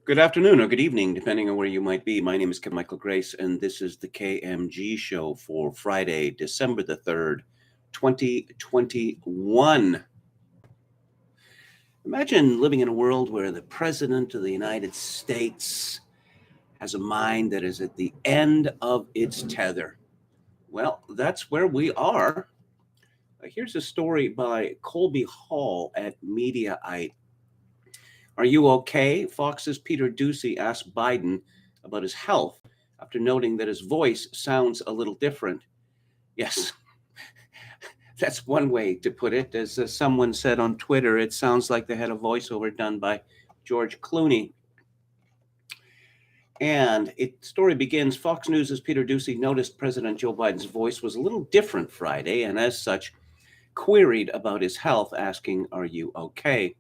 Good afternoon or good evening, depending on where you might be. My name is Michael Grace, and this is the KMG show for Friday, December the 3rd, 2021. Imagine living in a world where the President of the United States has a mind that is at the end of its tether. Well, that's where we are. Here's a story by Colby Hall at Mediaite. Are you okay? Fox's Peter Doocy asked Biden about his health after noting that his voice sounds a little different. Yes, that's one way to put it. As someone said on Twitter, it sounds like they had a voiceover done by George Clooney. And story begins, Fox News' Peter Doocy noticed President Joe Biden's voice was a little different Friday, and as such, queried about his health, asking, "Are you okay?"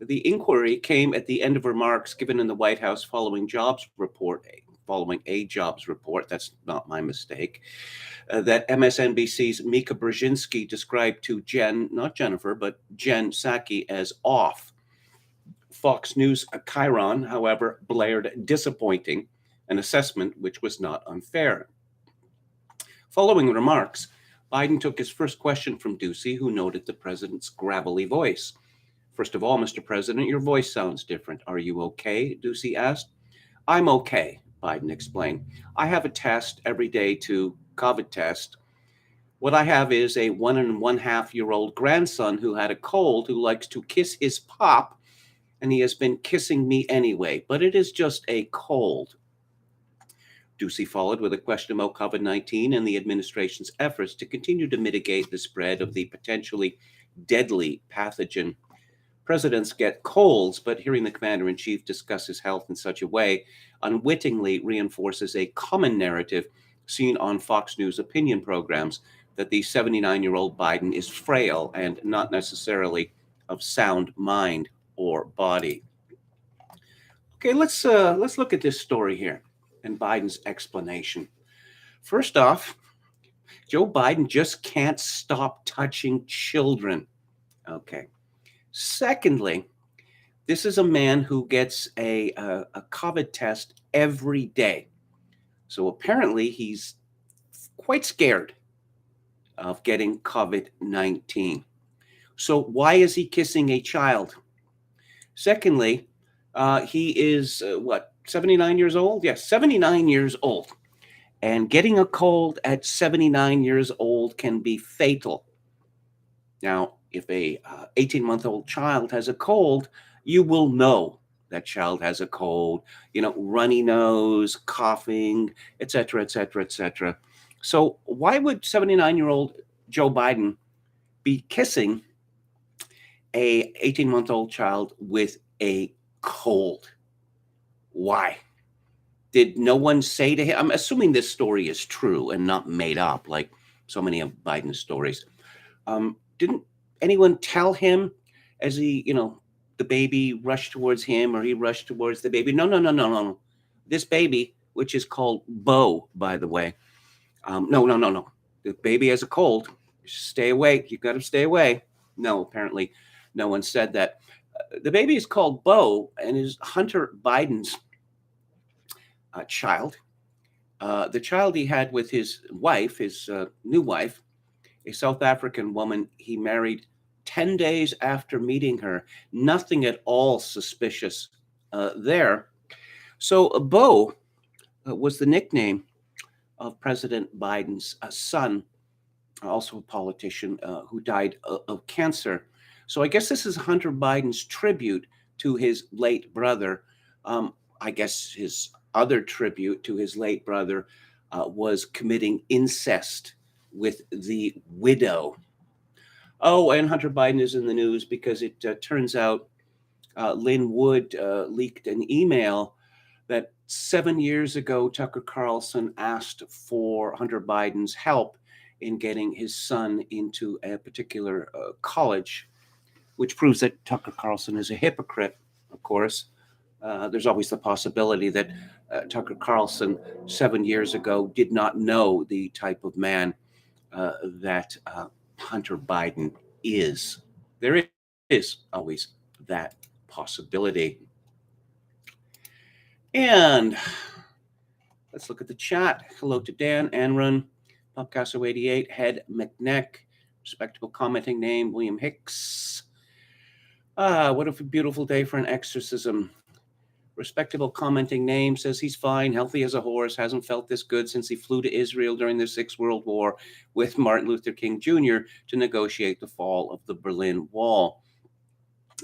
The inquiry came at the end of remarks given in the White House following a jobs report. That's not my mistake. That MSNBC's Mika Brzezinski described to not Jennifer, but Jen Psaki as off. Fox News Chiron, however, blared disappointing, an assessment which was not unfair. Following the remarks, Biden took his first question from Doocy, who noted the president's gravelly voice. "First of all, Mr. President, your voice sounds different. Are you okay?" Doocy asked. "I'm okay," Biden explained. "I have a test every day COVID test. What I have is a 1.5-year-old grandson who had a cold who likes to kiss his pop, and he has been kissing me anyway, but it is just a cold." Doocy followed with a question about COVID-19 and the administration's efforts to continue to mitigate the spread of the potentially deadly pathogen. Presidents get colds, but hearing the commander-in-chief discuss his health in such a way unwittingly reinforces a common narrative seen on Fox News opinion programs that the 79-year-old Biden is frail and not necessarily of sound mind or body. Okay, let's look at this story here and Biden's explanation. First off, Joe Biden just can't stop touching children. Okay. Secondly, this is a man who gets a COVID test every day. So apparently he's quite scared of getting COVID-19. So why is he kissing a child? Secondly, he is 79 years old? Yes, 79 years old. And getting a cold at 79 years old can be fatal. Now, if a 18-month-old child has a cold, you will know that child has a cold, runny nose, coughing, etc., etc., etc. So why would 79-year-old Joe Biden be kissing a 18-month-old child with a cold? Why? Did no one say to him? I'm assuming this story is true and not made up like so many of Biden's stories. Didn't anyone tell him as he, the baby rushed towards him or he rushed towards the baby? No. This baby, which is called Bo, by the way. No. The baby has a cold. Stay away. You got to stay away. No, apparently no one said that. The baby is called Bo and is Hunter Biden's child. The child he had with his wife, his new wife, a South African woman he married 10 days after meeting her. Nothing at all suspicious there. So Bo was the nickname of President Biden's son, also a politician who died of cancer. So I guess this is Hunter Biden's tribute to his late brother. I guess his other tribute to his late brother was committing incest with the widow. Oh, and Hunter Biden is in the news because it turns out Lynn Wood leaked an email that 7 years ago, Tucker Carlson asked for Hunter Biden's help in getting his son into a particular college, which proves that Tucker Carlson is a hypocrite, of course. There's always the possibility that Tucker Carlson 7 years ago did not know the type of man that Hunter Biden is. There is always that possibility. And let's look at the chat. Hello to Dan, Anrun, Popcasso88, Head McNeck, respectable commenting name, William Hicks. What a beautiful day for an exorcism. Respectable commenting name says he's fine, healthy as a horse, hasn't felt this good since he flew to Israel during the Sixth World War with Martin Luther King Jr. to negotiate the fall of the Berlin Wall.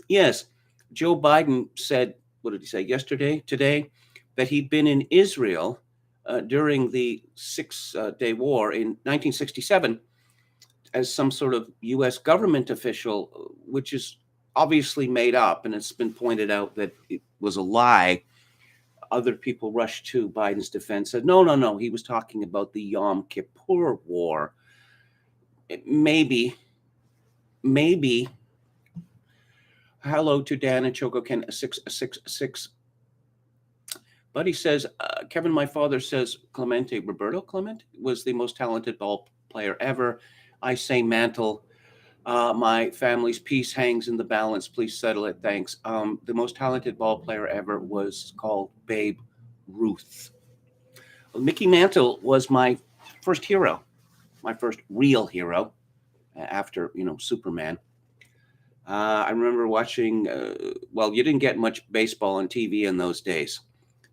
Yes, Joe Biden said, what did he say today, that he'd been in Israel during the Six-Day War in 1967 as some sort of U.S. government official, which is obviously made up, and it's been pointed out that it was a lie. Other people rushed to Biden's defense, said, no, he was talking about the Yom Kippur War. Maybe. Hello to Dan and Choco Ken 666. Buddy says, Kevin, my father says Roberto Clemente was the most talented ball player ever. I say Mantle. My family's peace hangs in the balance. Please settle it. Thanks. The most talented ball player ever was called Babe Ruth. Mickey Mantle was my first hero, my first real hero after, Superman. I remember watching, you didn't get much baseball on TV in those days.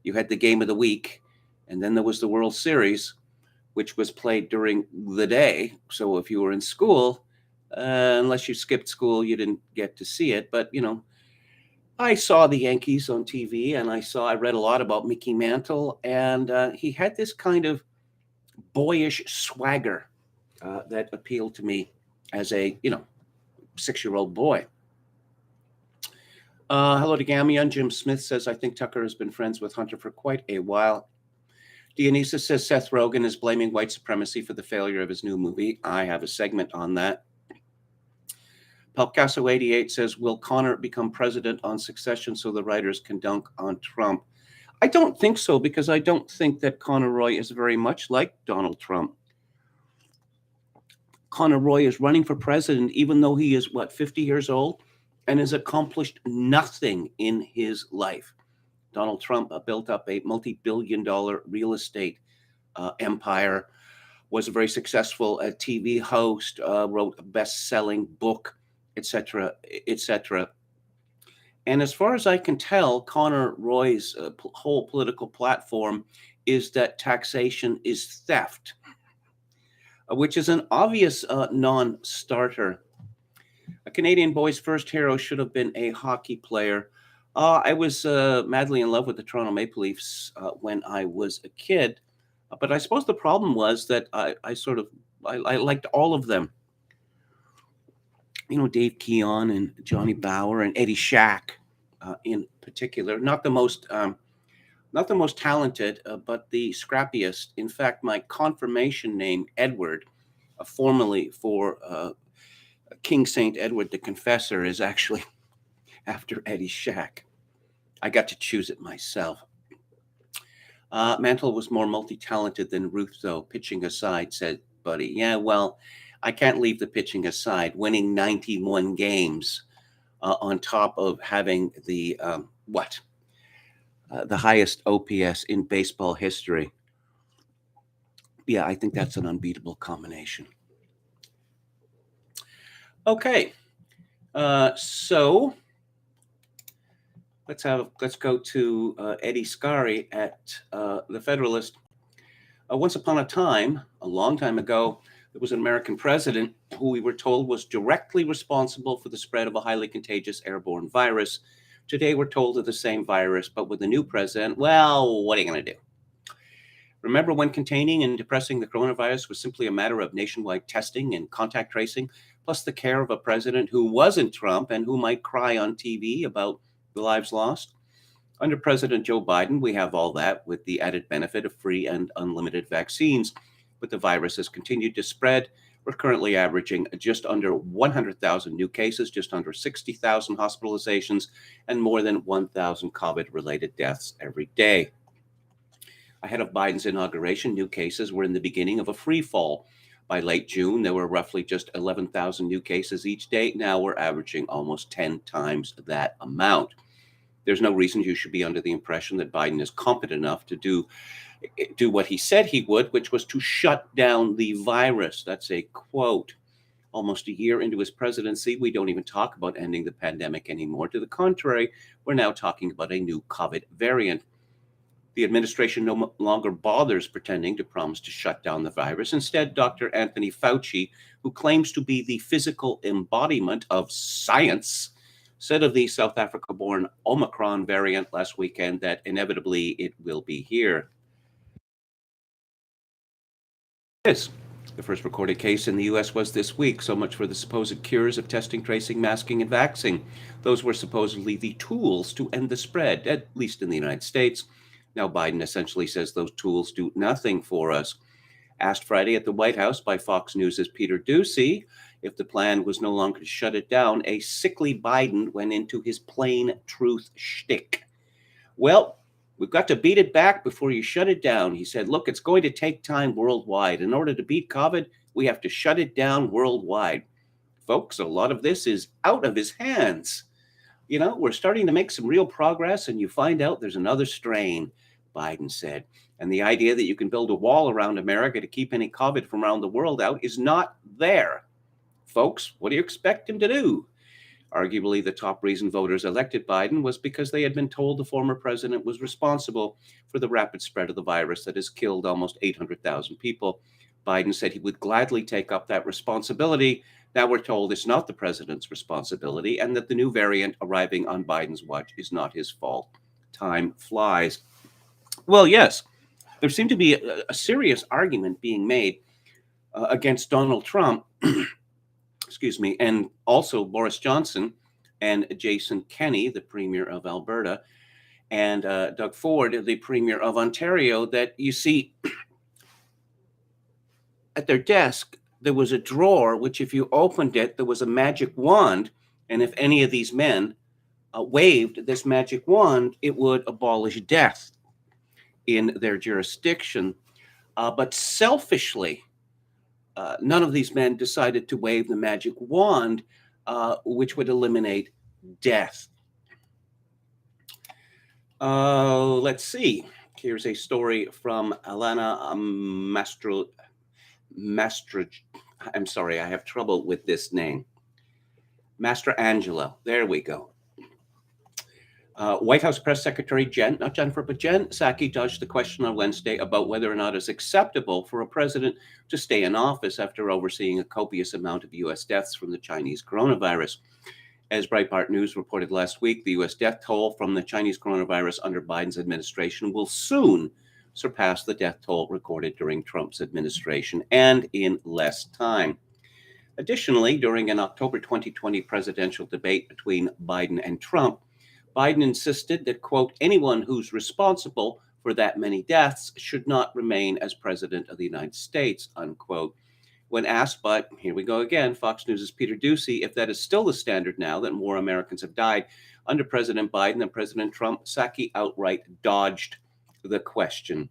You had the game of the week, and then there was the World Series, which was played during the day. So if you were in school, unless you skipped school, you didn't get to see it. But, I saw the Yankees on TV, and I read a lot about Mickey Mantle, and he had this kind of boyish swagger that appealed to me as a, 6-year-old boy. Hello to Gamion. Jim Smith says, I think Tucker has been friends with Hunter for quite a while. Dionysus says Seth Rogen is blaming white supremacy for the failure of his new movie. I have a segment on that. Pelcasso88 says, will Connor become president on Succession so the writers can dunk on Trump? I don't think so, because I don't think that Conor Roy is very much like Donald Trump. Conor Roy is running for president, even though he is, 50 years old, and has accomplished nothing in his life. Donald Trump built up a multi-billion-dollar real estate empire, was a very successful TV host, wrote a best-selling book, etc., etc. And as far as I can tell, Conor Roy's whole political platform is that taxation is theft, which is an obvious non-starter. A Canadian boy's first hero should have been a hockey player. I was madly in love with the Toronto Maple Leafs when I was a kid, but I suppose the problem was that I liked all of them. Dave Keon and Johnny Bower and Eddie Shack in particular. Not the most talented, but the scrappiest. In fact, my confirmation name, Edward, formerly for King Saint Edward the Confessor, is actually after Eddie Shack. I got to choose it myself. Mantle was more multi-talented than Ruth, though, pitching aside, said Buddy. Yeah, well, I can't leave the pitching aside. Winning 91 games on top of having the highest OPS in baseball history. Yeah, I think that's an unbeatable combination. Okay, so let's go to Eddie Scarry at the Federalist. Once upon a time, a long time ago, there was an American president who we were told was directly responsible for the spread of a highly contagious airborne virus. Today, we're told of the same virus, but with the new president, well, what are you going to do? Remember when containing and depressing the coronavirus was simply a matter of nationwide testing and contact tracing, plus the care of a president who wasn't Trump and who might cry on TV about the lives lost? Under President Joe Biden, we have all that with the added benefit of free and unlimited vaccines. But the virus has continued to spread. We're currently averaging just under 100,000 new cases, just under 60,000 hospitalizations, and more than 1,000 COVID-related deaths every day. Ahead of Biden's inauguration, new cases were in the beginning of a free fall. By late June, there were roughly just 11,000 new cases each day. Now we're averaging almost 10 times that amount. There's no reason you should be under the impression that Biden is competent enough to do what he said he would, which was to shut down the virus. That's a quote. Almost a year into his presidency, we don't even talk about ending the pandemic anymore. To the contrary, we're now talking about a new COVID variant. The administration no longer bothers pretending to promise to shut down the virus. Instead, Dr. Anthony Fauci, who claims to be the physical embodiment of science, said of the South Africa-born Omicron variant last weekend that inevitably it will be here. Yes. The first recorded case in the U.S. was this week. So much for the supposed cures of testing, tracing, masking, and vaxing. Those were supposedly the tools to end the spread, at least in the United States. Now Biden essentially says those tools do nothing for us. Asked Friday at the White House by Fox News' Peter Doocy if the plan was no longer to shut it down, a sickly Biden went into his plain truth shtick. Well, we've got to beat it back before you shut it down. He said, look, it's going to take time worldwide. In order to beat COVID, we have to shut it down worldwide. Folks, a lot of this is out of his hands. You know, we're starting to make some real progress, and you find out there's another strain, Biden said. And the idea that you can build a wall around America to keep any COVID from around the world out is not there. Folks, what do you expect him to do? Arguably, the top reason voters elected Biden was because they had been told the former president was responsible for the rapid spread of the virus that has killed almost 800,000 people. Biden said he would gladly take up that responsibility. Now we're told it's not the president's responsibility and that the new variant arriving on Biden's watch is not his fault. Time flies. Well, yes, there seemed to be a serious argument being made against Donald Trump excuse me, and also Boris Johnson and Jason Kenney, the Premier of Alberta, and Doug Ford, the Premier of Ontario, that you see at their desk, there was a drawer, which if you opened it, there was a magic wand. And if any of these men waved this magic wand, it would abolish death in their jurisdiction. But selfishly, none of these men decided to wave the magic wand, which would eliminate death. Let's see. Here's a story from Alana I'm sorry, I have trouble with this name. Mastrangelo. There we go. White House Press Secretary Jen Psaki dodged the question on Wednesday about whether or not it's acceptable for a president to stay in office after overseeing a copious amount of U.S. deaths from the Chinese coronavirus. As Breitbart News reported last week, the U.S. death toll from the Chinese coronavirus under Biden's administration will soon surpass the death toll recorded during Trump's administration, and in less time. Additionally, during an October 2020 presidential debate between Biden and Trump, Biden insisted that, quote, anyone who's responsible for that many deaths should not remain as president of the United States, unquote. When asked, but here we go again, Fox News' Peter Doocy, if that is still the standard now that more Americans have died under President Biden than President Trump, Psaki outright dodged the question.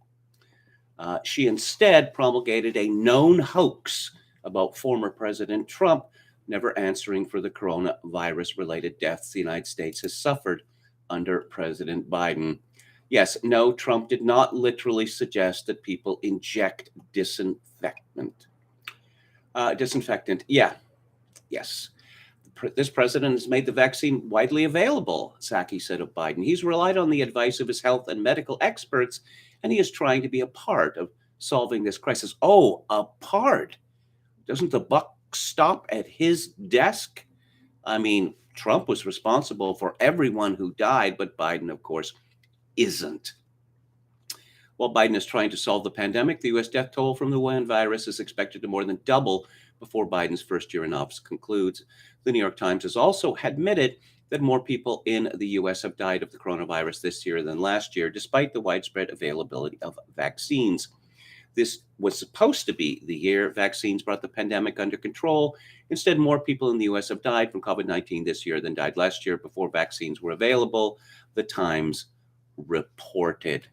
She instead promulgated a known hoax about former President Trump never answering for the coronavirus-related deaths the United States has suffered under President Biden. Yes, no, Trump did not literally suggest that people inject disinfectant. Yeah, yes. This president has made the vaccine widely available, Psaki said of Biden. He's relied on the advice of his health and medical experts, and he is trying to be a part of solving this crisis. Oh, a part? Doesn't the buck stop at his desk? I mean, Trump was responsible for everyone who died, but Biden, of course, isn't. While Biden is trying to solve the pandemic, the U.S. death toll from the Wuhan virus is expected to more than double before Biden's first year in office concludes. The New York Times has also admitted that more people in the U.S. have died of the coronavirus this year than last year, despite the widespread availability of vaccines. This was supposed to be the year vaccines brought the pandemic under control. Instead, more people in the U.S. have died from COVID-19 this year than died last year before vaccines were available, the Times reported.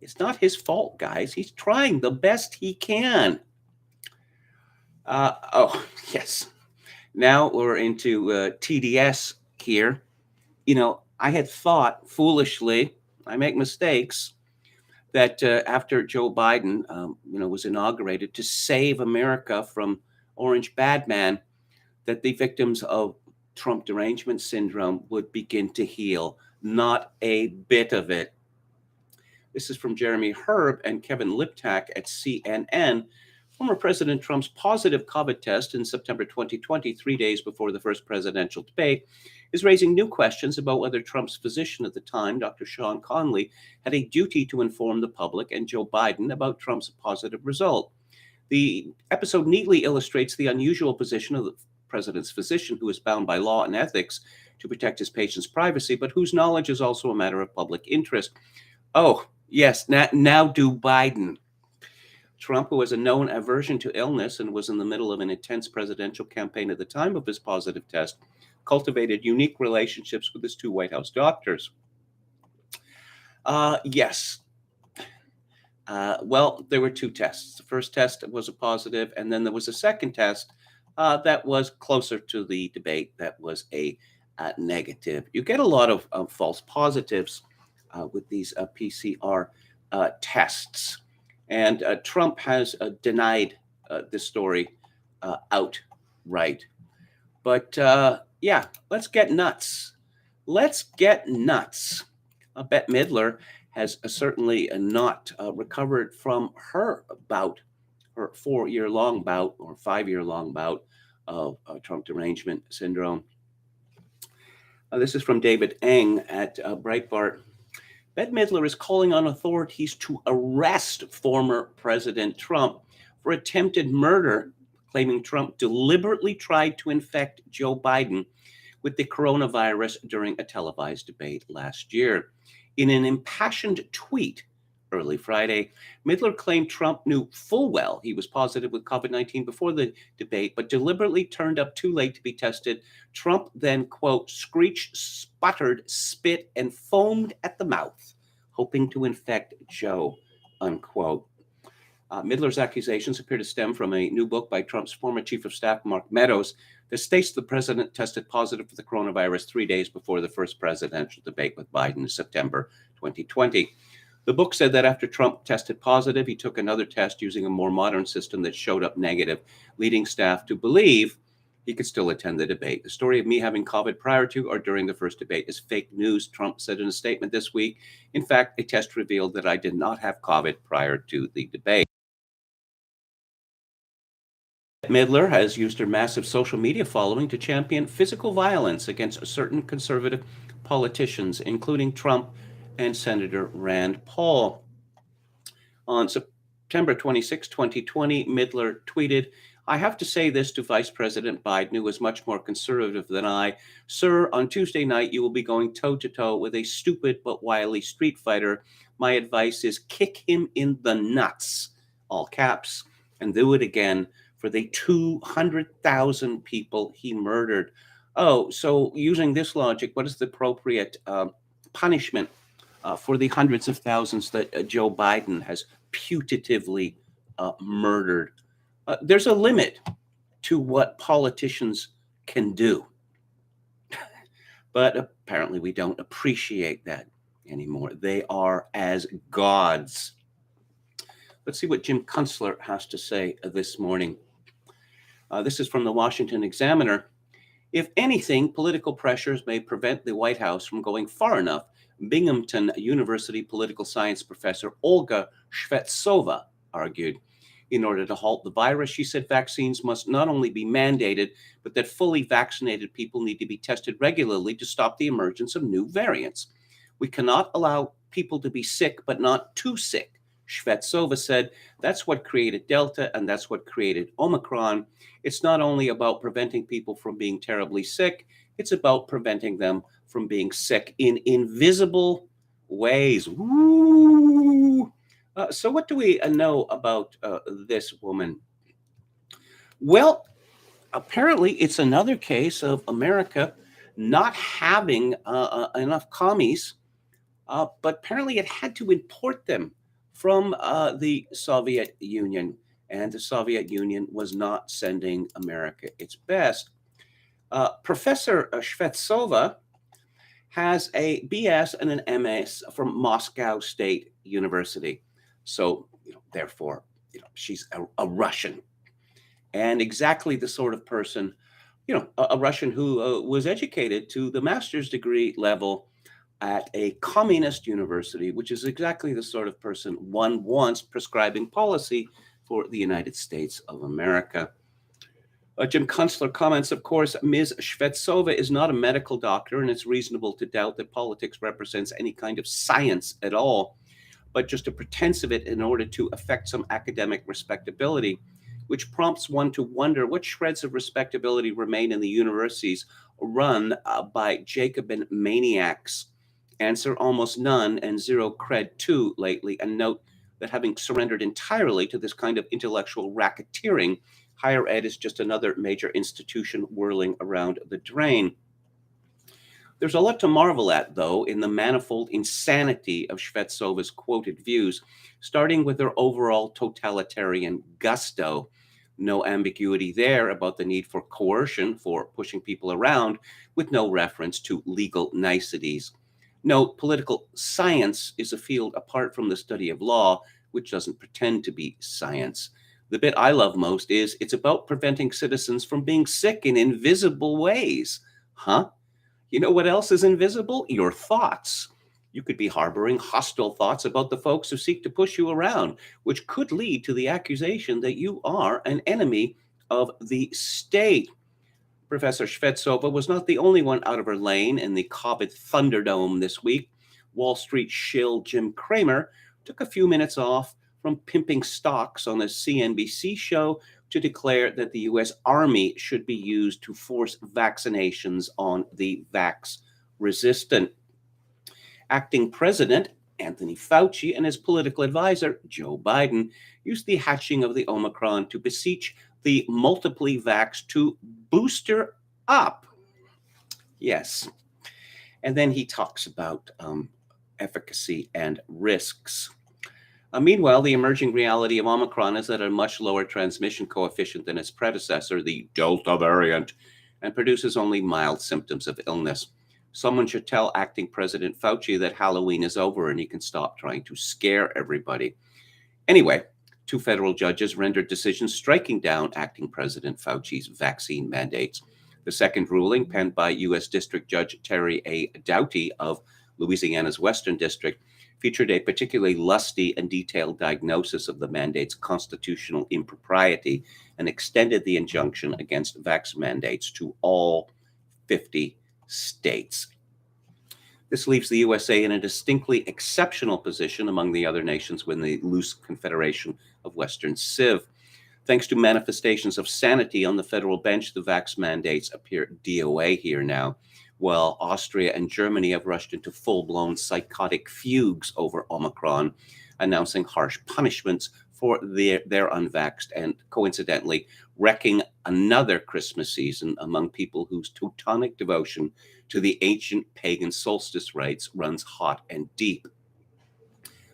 It's not his fault, guys. He's trying the best he can. Yes. Now we're into TDS here. You know, I had thought foolishly, I make mistakes, that after Joe Biden, was inaugurated to save America from Orange Bad Man, that the victims of Trump derangement syndrome would begin to heal. Not a bit of it. This is from Jeremy Herb and Kevin Liptak at CNN. Former President Trump's positive COVID test in September 2020, 3 days before the first presidential debate, is raising new questions about whether Trump's physician at the time, Dr. Sean Conley, had a duty to inform the public and Joe Biden about Trump's positive result. The episode neatly illustrates the unusual position of the president's physician, who is bound by law and ethics to protect his patient's privacy, but whose knowledge is also a matter of public interest. Oh, yes, now do Biden. Trump, who has a known aversion to illness and was in the middle of an intense presidential campaign at the time of his positive test, cultivated unique relationships with his two White House doctors. Yes. Well, there were two tests. The first test was a positive, and then there was a second test that was closer to the debate that was a negative. You get a lot of false positives with these PCR tests. And Trump has denied this story outright. But yeah, let's get nuts. Let's get nuts. Bette Midler has certainly not recovered from her bout, her 4-year-long bout or 5-year-long bout of Trump derangement syndrome. This is from David Eng at Breitbart. Bette Midler is calling on authorities to arrest former President Trump for attempted murder, claiming Trump deliberately tried to infect Joe Biden with the coronavirus during a televised debate last year. In an impassioned tweet early Friday, Midler claimed Trump knew full well he was positive with COVID-19 before the debate, but deliberately turned up too late to be tested. Trump then, quote, screeched, sputtered, spit, and foamed at the mouth, hoping to infect Joe, unquote. Midler's accusations appear to stem from a new book by Trump's former chief of staff, Mark Meadows, that states the president tested positive for the coronavirus 3 days before the first presidential debate with Biden in September 2020. The book said that after Trump tested positive, he took another test using a more modern system that showed up negative, leading staff to believe he could still attend the debate. The story of me having COVID prior to or during the first debate is fake news, Trump said in a statement this week. In fact, a test revealed that I did not have COVID prior to the debate. Midler has used her massive social media following to champion physical violence against certain conservative politicians, including Trump and Senator Rand Paul. On September 26, 2020, Midler tweeted, I have to say this to Vice President Biden, who is much more conservative than I. Sir, on Tuesday night, you will be going toe-to-toe with a stupid but wily street fighter. My advice is kick him in the nuts, all caps, and do it again for the 200,000 people he murdered. Oh, so using this logic, what is the appropriate punishment for the hundreds of thousands that Joe Biden has putatively murdered? There's a limit to what politicians can do. But apparently we don't appreciate that anymore. They are as gods. Let's see what Jim Kunstler has to say this morning. This is from the Washington Examiner. If anything, political pressures may prevent the White House from going far enough, Binghamton University political science professor Olga Shvetsova argued. In order to halt the virus, she said vaccines must not only be mandated, but that fully vaccinated people need to be tested regularly to stop the emergence of new variants. We cannot allow people to be sick, but not too sick. Shvetsova said, that's what created Delta and that's what created Omicron. It's not only about preventing people from being terribly sick, it's about preventing them from being sick in invisible ways. Woo! So what do we know about this woman? Well, apparently it's another case of America not having enough commies, but apparently it had to import them from the Soviet Union, and the Soviet Union was not sending America its best. Professor Shvetsova has a BS and an MS from Moscow State University. So, therefore, she's a Russian, and exactly the sort of person, a Russian who was educated to the master's degree level at a communist university, which is exactly the sort of person one wants prescribing policy for the United States of America. Jim Kunstler comments, of course, Ms. Shvetsova is not a medical doctor, and it's reasonable to doubt that politics represents any kind of science at all, but just a pretense of it in order to affect some academic respectability, which prompts one to wonder what shreds of respectability remain in the universities run by Jacobin maniacs. Answer: almost none, and zero cred too lately. And note that having surrendered entirely to this kind of intellectual racketeering, higher ed is just another major institution whirling around the drain. There's a lot to marvel at, though, in the manifold insanity of Shvetsova's quoted views, starting with her overall totalitarian gusto. No ambiguity there about the need for coercion for pushing people around, with no reference to legal niceties. Note, political science is a field apart from the study of law, which doesn't pretend to be science. The bit I love most is it's about preventing citizens from being sick in invisible ways. Huh? You know what else is invisible? Your thoughts. You could be harboring hostile thoughts about the folks who seek to push you around, which could lead to the accusation that you are an enemy of the state. Professor Shvetsova was not the only one out of her lane in the COVID Thunderdome this week. Wall Street shill Jim Cramer took a few minutes off from pimping stocks on a CNBC show to declare that the U.S. Army should be used to force vaccinations on the vax-resistant. Acting President Anthony Fauci and his political advisor, Joe Biden, used the hatching of the Omicron to beseech the multiply vaxxed to booster up. Yes. And then he talks about efficacy and risks. Meanwhile, the emerging reality of Omicron is at a much lower transmission coefficient than its predecessor, the Delta variant, and produces only mild symptoms of illness. Someone should tell Acting President Fauci that Halloween is over and he can stop trying to scare everybody. Anyway, 2 federal judges rendered decisions striking down Acting President Fauci's vaccine mandates. The second ruling, penned by U.S. District Judge Terry A. Doughty of Louisiana's Western District, featured a particularly lusty and detailed diagnosis of the mandate's constitutional impropriety and extended the injunction against vax mandates to all 50 states. This leaves the USA in a distinctly exceptional position among the other nations within the loose confederation of Western Civ. Thanks to manifestations of sanity on the federal bench, the vax mandates appear DOA here now, while Austria and Germany have rushed into full-blown psychotic fugues over Omicron, announcing harsh punishments for their unvaxxed and, coincidentally, wrecking another Christmas season among people whose Teutonic devotion to the ancient pagan solstice rites runs hot and deep.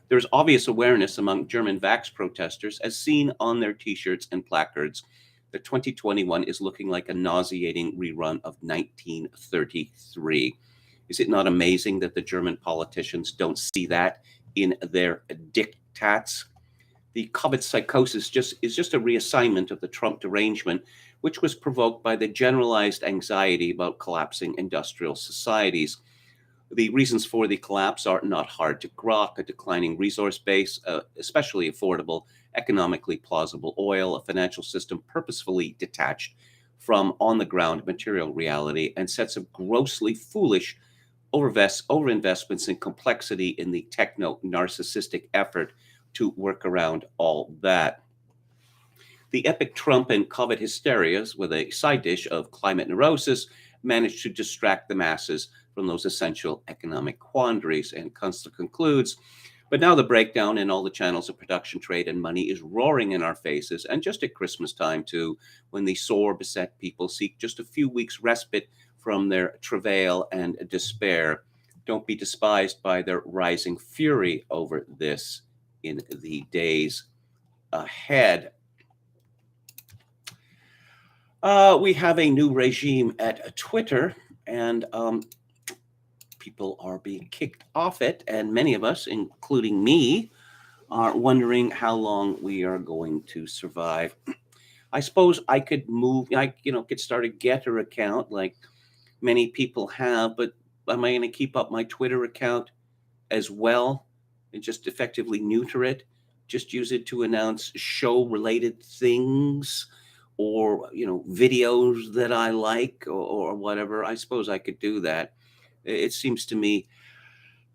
There's obvious awareness among German vax protesters, as seen on their T-shirts and placards, that 2021 is looking like a nauseating rerun of 1933. Is it not amazing that the German politicians don't see that in their diktats? The COVID psychosis is just a reassignment of the Trump derangement, which was provoked by the generalized anxiety about collapsing industrial societies. The reasons for the collapse are not hard to grok: a declining resource base, especially affordable, economically plausible oil, a financial system purposefully detached from on-the-ground material reality, and sets of grossly foolish overinvestments in complexity in the techno-narcissistic effort to work around all that. The epic Trump and COVID hysterias, with a side dish of climate neurosis, managed to distract the masses from those essential economic quandaries. And Kunstler concludes, but now the breakdown in all the channels of production, trade, and money is roaring in our faces, and just at Christmas time, too, when the sore beset people seek just a few weeks' respite from their travail and despair. Don't be despised by their rising fury over this in the days ahead. We have a new regime at Twitter, and people are being kicked off it, and many of us, including me, are wondering how long we are going to survive. I suppose I could could start a Getter account like many people have, but am I going to keep up my Twitter account as well and just effectively neuter it? Just use it to announce show-related things or, videos that I like or whatever. I suppose I could do that. It seems to me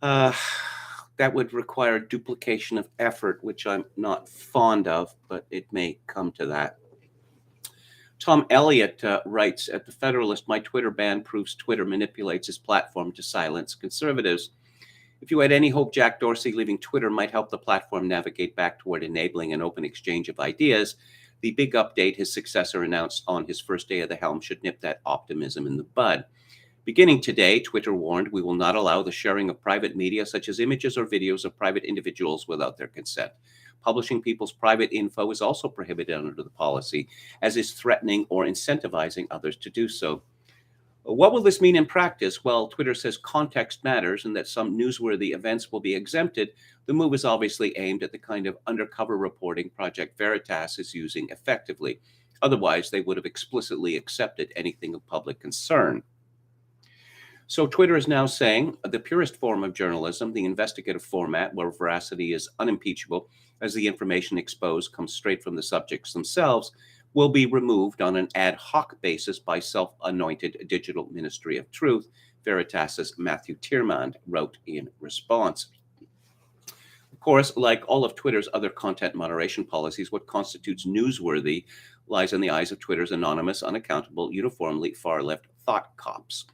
that would require duplication of effort, which I'm not fond of, but it may come to that. Tom Elliott writes at The Federalist, my Twitter ban proves Twitter manipulates his platform to silence conservatives. If you had any hope Jack Dorsey leaving Twitter might help the platform navigate back toward enabling an open exchange of ideas, the big update his successor announced on his first day of the helm should nip that optimism in the bud. Beginning today, Twitter warned, we will not allow the sharing of private media such as images or videos of private individuals without their consent. Publishing people's private info is also prohibited under the policy, as is threatening or incentivizing others to do so. What will this mean in practice? Well, Twitter says context matters and that some newsworthy events will be exempted. The move is obviously aimed at the kind of undercover reporting Project Veritas is using effectively. Otherwise, they would have explicitly accepted anything of public concern. So Twitter is now saying the purest form of journalism, the investigative format where veracity is unimpeachable as the information exposed comes straight from the subjects themselves, will be removed on an ad hoc basis by self-anointed digital ministry of truth, Veritas's Matthew Tiermand wrote in response. Of course, like all of Twitter's other content moderation policies, what constitutes newsworthy lies in the eyes of Twitter's anonymous, unaccountable, uniformly far-left thought cops.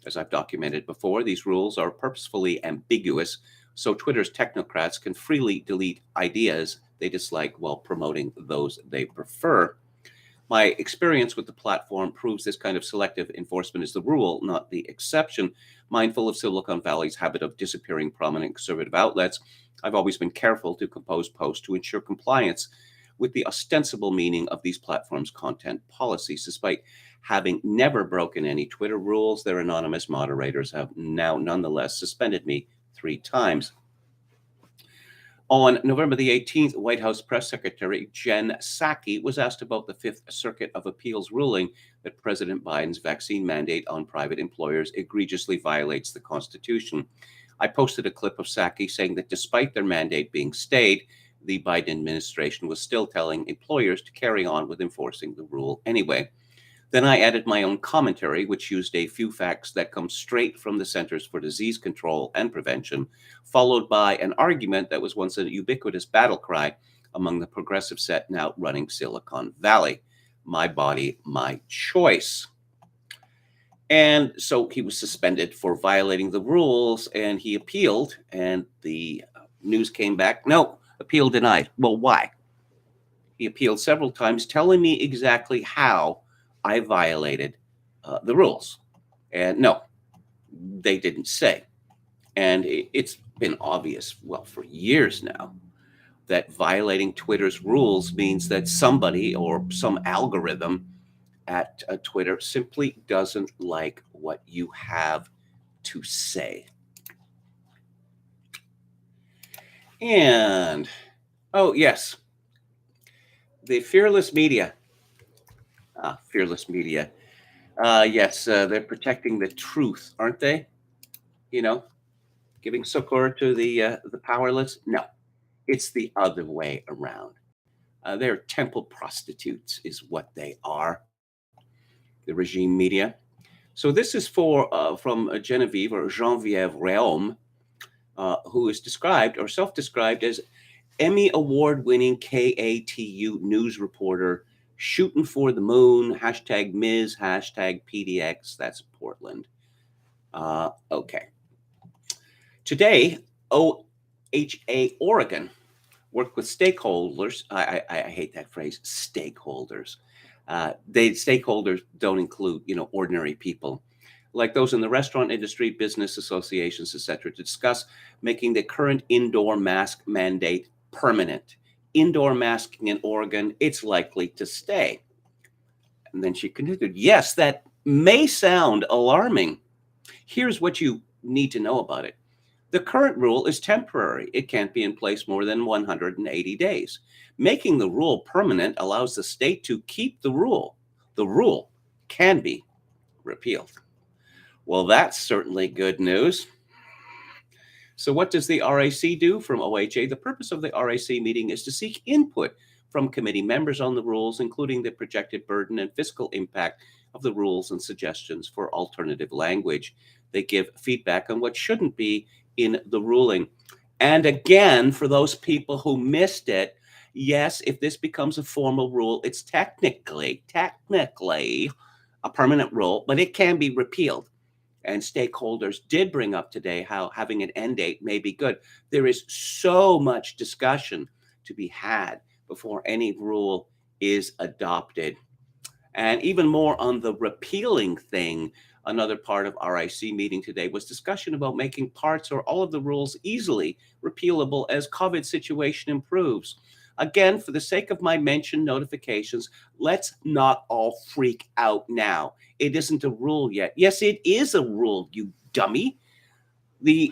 As I've documented before, these rules are purposefully ambiguous, so Twitter's technocrats can freely delete ideas they dislike while promoting those they prefer. My experience with the platform proves this kind of selective enforcement is the rule, not the exception. Mindful of Silicon Valley's habit of disappearing prominent conservative outlets, I've always been careful to compose posts to ensure compliance with the ostensible meaning of these platforms' content policies. Despite having never broken any Twitter rules, their anonymous moderators have now nonetheless suspended me 3 times. On November the 18th, White House Press Secretary Jen Psaki was asked about the Fifth Circuit of Appeals ruling that President Biden's vaccine mandate on private employers egregiously violates the Constitution. I posted a clip of Psaki saying that despite their mandate being stayed, the Biden administration was still telling employers to carry on with enforcing the rule anyway. Then I added my own commentary, which used a few facts that come straight from the Centers for Disease Control and Prevention, followed by an argument that was once a ubiquitous battle cry among the progressive set now running Silicon Valley. My body, my choice. And so he was suspended for violating the rules, and he appealed, and the news came back, no, appeal denied. Well, why? He appealed several times, telling me exactly how I violated the rules. And no, they didn't say. And it's been obvious, well, for years now, that violating Twitter's rules means that somebody or some algorithm at Twitter simply doesn't like what you have to say. And, oh, yes, the fearless media. Fearless media. Yes, they're protecting the truth, aren't they? You know, giving succor to the powerless. No, it's the other way around. They're temple prostitutes, is what they are. The regime media. So this is from Genevieve or Geneviève Réaume, who is described or self-described as Emmy Award-winning KATU news reporter, shooting for the moon, hashtag Ms., hashtag PDX, that's Portland. Okay. Today, OHA Oregon worked with stakeholders. I hate that phrase, stakeholders. Stakeholders don't include, ordinary people, like those in the restaurant industry, business associations, etc., to discuss making the current indoor mask mandate permanent. Indoor masking in Oregon, it's likely to stay. And then she continued, yes, that may sound alarming. Here's what you need to know about it. The current rule is temporary. It can't be in place more than 180 days. Making the rule permanent allows the state to keep the rule. The rule can be repealed. Well, that's certainly good news. So what does the RAC do from OHA? The purpose of the RAC meeting is to seek input from committee members on the rules, including the projected burden and fiscal impact of the rules and suggestions for alternative language. They give feedback on what shouldn't be in the ruling. And again, for those people who missed it, yes, if this becomes a formal rule, it's technically a permanent rule, but it can be repealed. And stakeholders did bring up today how having an end date may be good. There is so much discussion to be had before any rule is adopted. And even more on the repealing thing, another part of RIC meeting today was discussion about making parts or all of the rules easily repealable as COVID situation improves. Again, for the sake of my mentioned notifications, let's not all freak out now. It isn't a rule yet. Yes, it is a rule, you dummy. The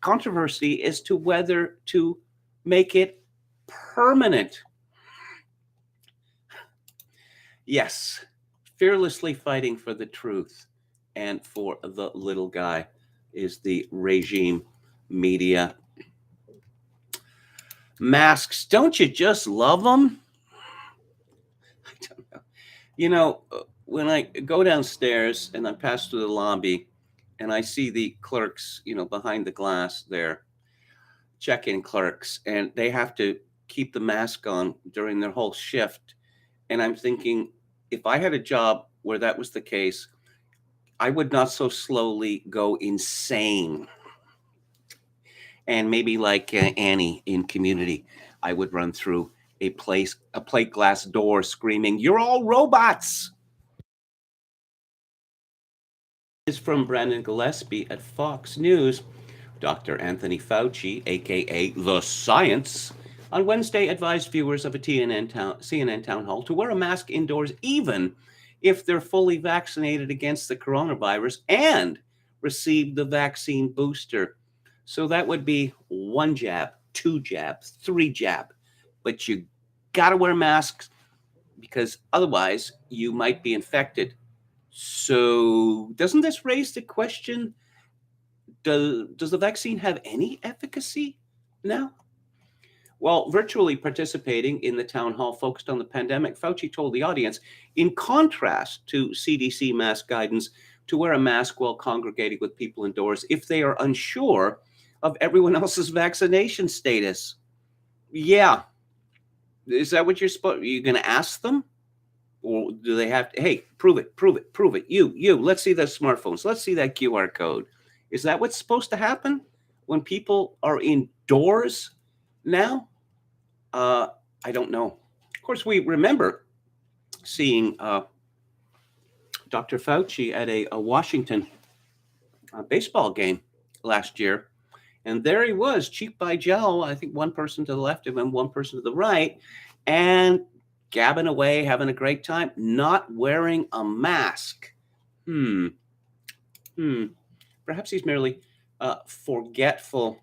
controversy is to whether to make it permanent. Yes, fearlessly fighting for the truth and for the little guy is the regime media. Masks, don't you just love them? I don't know. You know, when I go downstairs and I pass through the lobby and I see the clerks, behind the glass there, check-in clerks, and they have to keep the mask on during their whole shift. And I'm thinking, if I had a job where that was the case, I would not so slowly go insane. And maybe like Annie in Community, I would run through a plate glass door screaming, "You're all robots!" This is from Brandon Gillespie at Fox News. Dr. Anthony Fauci, aka The Science, on Wednesday advised viewers of a CNN town hall to wear a mask indoors even if they're fully vaccinated against the coronavirus and received the vaccine booster. So that would be 1 jab, 2 jab, 3 jab. But you got to wear masks because otherwise you might be infected. So doesn't this raise the question, does the vaccine have any efficacy now? While virtually participating in the town hall focused on the pandemic, Fauci told the audience, in contrast to CDC mask guidance, to wear a mask while congregating with people indoors if they are unsure of everyone else's vaccination status. Yeah. Is that what are you going to ask them? Or do they have to, hey, prove it. You, let's see those smartphones. Let's see that QR code. Is that what's supposed to happen when people are indoors now? I don't know. Of course, we remember seeing Dr. Fauci at a Washington baseball game last year. And there he was, cheek by jowl, I think one person to the left of him, one person to the right, and gabbing away, having a great time, not wearing a mask. Perhaps he's merely forgetful.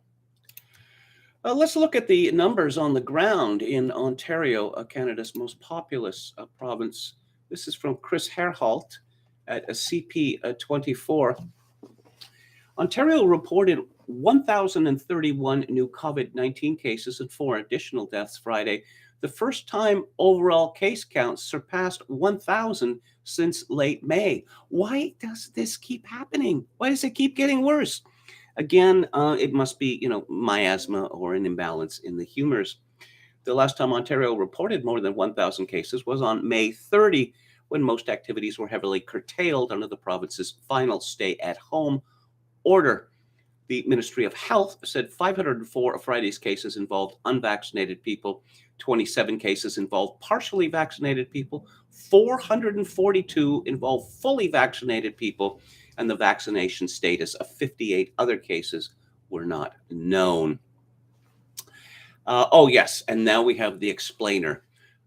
Let's look at the numbers on the ground in Ontario, Canada's most populous province. This is from Chris Herholt at CP24. Ontario reported 1,031 new COVID-19 cases and 4 additional deaths Friday, the first time overall case counts surpassed 1,000 since late May. Why does this keep happening? Why does it keep getting worse? Again, it must be, miasma or an imbalance in the humors. The last time Ontario reported more than 1,000 cases was on May 30, when most activities were heavily curtailed under the province's final stay-at-home order. The Ministry of Health said 504 of Friday's cases involved unvaccinated people, 27 cases involved partially vaccinated people, 442 involved fully vaccinated people, and the vaccination status of 58 other cases were not known. Yes, and now we have the explainer.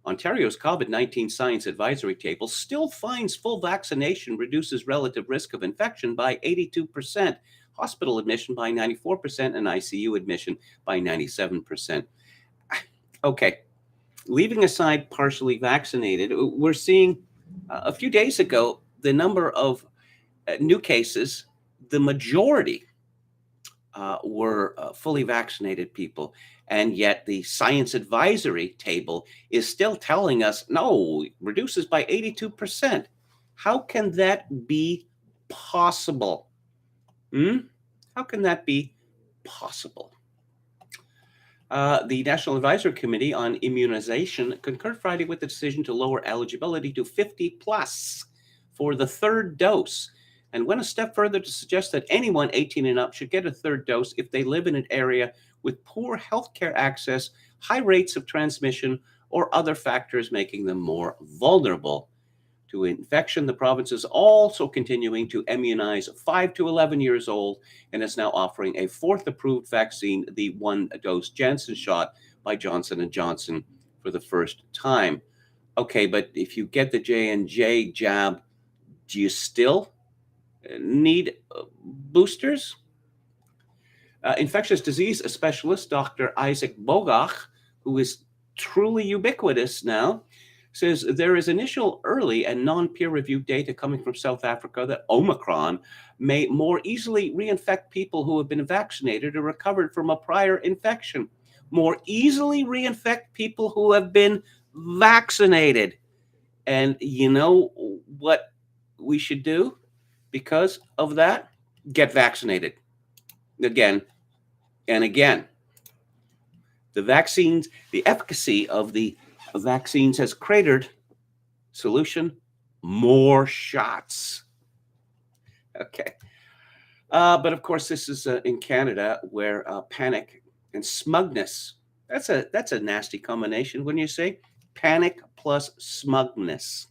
Ontario's COVID-19 Science Advisory Table still finds full vaccination reduces relative risk of infection by 82%. hospital admission by 94%, and ICU admission by 97%. Okay, leaving aside partially vaccinated, we're seeing a few days ago the number of new cases, the majority were fully vaccinated people. And yet the science advisory table is still telling us, no, reduces by 82%. How can that be possible? How can that be possible? The National Advisory Committee on Immunization concurred Friday with the decision to lower eligibility to 50 plus for the third dose, and went a step further to suggest that anyone 18 and up should get a third dose if they live in an area with poor healthcare access, high rates of transmission, or other factors making them more vulnerable to infection. The province is also continuing to immunize 5 to 11 years old and is now offering a fourth approved vaccine, the one-dose Janssen shot by Johnson & Johnson, for the first time. Okay, but if you get the J&J jab, do you still need boosters? Infectious disease specialist Dr. Isaac Bogach, who is truly ubiquitous now, says there is initial early and non-peer-reviewed data coming from South Africa that Omicron may more easily reinfect people who have been vaccinated or recovered from a prior infection. More easily reinfect people who have been vaccinated. And you know what we should do because of that? Get vaccinated again and again. The vaccines, the efficacy of the vaccines has cratered. Solution: more shots. Okay. But of course, this is in Canada, where panic and smugness, that's a nasty combination, wouldn't you say? Panic plus smugness.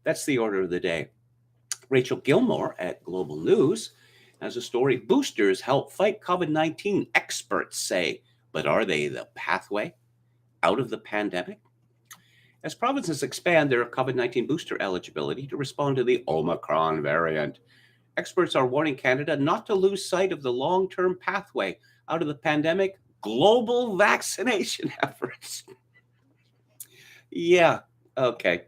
That's the order of the day. Rachel Gilmore at Global News has a story. Boosters help fight COVID-19, experts say, but are they the pathway out of the pandemic? As provinces expand their COVID-19 booster eligibility to respond to the Omicron variant, experts are warning Canada not to lose sight of the long-term pathway out of the pandemic: global vaccination efforts. Yeah, okay.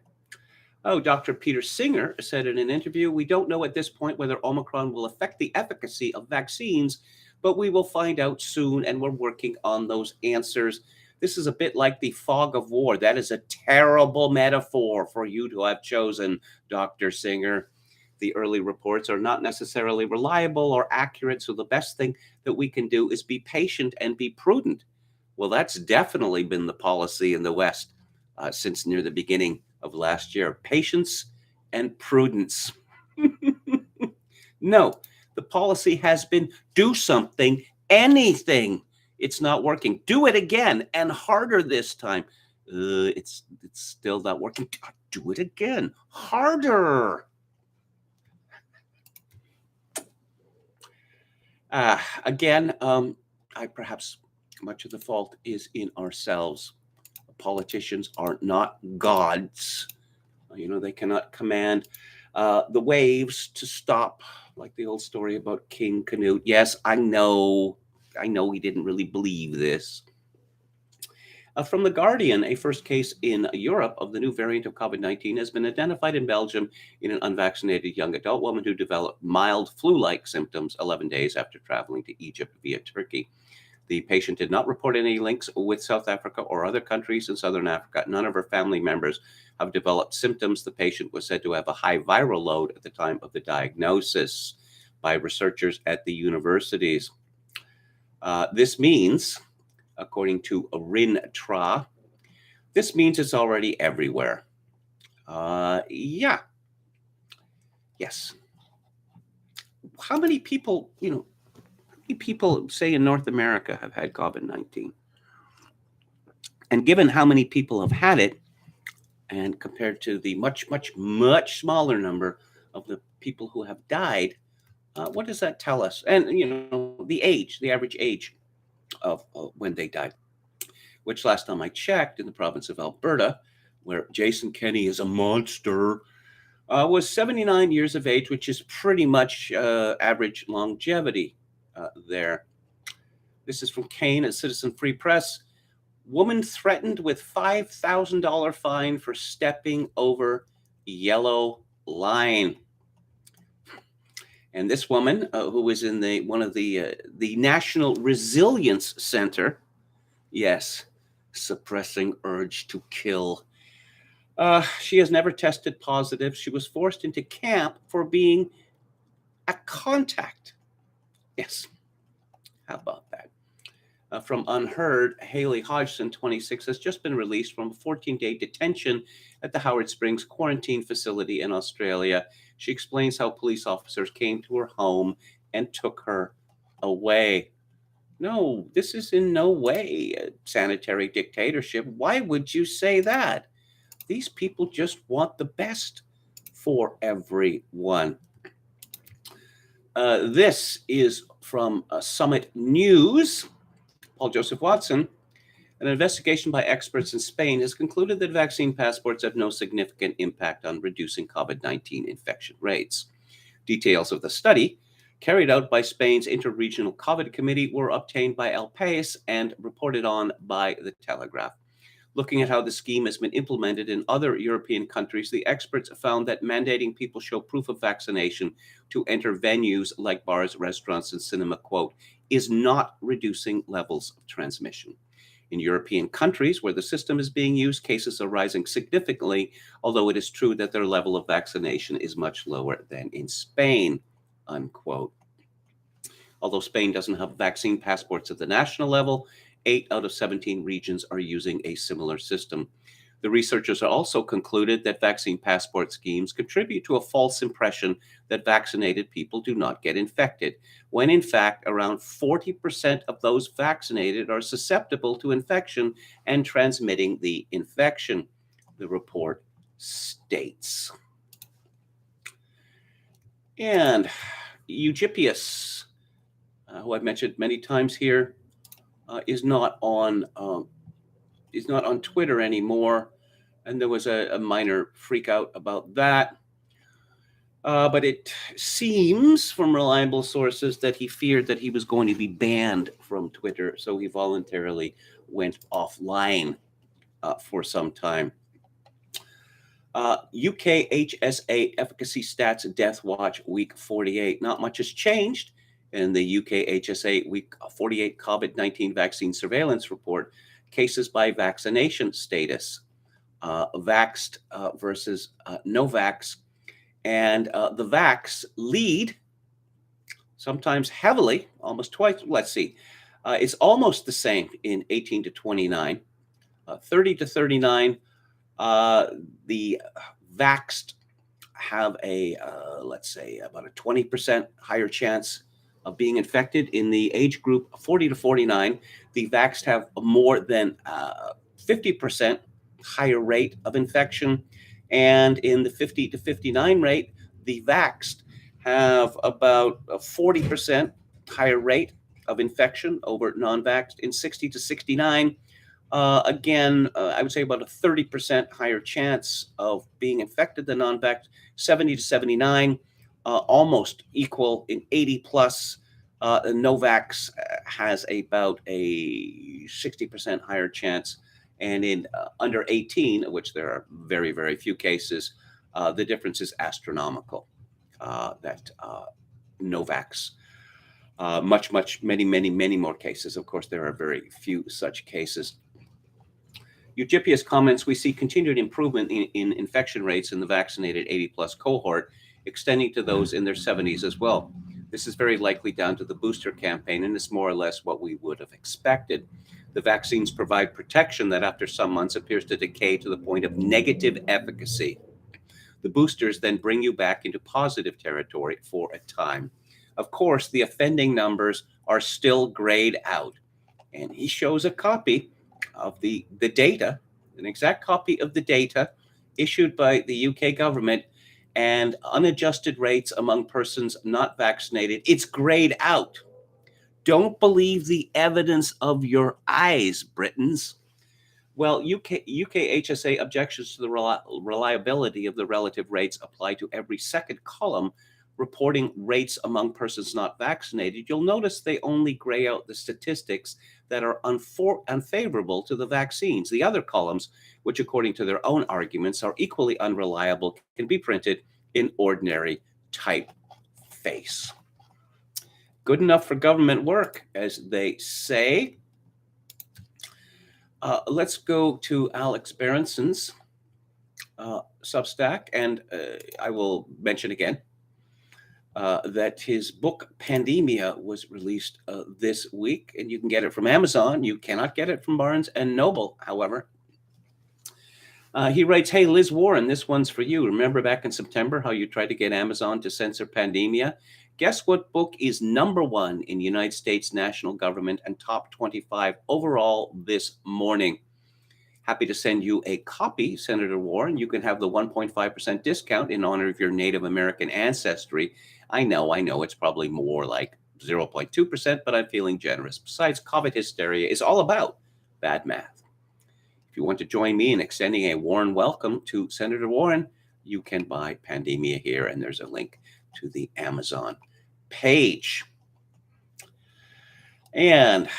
Oh, Dr. Peter Singer said in an interview, we don't know at this point whether Omicron will affect the efficacy of vaccines, but we will find out soon, and we're working on those answers. This is a bit like the fog of war. That is a terrible metaphor for you to have chosen, Dr. Singer. The early reports are not necessarily reliable or accurate, so the best thing that we can do is be patient and be prudent. Well, that's definitely been the policy in the West since near the beginning of last year. Patience and prudence. No, the policy has been do something, anything. It's not working. Do it again and harder this time. It's still not working. Do it again, harder. Again, perhaps much of the fault is in ourselves. Politicians are not gods. They cannot command the waves to stop, like the old story about King Canute. Yes, I know he didn't really believe this. From The Guardian, a first case in Europe of the new variant of COVID-19 has been identified in Belgium in an unvaccinated young adult woman who developed mild flu-like symptoms 11 days after traveling to Egypt via Turkey. The patient did not report any links with South Africa or other countries in Southern Africa. None of her family members have developed symptoms. The patient was said to have a high viral load at the time of the diagnosis by researchers at the universities. This means, according to Rin Tra, this means it's already everywhere. Yeah. Yes. How many people, say in North America have had COVID-19? And given how many people have had it, and compared to the much, much, much smaller number of the people who have died, what does that tell us? And, the average age of when they died, which last time I checked in the province of Alberta, where Jason Kenney is a monster, was 79 years of age, which is pretty much average longevity. there. This is from Kane at Citizen Free Press. Woman threatened with $5,000 fine for stepping over yellow line. And this woman, who was in one of the National Resilience Center, yes, suppressing urge to kill. She has never tested positive. She was forced into camp for being a contact. Yes, how about that? From Unheard, Haley Hodgson, 26, has just been released from a 14-day detention at the Howard Springs quarantine facility in Australia. She explains how police officers came to her home and took her away. No, this is in no way a sanitary dictatorship. Why would you say that? These people just want the best for everyone. This is from Summit News. Paul Joseph Watson. An investigation by experts in Spain has concluded that vaccine passports have no significant impact on reducing COVID-19 infection rates. Details of the study, carried out by Spain's Interregional COVID Committee, were obtained by El País and reported on by The Telegraph. Looking at how the scheme has been implemented in other European countries, the experts found that mandating people show proof of vaccination to enter venues like bars, restaurants, and cinema, quote, is not reducing levels of transmission. In European countries where the system is being used, cases are rising significantly, although it is true that their level of vaccination is much lower than in Spain, unquote. Although Spain doesn't have vaccine passports at the national level, 8 out of 17 regions are using a similar system. The researchers also concluded that vaccine passport schemes contribute to a false impression that vaccinated people do not get infected, when in fact around 40% of those vaccinated are susceptible to infection and transmitting the infection, the report states. And Eugipius, who I've mentioned many times here, is not on Twitter anymore, and there was a minor freak out about that. But it seems from reliable sources that he feared that he was going to be banned from Twitter, so he voluntarily went offline for some time. UK HSA efficacy stats death watch week 48. Not much has changed in the UK HSA week 48 COVID-19 vaccine surveillance report. Cases by vaccination status, vaxxed versus no vax. And the vax lead, sometimes heavily, almost twice. Let's see. It's almost the same in 18 to 29. 30 to 39, the vaxxed have let's say, about a 20% higher chance of being infected. In the age group 40 to 49, the vaxxed have more than 50% higher rate of infection. And in the 50 to 59 rate, the vaxxed have about a 40% higher rate of infection over non-vaxxed. In 60 to 69, again, I would say about a 30% higher chance of being infected than non-vaxxed. 70 to 79, almost equal. In 80 plus, Novax has about a 60% higher chance. And in under 18, of which there are very, very few cases, the difference is astronomical. That Novax, many more cases. Of course, there are very few such cases. Eugipius comments, we see continued improvement in infection rates in the vaccinated 80-plus cohort, extending to those in their 70s as well. This is very likely down to the booster campaign, and is more or less what we would have expected. The vaccines provide protection that after some months appears to decay to the point of negative efficacy. The boosters then bring you back into positive territory for a time. Of course, the offending numbers are still grayed out. And he shows a copy of the data, an exact copy of the data issued by the UK government, and unadjusted rates among persons not vaccinated. It's grayed out. Don't believe the evidence of your eyes, Britons. Well, UK HSA objections to the reliability of the relative rates apply to every second column reporting rates among persons not vaccinated, you'll notice they only gray out the statistics that are unfavorable to the vaccines. The other columns, which according to their own arguments are equally unreliable, can be printed in ordinary typeface. Good enough for government work, as they say. Let's go to Alex Berenson's Substack, and I will mention again that his book Pandemia was released this week, and you can get it from Amazon. You cannot get it from Barnes and Noble, however. He writes, "Hey, Liz Warren, this one's for you. Remember back in September how you tried to get Amazon to censor Pandemia? Guess what book is #1 in United States national government and top 25 overall this morning? Happy to send you a copy, Senator Warren. You can have the 1.5% discount in honor of your Native American ancestry. I know, it's probably more like 0.2%, but I'm feeling generous. Besides, COVID hysteria is all about bad math. If you want to join me in extending a Warren welcome to Senator Warren, you can buy Pandemia here, and there's a link to the Amazon page. And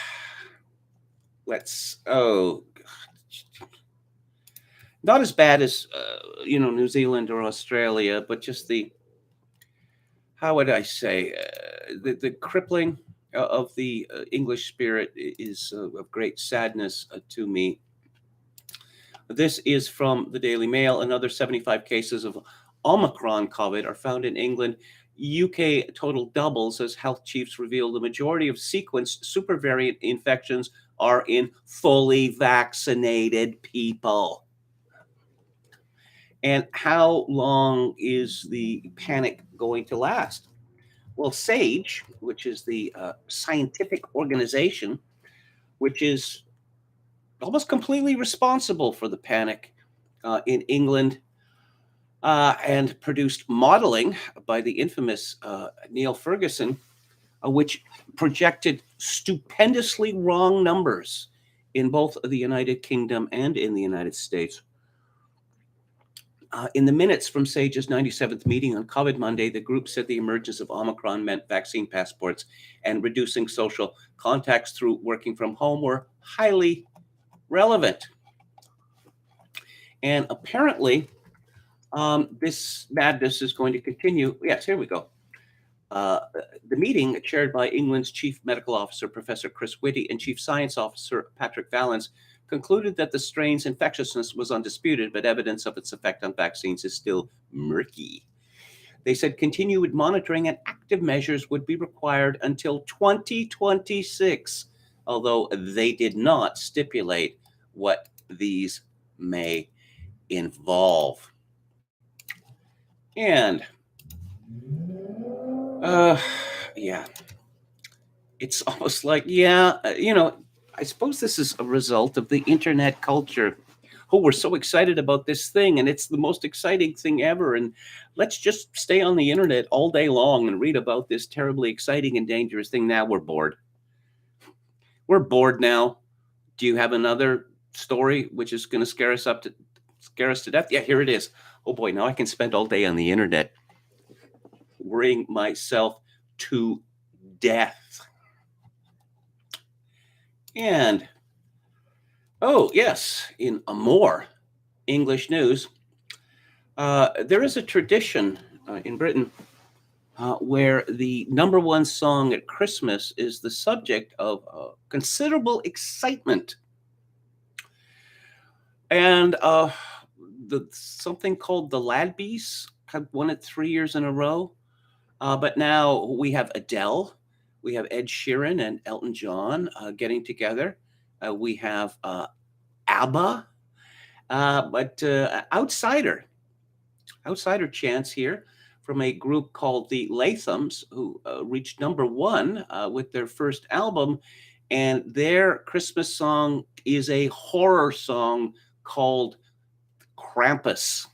not as bad as, New Zealand or Australia, but just how would I say, the crippling of the English spirit is of great sadness to me. This is from the Daily Mail. Another 75 cases of Omicron COVID are found in England. UK total doubles as health chiefs reveal the majority of sequenced supervariant infections are in fully vaccinated people. And how long is the panic going to last? Well, SAGE, which is the scientific organization, which is almost completely responsible for the panic in England, and produced modeling by the infamous Neil Ferguson, which projected stupendously wrong numbers in both the United Kingdom and in the United States. In the minutes from SAGE's 97th meeting on COVID Monday, the group said the emergence of Omicron meant vaccine passports and reducing social contacts through working from home were highly relevant. And apparently, this madness is going to continue. Yes, here we go. The meeting, chaired by England's Chief Medical Officer, Professor Chris Whitty, and Chief Science Officer, Patrick Vallance, concluded that the strain's infectiousness was undisputed, but evidence of its effect on vaccines is still murky. They said continued monitoring and active measures would be required until 2026, although they did not stipulate what these may involve. And it's almost like, I suppose this is a result of the internet culture. Oh, we're so excited about this thing, and it's the most exciting thing ever. And let's just stay on the internet all day long and read about this terribly exciting and dangerous thing. Now we're bored. We're bored now. Do you have another story which is going to scare us to death? Yeah, here it is. Oh boy, now I can spend all day on the internet worrying myself to death. And, oh yes, in more English news, there is a tradition in Britain where the #1 song at Christmas is the subject of considerable excitement. And something called the Ladbies have won it 3 years in a row. But now we have Adele, we have Ed Sheeran and Elton John getting together. We have ABBA, but outsider chants here from a group called the Lathams, who reached #1 with their first album. And their Christmas song is a horror song called Krampus.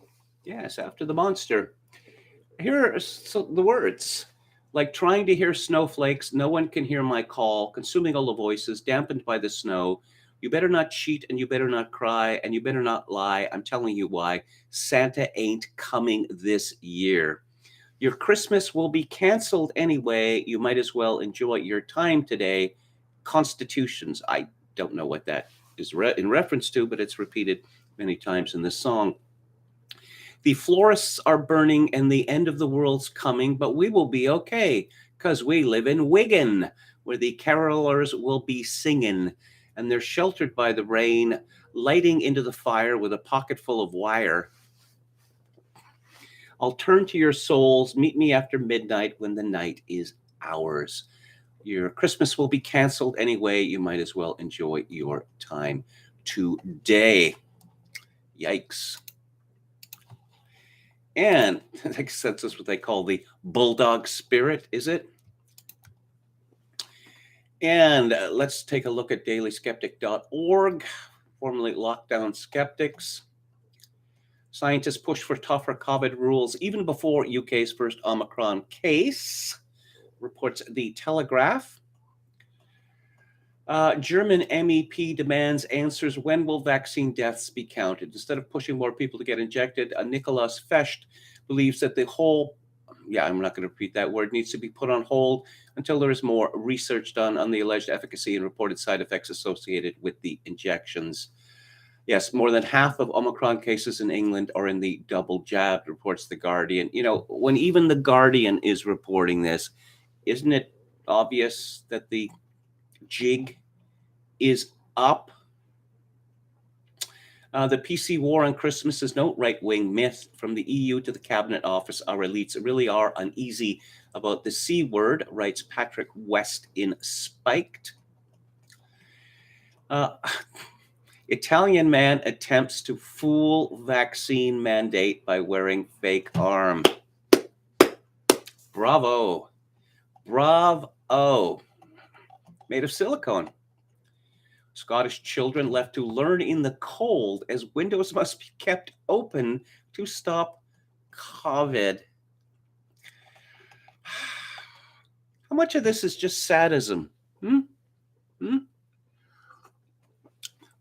Yes, after the monster. Here are the words. Like trying to hear snowflakes, no one can hear my call, consuming all the voices, dampened by the snow. You better not cheat, and you better not cry, and you better not lie. I'm telling you why. Santa ain't coming this year. Your Christmas will be canceled anyway. You might as well enjoy your time today. Constitutions. I don't know what that is in reference to, but it's repeated many times in this song. The florists are burning and the end of the world's coming, but we will be okay because we live in Wigan, where the carolers will be singing, and they're sheltered by the rain, lighting into the fire with a pocket full of wire. I'll turn to your souls. Meet me after midnight when the night is ours. Your Christmas will be canceled anyway. You might as well enjoy your time today. Yikes. And I guess that's what they call the bulldog spirit, is it? And let's take a look at dailyskeptic.org, formerly Lockdown Skeptics. Scientists push for tougher COVID rules even before UK's first Omicron case, reports The Telegraph. German MEP demands answers. When will vaccine deaths be counted? Instead of pushing more people to get injected, Nicolas Fecht believes that the whole, I'm not going to repeat that word, needs to be put on hold until there is more research done on the alleged efficacy and reported side effects associated with the injections. Yes, more than half of Omicron cases in England are in the double jab, reports The Guardian. You know, when even The Guardian is reporting this, isn't it obvious that the jig is up? The PC war on Christmas is no right-wing myth. From the EU to the Cabinet Office, our elites really are uneasy about the C word, writes Patrick West in Spiked. Italian man attempts to fool vaccine mandate by wearing fake arm. Bravo. Bravo. Made of silicone. Scottish children left to learn in the cold as windows must be kept open to stop COVID. How much of this is just sadism?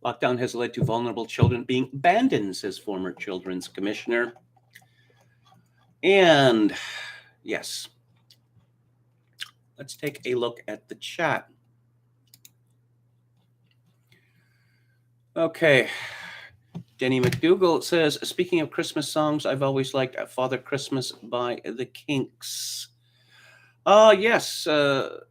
Lockdown has led to vulnerable children being abandoned, says former children's commissioner. And yes, let's take a look at the chat. Okay. Denny McDougall says, speaking of Christmas songs, I've always liked Father Christmas by the Kinks. Yes,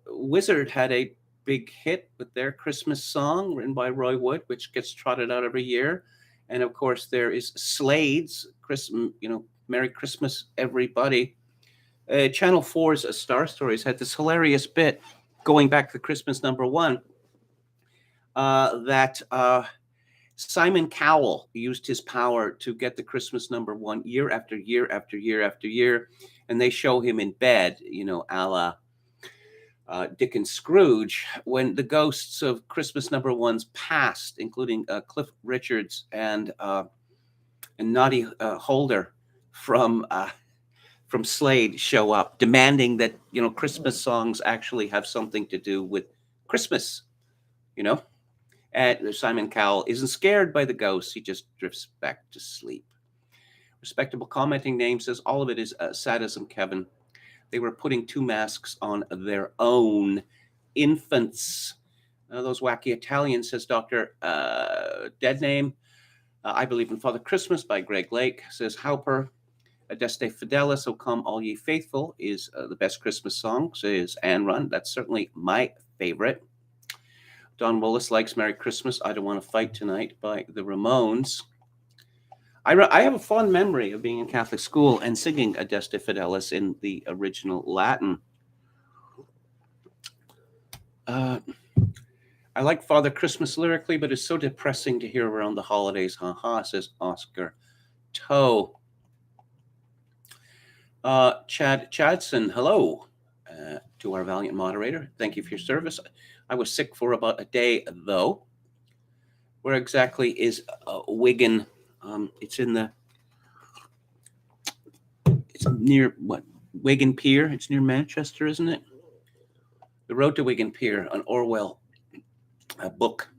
Wizard had a big hit with their Christmas song written by Roy Wood, which gets trotted out every year. And of course, there is Slade's Merry Christmas, Everybody. Channel 4's Star Stories had this hilarious bit going back to Christmas #1 that Simon Cowell used his power to get the Christmas #1 year after year after year after year. And they show him in bed, a la Dick and Scrooge, when the ghosts of Christmas #1's past, including Cliff Richards and Noddy Holder from Slade, show up, demanding that Christmas songs actually have something to do with Christmas. And Simon Cowell isn't scared by the ghosts; he just drifts back to sleep. Respectable commenting name says all of it is sadism, Kevin. They were putting 2 masks on their own infants. Those wacky Italians, says Dr. Dead Name. I Believe in Father Christmas by Greg Lake, says Hauper. Adeste Fidelis, O Come All Ye Faithful, is the best Christmas song, says Anne Run. That's certainly my favorite. Don Willis likes Merry Christmas, I Don't Want to Fight Tonight by the Ramones. I have a fond memory of being in Catholic school and singing Adeste Fidelis in the original Latin. I like Father Christmas lyrically, but it's so depressing to hear around the holidays. Says Oscar Toe. Chad Chadson, hello to our valiant moderator. Thank you for your service. I was sick for about a day, though. Where exactly is Wigan? It's near Wigan Pier. It's near Manchester, isn't it? The Road to Wigan Pier, an Orwell book.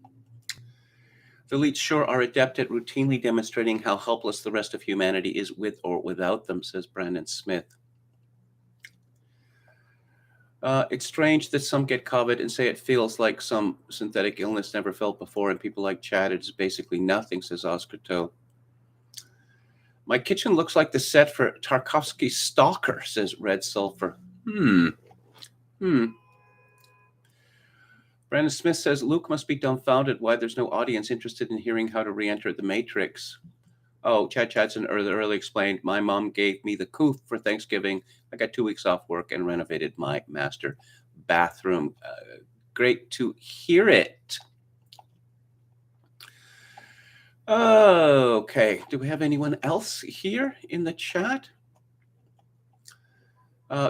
The elites sure are adept at routinely demonstrating how helpless the rest of humanity is with or without them, says Brandon Smith. It's strange that some get COVID and say it feels like some synthetic illness never felt before, and people like Chad, it's basically nothing, says Oscar Toe. My kitchen looks like the set for Tarkovsky's Stalker, says Red Sulfur. Brandon Smith says Luke must be dumbfounded why there's no audience interested in hearing how to re-enter the Matrix. Oh, Chad Chadson early explained, my mom gave me the coof for Thanksgiving. I got 2 weeks off work and renovated my master bathroom. Great to hear it. Okay, do we have anyone else here in the chat?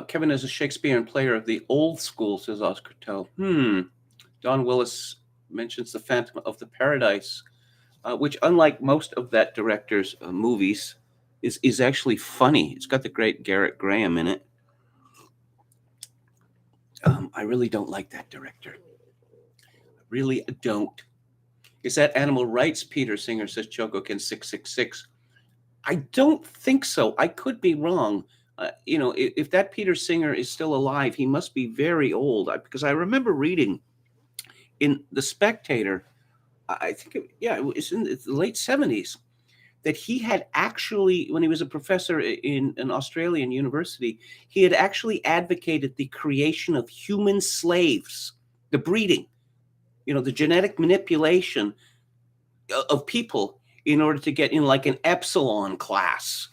Kevin is a Shakespearean player of the old school, says Oscar Toe. Don Willis mentions the Phantom of the Paradise, which, unlike most of that director's movies, is actually funny. It's got the great Garrett Graham in it. I really don't like that director. I really don't. Is that animal rights, Peter Singer, says Chogokin 666. I don't think so. I could be wrong. If that Peter Singer is still alive, he must be very old. Because I remember reading in The Spectator, I think, it was in the late 70s, that he had actually, when he was a professor in an Australian university, he had actually advocated the creation of human slaves, the breeding, the genetic manipulation of people in order to get in like an epsilon class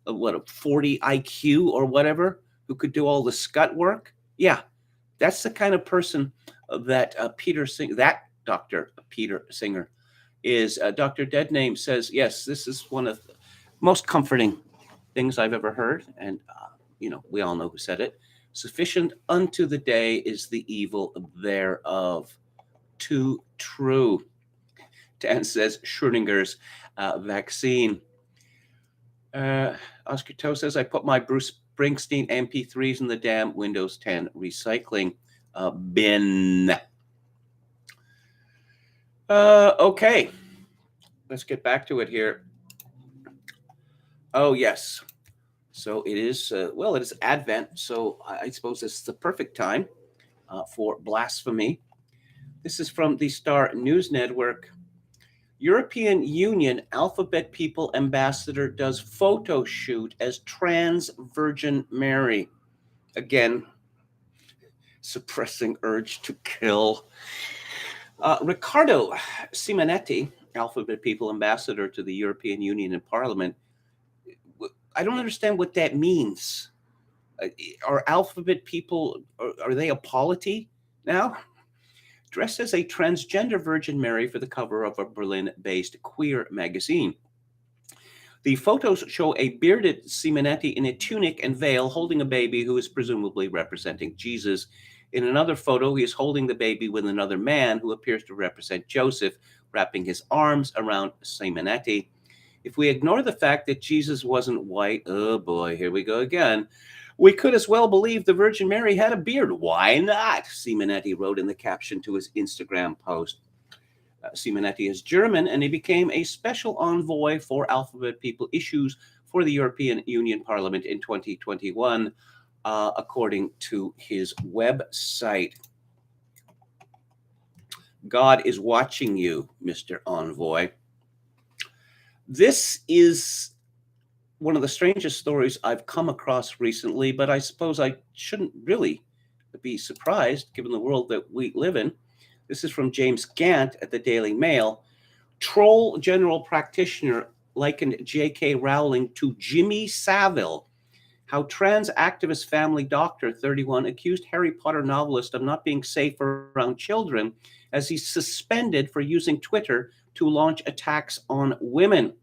of a 40 IQ or whatever, who could do all the scut work. Yeah, that's the kind of person that that Dr. Peter Singer is. Dr. Deadname says, yes, this is one of the most comforting things I've ever heard. And, we all know who said it. Sufficient unto the day is the evil thereof. Too true. Dan says Schrodinger's vaccine. Oscar Toe says, I put my Bruce Springsteen MP3s in the damn Windows 10 recycling bin. Okay, let's get back to it here. Oh, yes. So it is, it is Advent. So I suppose this is the perfect time for blasphemy. This is from the Star News Network. European Union Alphabet People ambassador does photo shoot as trans Virgin Mary. Again, suppressing urge to kill. Riccardo Simonetti, Alphabet People ambassador to the European Union and Parliament. I don't understand what that means. Are Alphabet People, are they a polity now? Dressed as a transgender Virgin Mary for the cover of a Berlin-based queer magazine. The photos show a bearded Simonetti in a tunic and veil holding a baby who is presumably representing Jesus. In another photo, he is holding the baby with another man who appears to represent Joseph, wrapping his arms around Simonetti. If we ignore the fact that Jesus wasn't white, oh boy, here we go again, we could as well believe the Virgin Mary had a beard. Why not? Simonetti wrote in the caption to his Instagram post. Simonetti is German, and he became a special envoy for Alphabet People issues for the European Union Parliament in 2021, according to his website. God is watching you, Mr. Envoy. This is one of the strangest stories I've come across recently, but I suppose I shouldn't really be surprised given the world that we live in. This is from James Gant at the Daily Mail. Troll general practitioner likened J.K. Rowling to Jimmy Savile. How trans activist family doctor 31 accused Harry Potter novelist of not being safe around children as he's suspended for using Twitter to launch attacks on women.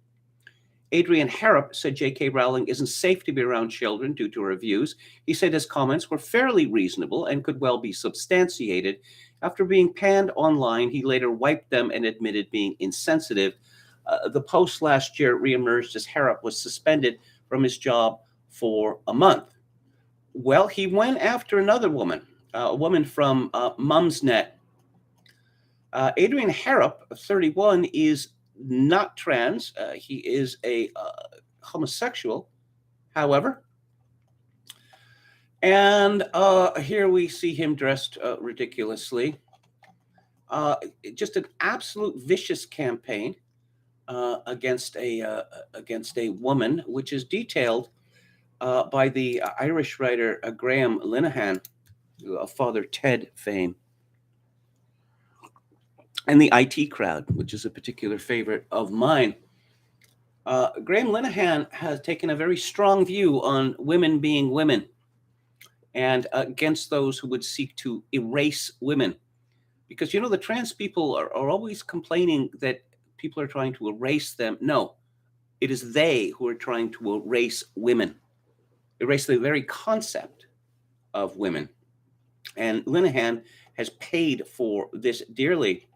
Adrian Harrop said J.K. Rowling isn't safe to be around children due to her views. He said his comments were fairly reasonable and could well be substantiated. After being panned online, he later wiped them and admitted being insensitive. The post last year reemerged as Harrop was suspended from his job for a month. Well, he went after another woman, a woman from Mumsnet. Adrian Harrop, 31, is not trans. He is a homosexual, however. And here we see him dressed ridiculously. Just an absolute vicious campaign against a woman, which is detailed by the Irish writer Graham Linehan, Father Ted fame, and the IT crowd, which is a particular favorite of mine. Graham Linehan has taken a very strong view on women being women and against those who would seek to erase women. Because, the trans people are always complaining that people are trying to erase them. No, it is they who are trying to erase women, erase the very concept of women. And Linehan has paid for this dearly.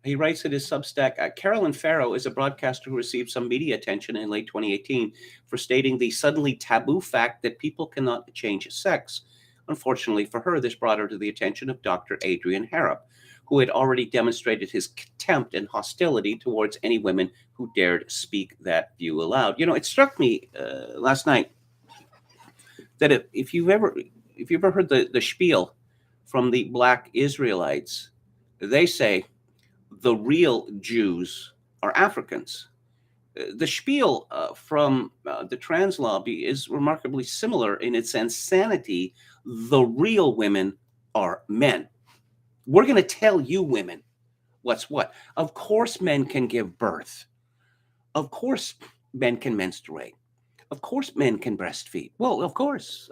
He writes in his Substack, Carolyn Farrow is a broadcaster who received some media attention in late 2018 for stating the suddenly taboo fact that people cannot change sex. Unfortunately for her, this brought her to the attention of Dr. Adrian Harrop, who had already demonstrated his contempt and hostility towards any women who dared speak that view aloud. It struck me last night that if you've ever heard the spiel from the Black Israelites, they say the real Jews are Africans. The spiel from the trans lobby is remarkably similar in its insanity. The real women are men. We're going to tell you women what's what. Of course, men can give birth. Of course, men can menstruate. Of course, men can breastfeed. Well, of course.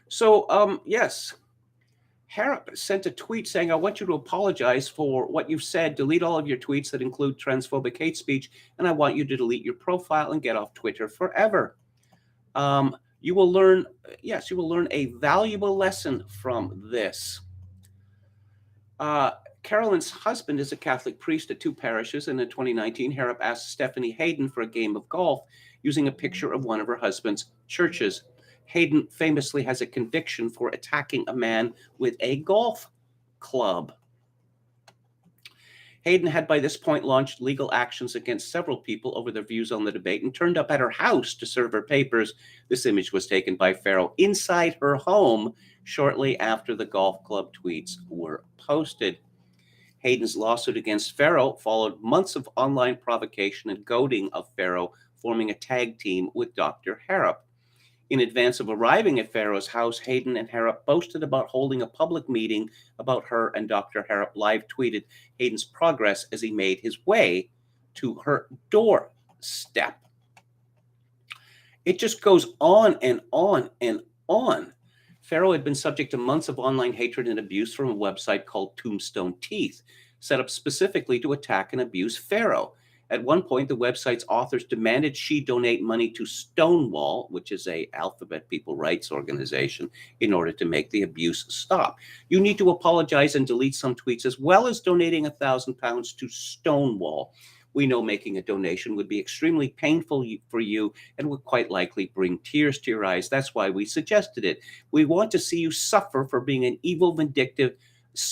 So, yes, Harrop sent a tweet saying, I want you to apologize for what you've said. Delete all of your tweets that include transphobic hate speech, and I want you to delete your profile and get off Twitter forever. You will learn a valuable lesson from this. Carolyn's husband is a Catholic priest at 2 parishes, and in 2019, Harrop asked Stephanie Hayden for a game of golf using a picture of one of her husband's churches. Hayden famously has a conviction for attacking a man with a golf club. Hayden had by this point launched legal actions against several people over their views on the debate and turned up at her house to serve her papers. This image was taken by Farrow inside her home shortly after the golf club tweets were posted. Hayden's lawsuit against Farrow followed months of online provocation and goading of Farrow, forming a tag team with Dr. Harrop. In advance of arriving at Farrow's house, Hayden and Harrop boasted about holding a public meeting about her, and Dr. Harrop live tweeted Hayden's progress as he made his way to her doorstep. It just goes on and on and on. Farrow had been subject to months of online hatred and abuse from a website called Tombstone Teeth, set up specifically to attack and abuse Farrow. At one point, the website's authors demanded she donate money to Stonewall, which is a Alphabet People Rights organization, in order to make the abuse stop. You need to apologize and delete some tweets, as well as donating £1,000 to Stonewall. We know making a donation would be extremely painful for you and would quite likely bring tears to your eyes. That's why we suggested it. We want to see you suffer for being an evil, vindictive,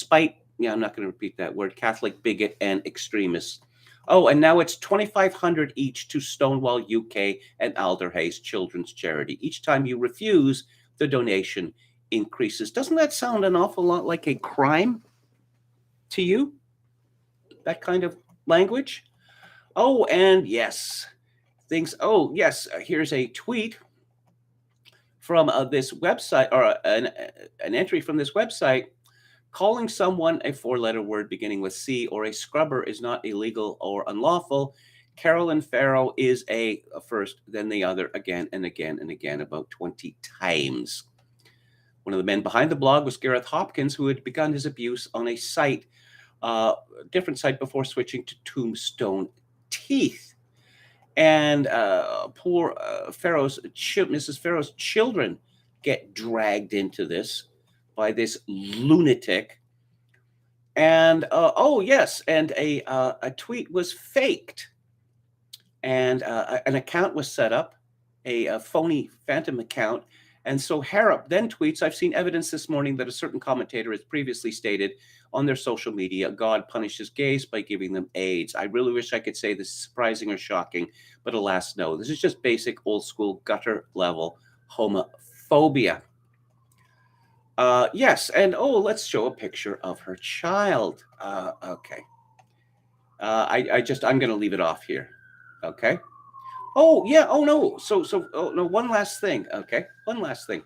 I'm not going to repeat that word, Catholic bigot and extremist. Oh, and now it's $2,500 each to Stonewall UK and Alder Hayes Children's Charity. Each time you refuse, the donation increases. Doesn't that sound an awful lot like a crime to you? That kind of language? Oh, and yes, here's a tweet from this website, or an entry from this website. Calling someone a 4-letter word beginning with C or a scrubber is not illegal or unlawful. Carolyn Farrow is a first, then the other, again and again and again, about 20 times. One of the men behind the blog was Gareth Hopkins, who had begun his abuse on a different site before switching to Tombstone Teeth. And poor Mrs. Farrow's children get dragged into this by this lunatic. And a tweet was faked, and an account was set up, a phony phantom account. And so Harrop then tweets, I've seen evidence this morning that a certain commentator has previously stated on their social media, God punishes gays by giving them AIDS. I really wish I could say this is surprising or shocking, but alas, no. This is just basic old school gutter level homophobia. phobia. Yes, and let's show a picture of her child. Okay. I'm going to leave it off here. Okay. Oh, yeah. Oh, no. No, one last thing. Okay. One last thing.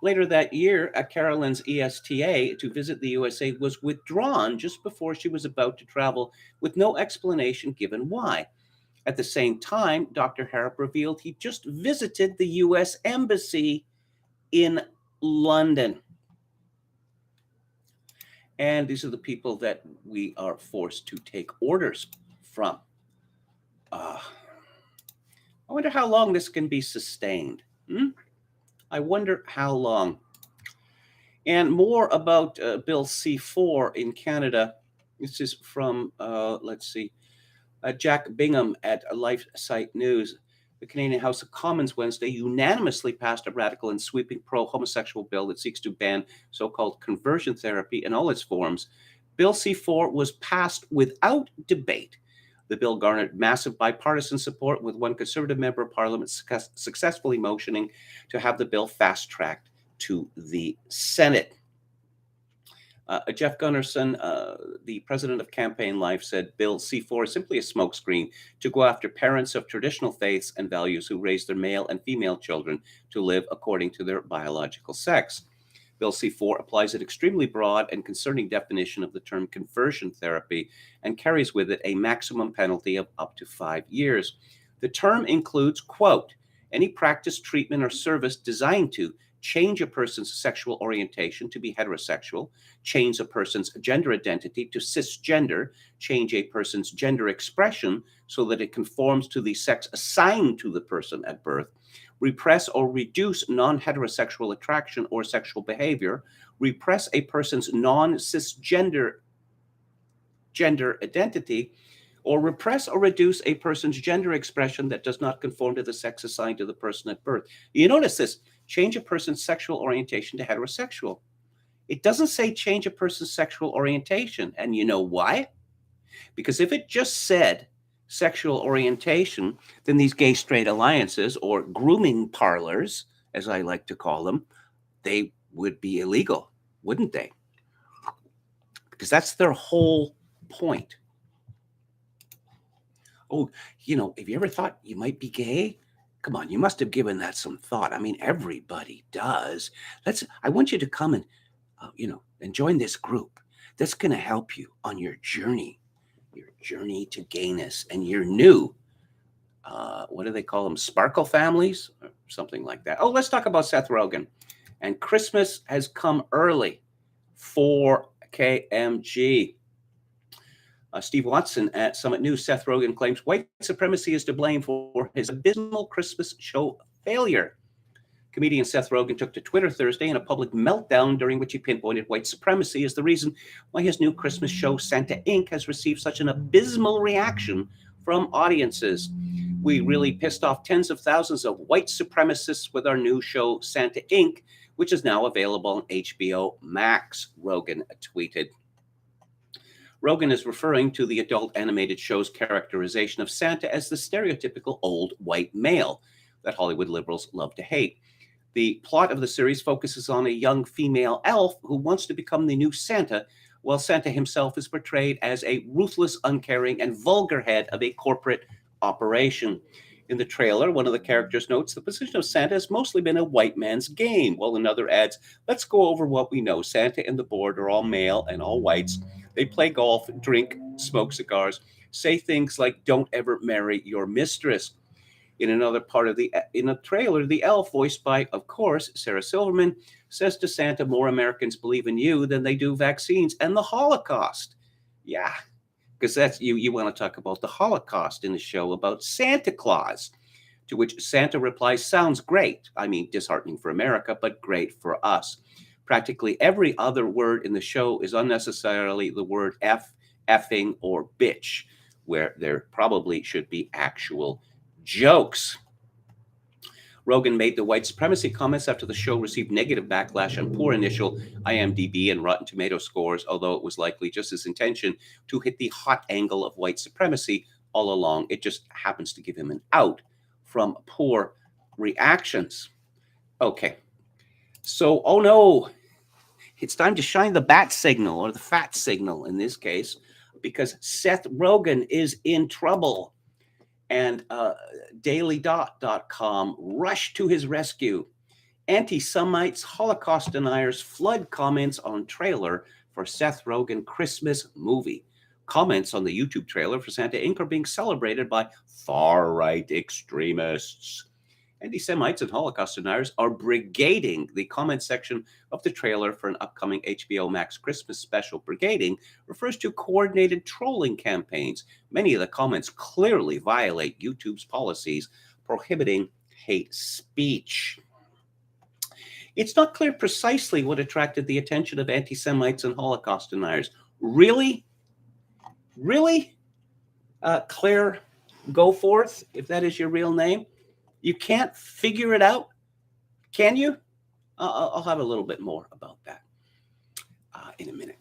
Later that year, Carolyn's ESTA to visit the USA was withdrawn just before she was about to travel, with no explanation given why. At the same time, Dr. Harrop revealed he just visited the US Embassy in London. And these are the people that we are forced to take orders from. I wonder how long this can be sustained. I wonder how long. And more about Bill C4 in Canada. This is from, let's see, Jack Bingham at LifeSite News. The Canadian House of Commons Wednesday unanimously passed a radical and sweeping pro-homosexual bill that seeks to ban so-called conversion therapy in all its forms. Bill C4 was passed without debate. The bill garnered massive bipartisan support, with one Conservative member of Parliament successfully motioning to have the bill fast-tracked to the Senate. Jeff Gunnarsson, the president of Campaign Life, said Bill C4 is simply a smokescreen to go after parents of traditional faiths and values who raise their male and female children to live according to their biological sex. Bill C4 applies an extremely broad and concerning definition of the term conversion therapy and carries with it a maximum penalty of up to 5 years. The term includes, quote, any practice, treatment, or service designed to change a person's sexual orientation to be heterosexual, change a person's gender identity to cisgender, change a person's gender expression so that it conforms to the sex assigned to the person at birth, repress or reduce non-heterosexual attraction or sexual behavior, repress a person's non-cisgender gender identity, or repress or reduce a person's gender expression that does not conform to the sex assigned to the person at birth. You notice this, change a person's sexual orientation to heterosexual. It doesn't say change a person's sexual orientation. And you know why? Because if it just said sexual orientation, then these gay straight alliances, or grooming parlors, as I like to call them, they would be illegal, wouldn't they? Because that's their whole point. Oh, have you ever thought you might be gay? Come on, you must have given that some thought. I mean, everybody does. I want you to come and, and join this group. That's going to help you on your journey to gayness and your new, what do they call them? Sparkle families or something like that. Oh, let's talk about Seth Rogen. And Christmas has come early for KMG. Steve Watson at Summit News. Seth Rogen claims white supremacy is to blame for his abysmal Christmas show failure. Comedian Seth Rogen took to Twitter Thursday in a public meltdown during which he pinpointed white supremacy as the reason why his new Christmas show, Santa Inc., has received such an abysmal reaction from audiences. We really pissed off tens of thousands of white supremacists with our new show, Santa Inc., which is now available on HBO Max, Rogen tweeted. Rogen is referring to the adult animated show's characterization of Santa as the stereotypical old white male that Hollywood liberals love to hate. The plot of the series focuses on a young female elf who wants to become the new Santa, while Santa himself is portrayed as a ruthless, uncaring, and vulgar head of a corporate operation. In the trailer, one of the characters notes the position of Santa has mostly been a white man's game, while another adds, let's go over what we know. Santa and the board are all male and all whites. They play golf, drink, smoke cigars, say things like, don't ever marry your mistress. In another part of in a trailer, the elf, voiced by, of course, Sarah Silverman, says to Santa, more Americans believe in you than they do vaccines and the Holocaust. Yeah, because that's you want to talk about the Holocaust in the show about Santa Claus, to which Santa replies, sounds great. I mean, disheartening for America, but great for us. Practically every other word in the show is unnecessarily the word F, effing, or bitch, where there probably should be actual jokes. Rogen made the white supremacy comments after the show received negative backlash and poor initial IMDb and Rotten Tomato scores, although it was likely just his intention to hit the hot angle of white supremacy all along. It just happens to give him an out from poor reactions. Okay. So, oh no, it's time to shine the bat signal, or the fat signal in this case, because Seth Rogen is in trouble. And daily.com rushed to his rescue. Anti-Semites, Holocaust deniers flood comments on trailer for Seth Rogen Christmas movie. Comments on the YouTube trailer for Santa Inc. are being celebrated by far-right extremists. Anti-Semites and Holocaust deniers are brigading the comment section of the trailer for an upcoming HBO Max Christmas special. Brigading refers to coordinated trolling campaigns. Many of the comments clearly violate YouTube's policies prohibiting hate speech. It's not clear precisely what attracted the attention of anti-Semites and Holocaust deniers. Really? Really? Claire Goforth, if that is your real name? You can't figure it out? Can you? I'll have a little bit more about that in a minute.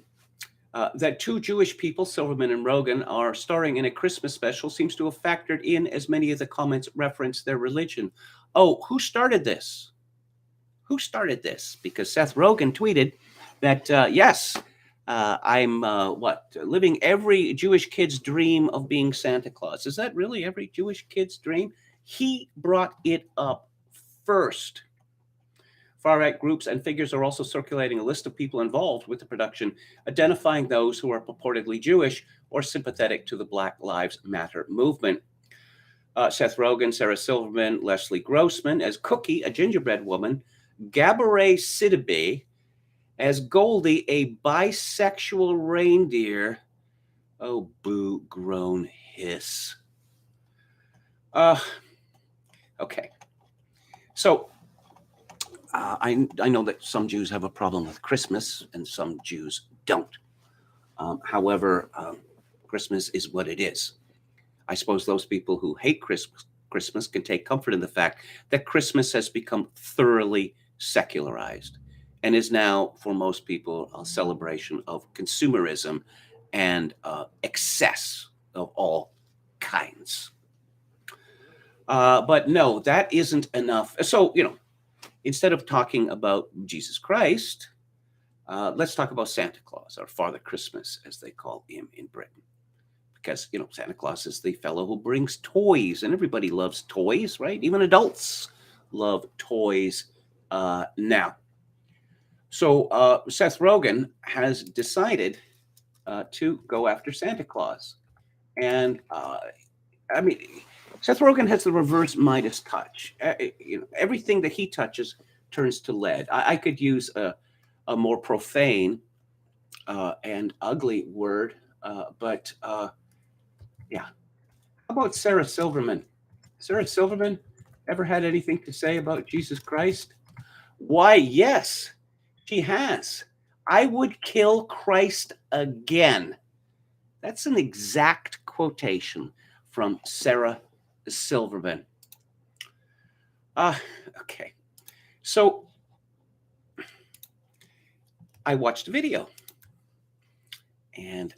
That two Jewish people, Silverman and Rogen, are starring in a Christmas special seems to have factored in as many of the comments reference their religion. Oh, who started this? Who started this? Because Seth Rogen tweeted that, yes, I'm living every Jewish kid's dream of being Santa Claus. Is that really every Jewish kid's dream? He brought it up first. Far-right groups and figures are also circulating a list of people involved with the production, identifying those who are purportedly Jewish or sympathetic to the Black Lives Matter movement. Seth Rogen, Sarah Silverman, Leslie Grossman as Cookie, a gingerbread woman, Gabourey Sidibe as Goldie, a bisexual reindeer. Oh, boo, groan, hiss. Okay. So I know that some Jews have a problem with Christmas and some Jews don't. However, Christmas is what it is. I suppose those people who hate Christmas can take comfort in the fact that Christmas has become thoroughly secularized and is now, for most people, a celebration of consumerism and excess of all kinds. But no, that isn't enough. So, instead of talking about Jesus Christ, let's talk about Santa Claus, or Father Christmas, as they call him in Britain. Because, Santa Claus is the fellow who brings toys, and everybody loves toys, right? Even adults love toys now. So Seth Rogen has decided to go after Santa Claus. And, Seth Rogen has the reverse Midas touch. Everything that he touches turns to lead. I could use a more profane and ugly word, but yeah. How about Sarah Silverman? Sarah Silverman ever had anything to say about Jesus Christ? Why, yes, she has. I would kill Christ again. That's an exact quotation from Sarah Silverman. Okay. So I watched a video, and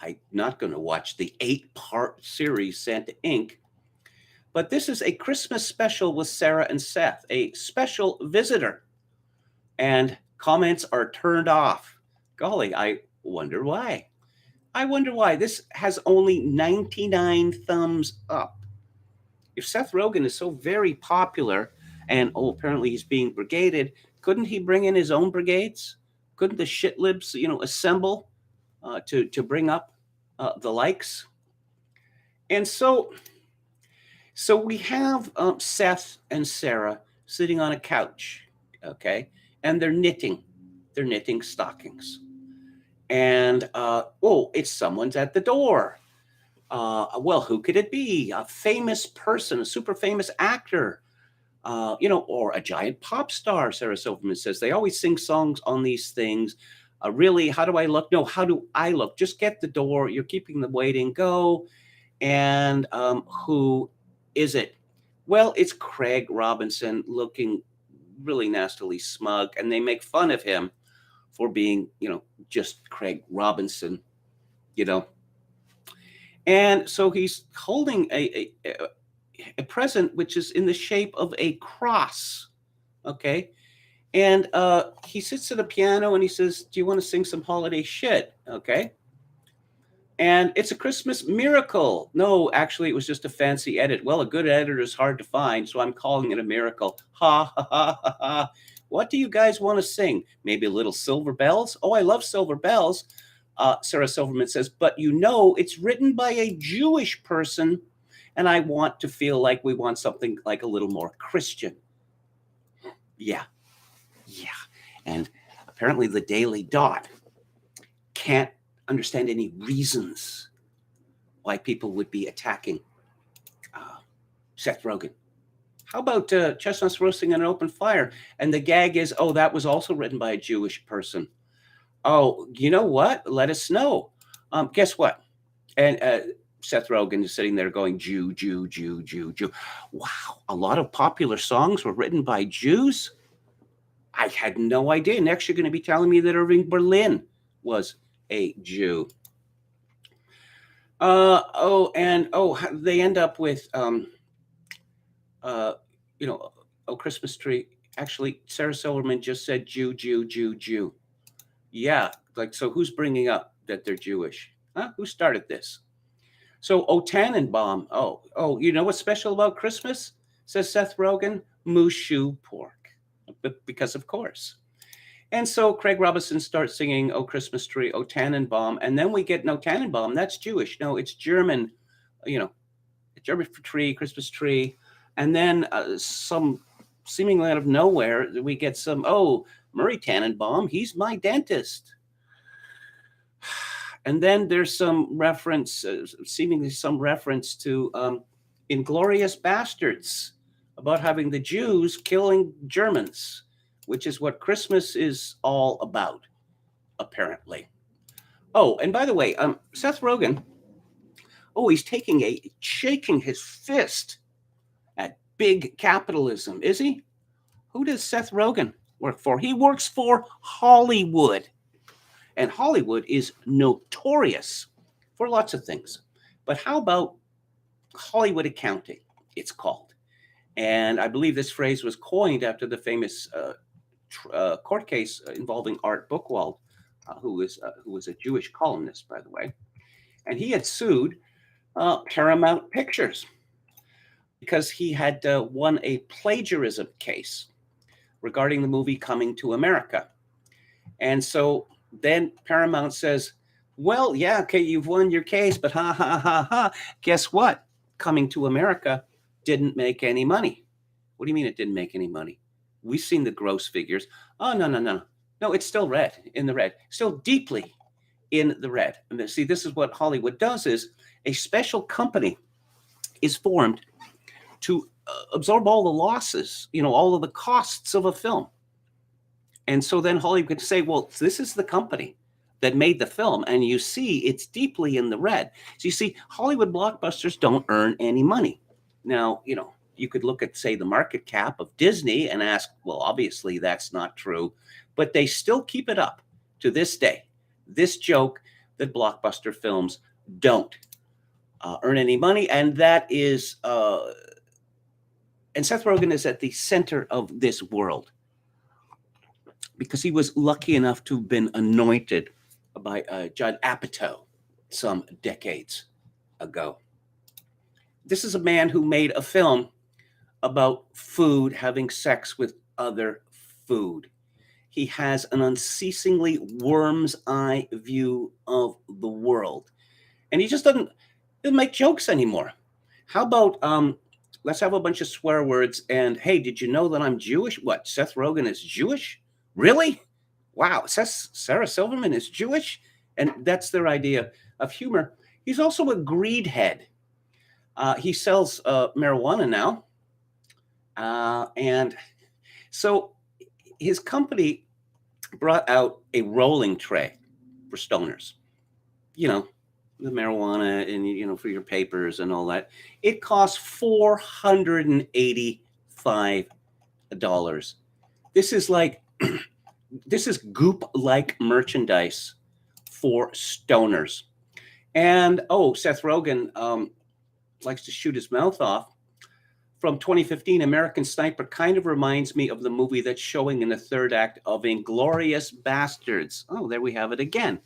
I'm not going to watch the 8-part series Santa Inc., but this is a Christmas special with Sarah and Seth, a special visitor, and comments are turned off. Golly, I wonder why. I wonder why. This has only 99 thumbs up. If Seth Rogen is so very popular and, apparently he's being brigaded, couldn't he bring in his own brigades? Couldn't the shitlibs, assemble to bring up the likes? And so we have Seth and Sarah sitting on a couch, okay? And they're knitting stockings. And, it's someone's at the door. Well, who could it be? A famous person, a super famous actor, or a giant pop star, Sarah Silverman says. They always sing songs on these things. Really, how do I look? No, how do I look? Just get the door. You're keeping them waiting. Go. And who is it? Well, it's Craig Robinson, looking really nastily smug. And they make fun of him for being, just Craig Robinson, And so he's holding a present which is in the shape of a cross. Okay. And he sits at a piano and he says, "Do you want to sing some holiday shit?" Okay. And it's a Christmas miracle. No, actually, it was just a fancy edit. Well, a good editor is hard to find, so I'm calling it a miracle. Ha, ha, ha, ha, ha. What do you guys want to sing? Maybe a little Silver Bells? Oh, I love Silver Bells. Sarah Silverman says, but it's written by a Jewish person, and I want to feel like we want something like a little more Christian. Yeah. And apparently the Daily Dot can't understand any reasons why people would be attacking Seth Rogen. How about chestnuts roasting on an open fire? And the gag is, oh, that was also written by a Jewish person. Oh, you know what? Let us know. Guess what? And Seth Rogen is sitting there going, Jew, Jew, Jew, Jew, Jew. Wow, a lot of popular songs were written by Jews? I had no idea. Next, you're going to be telling me that Irving Berlin was a Jew. They end up with, Christmas tree. Actually, Sarah Silverman just said Jew, Jew, Jew, Jew. Yeah, like, so who's bringing up that they're Jewish? Huh? Who started this? So, Tannenbaum. Oh, you know what's special about Christmas? Says Seth Rogen, Mushu pork. Because of course. And so Craig Robinson starts singing, "Oh Christmas Tree, Oh Tannenbaum," and then we get no Tannenbaum. That's Jewish. No, it's German. German tree, Christmas tree, and then some seemingly out of nowhere we get some. Oh, Murray Tannenbaum, he's my dentist. And then there's some reference, seemingly some reference to Inglorious Bastards, about having the Jews killing Germans, which is what Christmas is all about, apparently. Oh, and by the way, Seth Rogen, he's shaking his fist at big capitalism, is he? Who does Seth Rogen work for? He works for Hollywood. And Hollywood is notorious for lots of things. But how about Hollywood accounting, it's called? And I believe this phrase was coined after the famous court case involving Art Buchwald, who was a Jewish columnist, by the way. And he had sued Paramount Pictures because he had won a plagiarism case regarding the movie Coming to America. And so then Paramount says, well, yeah, okay, you've won your case, but ha, ha, ha, ha. Guess what? Coming to America didn't make any money. What do you mean it didn't make any money? We've seen the gross figures. Oh, no. No, it's still in the red, still deeply in the red. And see, this is what Hollywood does, is a special company is formed to absorb all the losses, all of the costs of a film. And so then Hollywood could say, well, this is the company that made the film, and you see it's deeply in the red. So you see, Hollywood blockbusters don't earn any money. Now, you could look at, say, the market cap of Disney and ask, well, obviously that's not true, but they still keep it up to this day, this joke that blockbuster films don't earn any money. And that is, and Seth Rogen is at the center of this world, because he was lucky enough to have been anointed by Judd Apatow some decades ago. This is a man who made a film about food having sex with other food. He has an unceasingly worm's eye view of the world. And he just doesn't make jokes anymore. How about let's have a bunch of swear words and, hey, did you know that I'm Jewish? What, Seth Rogen is Jewish? Really? Wow, Sarah Silverman is Jewish? And that's their idea of humor. He's also a greed head. He sells marijuana now. And so his company brought out a rolling tray for stoners. The marijuana and, for your papers and all that. It costs $485. This is like, this is goop-like merchandise for stoners. And, Seth Rogen likes to shoot his mouth off from 2015, American Sniper kind of reminds me of the movie that's showing in the third act of Inglourious Bastards. Oh, there we have it again.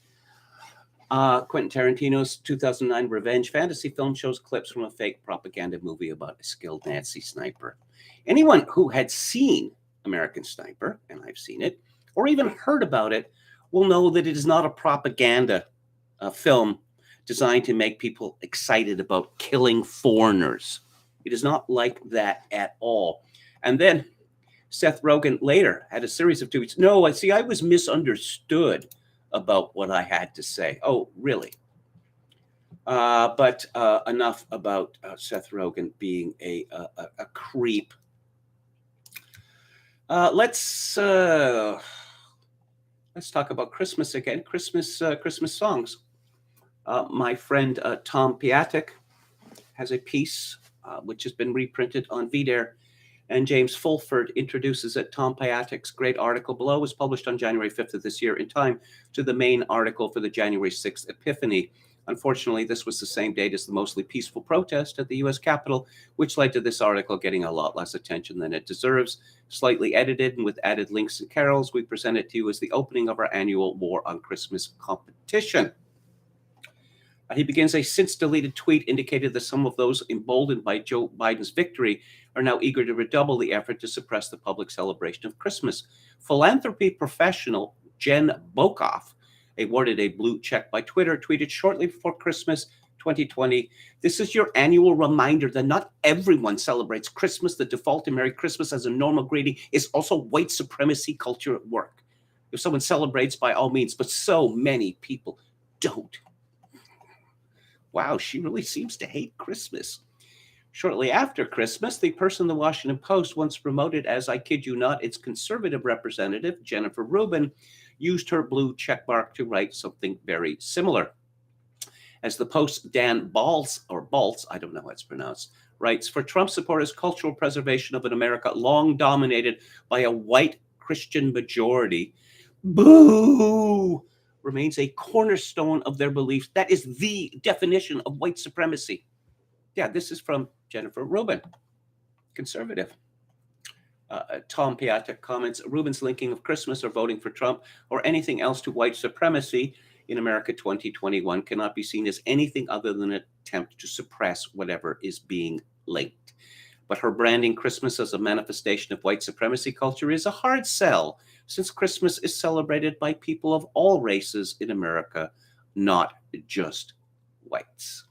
Quentin Tarantino's 2009 revenge fantasy film shows clips from a fake propaganda movie about a skilled Nazi sniper. Anyone who had seen American Sniper, and I've seen it, or even heard about it, will know that it is not a propaganda film designed to make people excited about killing foreigners. It is not like that at all. And then Seth Rogen later had a series of tweets. No, I was misunderstood about what I had to say. Oh, really? But enough about Seth Rogen being a creep. Let's talk about Christmas again. Christmas songs. My friend Tom Piatek has a piece which has been reprinted on VDare, and James Fulford introduces it. Tom Piatek's great article below was published on January 5th of this year in time to the main article for the January 6th Epiphany. Unfortunately, this was the same date as the mostly peaceful protest at the U.S. Capitol, which led to this article getting a lot less attention than it deserves. Slightly edited and with added links and carols, we present it to you as the opening of our annual War on Christmas competition. He begins a since-deleted tweet indicated that some of those emboldened by Joe Biden's victory are now eager to redouble the effort to suppress the public celebration of Christmas. Philanthropy professional Jen Bokoff, awarded a blue check by Twitter, tweeted shortly before Christmas 2020, "This is your annual reminder that not everyone celebrates Christmas. The default in Merry Christmas as a normal greeting is also white supremacy culture at work. If someone celebrates, by all means, but so many people don't." Wow, she really seems to hate Christmas. Shortly after Christmas, the person the Washington Post once promoted as, I kid you not, its conservative representative, Jennifer Rubin, used her blue checkmark to write something very similar. As the Post's Dan Balz, I don't know how it's pronounced, writes, for Trump supporters, cultural preservation of an America long dominated by a white Christian majority, boo, remains a cornerstone of their beliefs. That is the definition of white supremacy. Yeah, this is from Jennifer Rubin, conservative. Tom Piatek comments, Rubin's linking of Christmas or voting for Trump or anything else to white supremacy in America 2021 cannot be seen as anything other than an attempt to suppress whatever is being linked. But her branding Christmas as a manifestation of white supremacy culture is a hard sell, since Christmas is celebrated by people of all races in America, not just whites.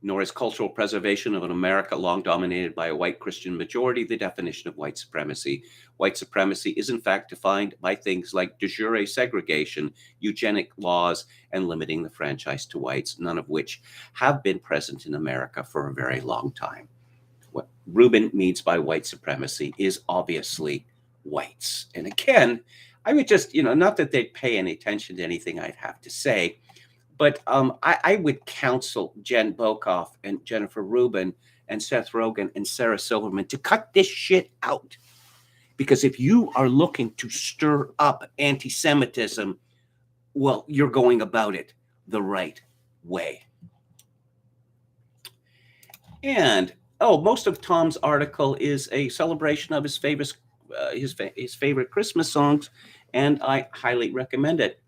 Nor is cultural preservation of an America long dominated by a white Christian majority the definition of white supremacy. White supremacy is in fact defined by things like de jure segregation, eugenic laws, and limiting the franchise to whites, none of which have been present in America for a very long time. What Rubin means by white supremacy is obviously whites. And again, I would just, not that they'd pay any attention to anything I'd have to say, but I would counsel Jen Bokoff and Jennifer Rubin and Seth Rogen and Sarah Silverman to cut this shit out. Because if you are looking to stir up anti-Semitism, well, you're going about it the right way. And, most of Tom's article is a celebration of his favorite Christmas songs, and I highly recommend it.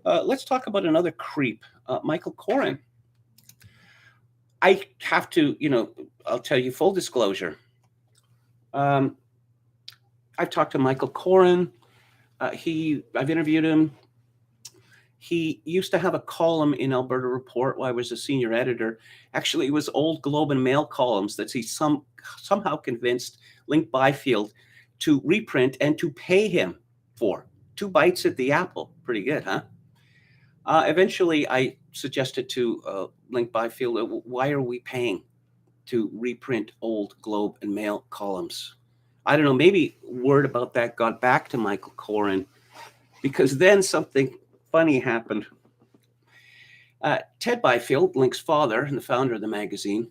Let's talk about another creep, Michael Coren. I have to, I'll tell you full disclosure. I've talked to Michael Coren. I've interviewed him. He used to have a column in Alberta Report while I was a senior editor. Actually, it was old Globe and Mail columns that he somehow convinced Link Byfield to reprint and to pay him for. 2 bites at the apple. Pretty good, huh? Eventually, I suggested to Link Byfield, why are we paying to reprint old Globe and Mail columns? I don't know, maybe word about that got back to Michael Coren, because then something funny happened. Ted Byfield, Link's father and the founder of the magazine,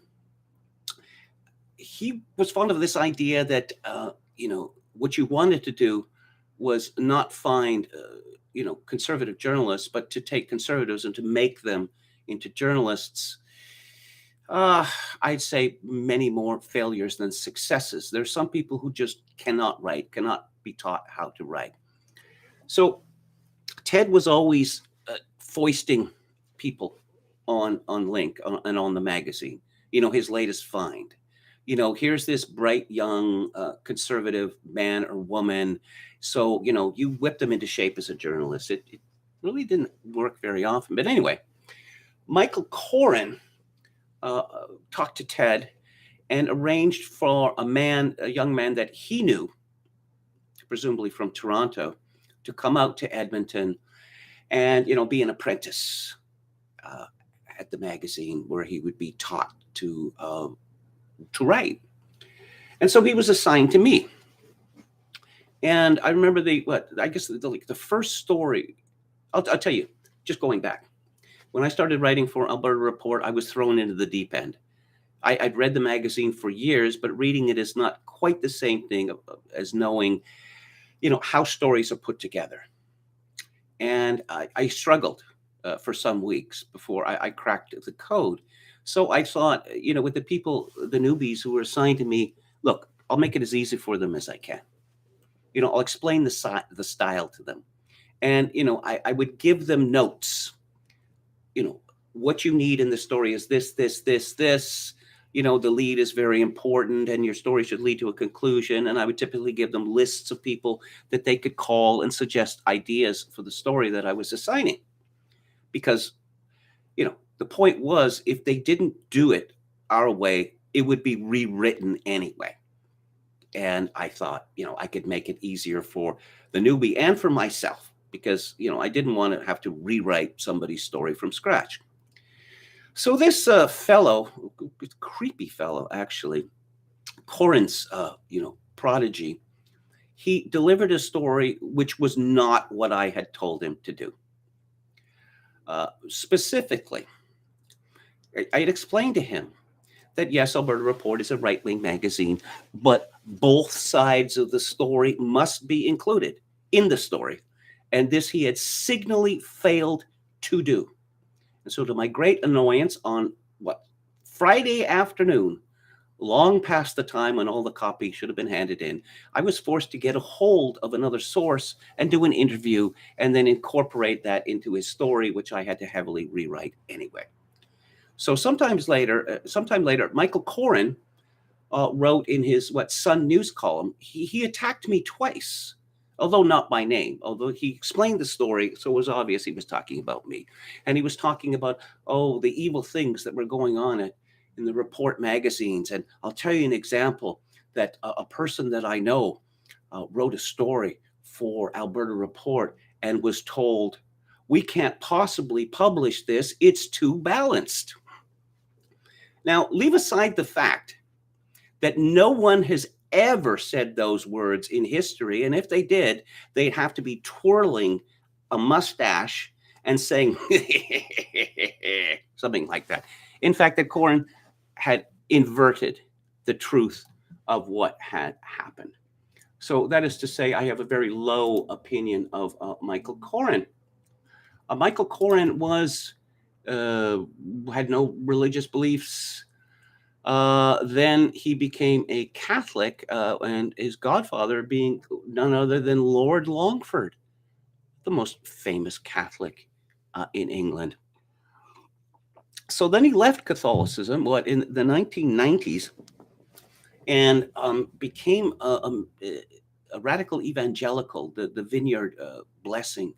he was fond of this idea that, what you wanted to do was not find conservative journalists, but to take conservatives and to make them into journalists. Uh, I'd say many more failures than successes. There's some people who just cannot write, cannot be taught how to write. So Ted was always foisting people on Link and on the magazine. His latest find. Here's this bright young conservative man or woman. So you whip them into shape as a journalist. It really didn't work very often. But anyway, Michael Coren talked to Ted and arranged for a young man that he knew, presumably from Toronto, to come out to Edmonton and be an apprentice at the magazine, where he would be taught to write. And so he was assigned to me. And I remember the first story. I'll tell you, just going back. When I started writing for Alberta Report, I was thrown into the deep end. I'd read the magazine for years, but reading it is not quite the same thing as knowing, how stories are put together. And I struggled for some weeks before I cracked the code. So I thought, with the people, the newbies who were assigned to me, look, I'll make it as easy for them as I can. I'll explain the style to them. And, I would give them notes. What you need in the story is this. The lead is very important and your story should lead to a conclusion. And I would typically give them lists of people that they could call and suggest ideas for the story that I was assigning. Because, the point was, if they didn't do it our way, it would be rewritten anyway. And I thought, I could make it easier for the newbie and for myself, because, I didn't want to have to rewrite somebody's story from scratch. So this fellow, creepy fellow, actually, Coren's, prodigy, he delivered a story which was not what I had told him to do. Specifically, I had explained to him that, yes, Alberta Report is a right-wing magazine, but both sides of the story must be included in the story. And this he had signally failed to do. And so to my great annoyance, on Friday afternoon, long past the time when all the copy should have been handed in, I was forced to get a hold of another source and do an interview and then incorporate that into his story, which I had to heavily rewrite anyway. So sometime later, Michael Coren wrote in his Sun News column, he attacked me twice, although not by name, although he explained the story, so it was obvious he was talking about me. And he was talking about, the evil things that were going on in the Report magazines. And I'll tell you an example that a person that I know wrote a story for Alberta Report and was told, we can't possibly publish this, it's too balanced. Now, leave aside the fact that no one has ever said those words in history. And if they did, they'd have to be twirling a mustache and saying something like that. In fact, that Coren had inverted the truth of what had happened. So that is to say, I have a very low opinion of Michael Coren. Michael Coren had no religious beliefs. Then he became a Catholic, and his godfather being none other than Lord Longford, the most famous Catholic in England. So then he left Catholicism, in the 1990s, and became a radical evangelical, the Vineyard Blessing,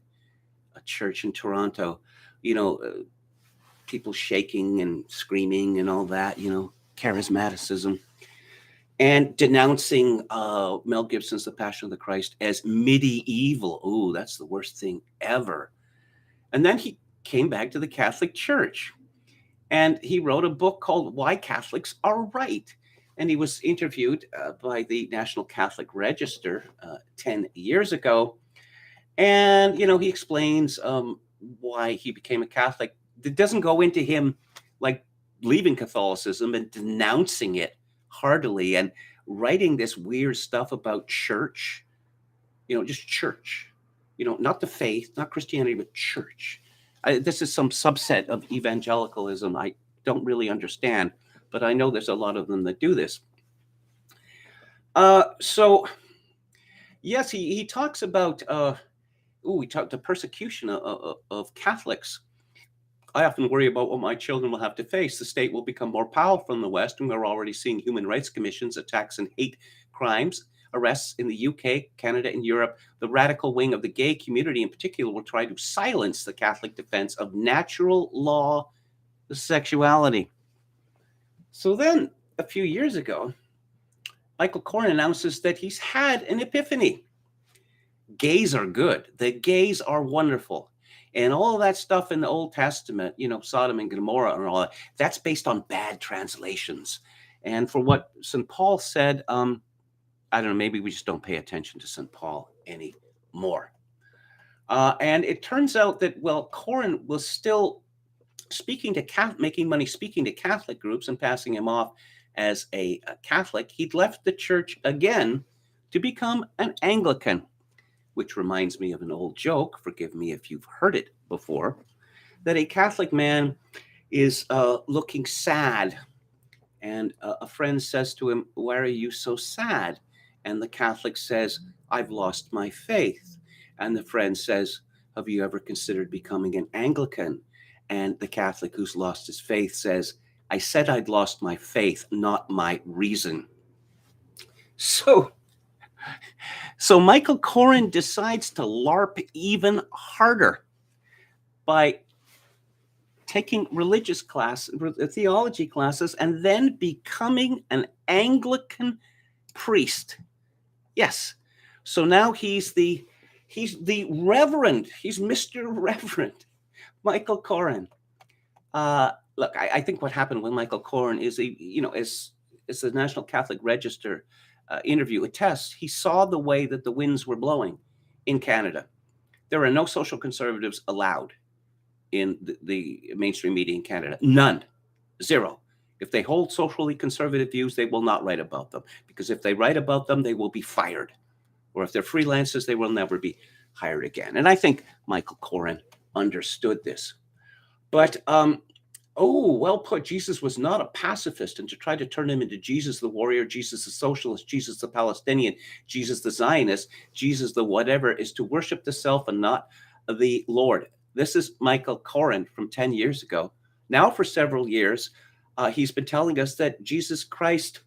a church in Toronto. People shaking and screaming and all that, charismaticism, and denouncing Mel Gibson's The Passion of the Christ as medieval. Oh, that's the worst thing ever. And then he came back to the Catholic Church, and he wrote a book called Why Catholics Are Right. And he was interviewed by the National Catholic Register 10 years ago. And, he explains why he became a Catholic. It doesn't go into him leaving Catholicism and denouncing it heartily and writing this weird stuff about church, just church, not the faith, not Christianity, but church. This is some subset of evangelicalism I don't really understand, but I know there's a lot of them that do this. So yes, he talks about we talked the persecution of Catholics. I often worry about what my children will have to face. The state will become more powerful in the West, and we're already seeing human rights commissions, attacks and hate crimes, arrests in the UK, Canada, and Europe. The radical wing of the gay community in particular will try to silence the Catholic defense of natural law sexuality. So then, a few years ago, Michael Coren announces that he's had an epiphany. Gays are good. The gays are wonderful. And all of that stuff in the Old Testament, Sodom and Gomorrah and all that, that's based on bad translations. And for what St. Paul said, I don't know, maybe we just don't pay attention to St. Paul anymore. And it turns out that, Coren was still making money speaking to Catholic groups and passing him off as a Catholic. He'd left the church again to become an Anglican, which reminds me of an old joke, forgive me if you've heard it before, that a Catholic man is looking sad. And a friend says to him, "Why are you so sad?" And the Catholic says, "I've lost my faith." And the friend says, "Have you ever considered becoming an Anglican?" And the Catholic who's lost his faith says, "I said I'd lost my faith, not my reason." So Michael Coren decides to LARP even harder by taking theology classes, and then becoming an Anglican priest. Yes. So now he's the Reverend. He's Mr. Reverend Michael Coren. Look, I think what happened with Michael Coren is as the National Catholic Register interview attests, he saw the way that the winds were blowing in Canada. There are no social conservatives allowed in the mainstream media in Canada. None. Zero. If they hold socially conservative views, they will not write about them, because if they write about them, they will be fired. Or if they're freelancers, they will never be hired again. And I think Michael Coren understood this. But well put. Jesus was not a pacifist, and to try to turn him into Jesus the warrior, Jesus the socialist, Jesus the Palestinian, Jesus the Zionist, Jesus the whatever, is to worship the self and not the Lord. This is Michael Coren from 10 years ago. Now for several years, he's been telling us that Jesus Christ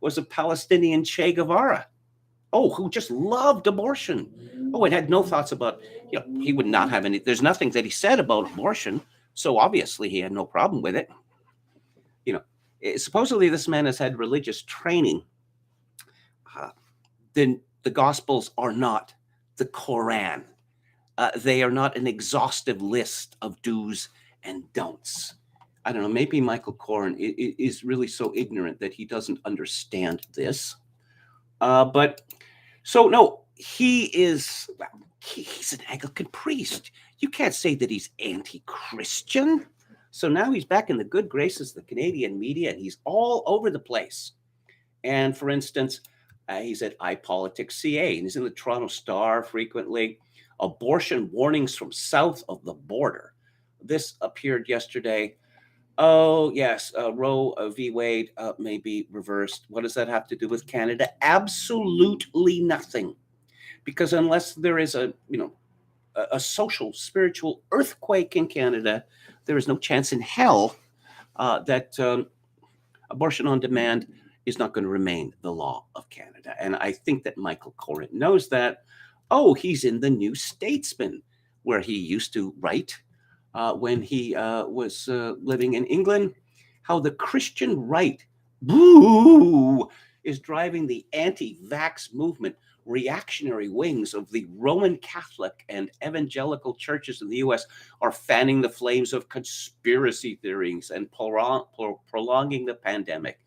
was a Palestinian Che Guevara. Who just loved abortion. And had no thoughts about, he would not have any, there's nothing that he said about abortion. So obviously he had no problem with it. Supposedly this man has had religious training. Then the Gospels are not the Koran. They are not an exhaustive list of do's and don'ts. I don't know, maybe Michael Coren is really so ignorant that he doesn't understand this. He's an Anglican priest. You can't say that he's anti-Christian. So now he's back in the good graces of the Canadian media, and he's all over the place. And for instance, he's at iPolitics.ca, and he's in the Toronto Star frequently. Abortion warnings from south of the border. This appeared yesterday. Oh, yes, Roe v. Wade may be reversed. What does that have to do with Canada? Absolutely nothing. Because unless there is a social, spiritual earthquake in Canada, there is no chance in hell that abortion on demand is not going to remain the law of Canada. And I think that Michael Coren knows that. He's in the New Statesman, where he used to write when he was living in England, how the Christian right is driving the anti-vax movement. Reactionary wings of the Roman Catholic and evangelical churches in the U.S. are fanning the flames of conspiracy theories and prolonging the pandemic.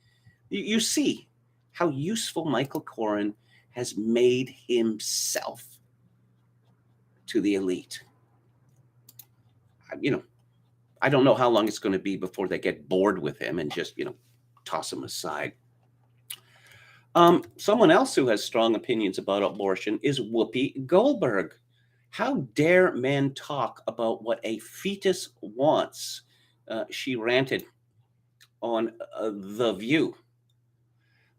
You see how useful Michael Coren has made himself to the elite. I don't know how long it's going to be before they get bored with him and just, toss him aside. Someone else who has strong opinions about abortion is Whoopi Goldberg. How dare men talk about what a fetus wants? She ranted on The View.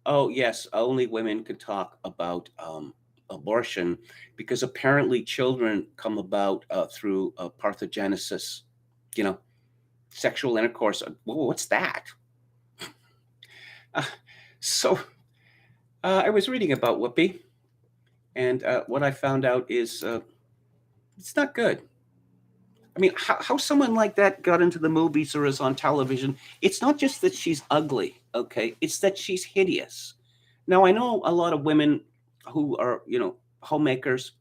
Oh, yes, only women could talk about abortion because apparently children come about through parthenogenesis, you know, sexual intercourse. Whoa, what's that? Uh, so I was reading about Whoopi, and what I found out is it's not good. I mean, how someone like that got into the movies or is on television, it's not just that she's ugly, okay? It's that she's hideous. Now, I know a lot of women who are, homemakers,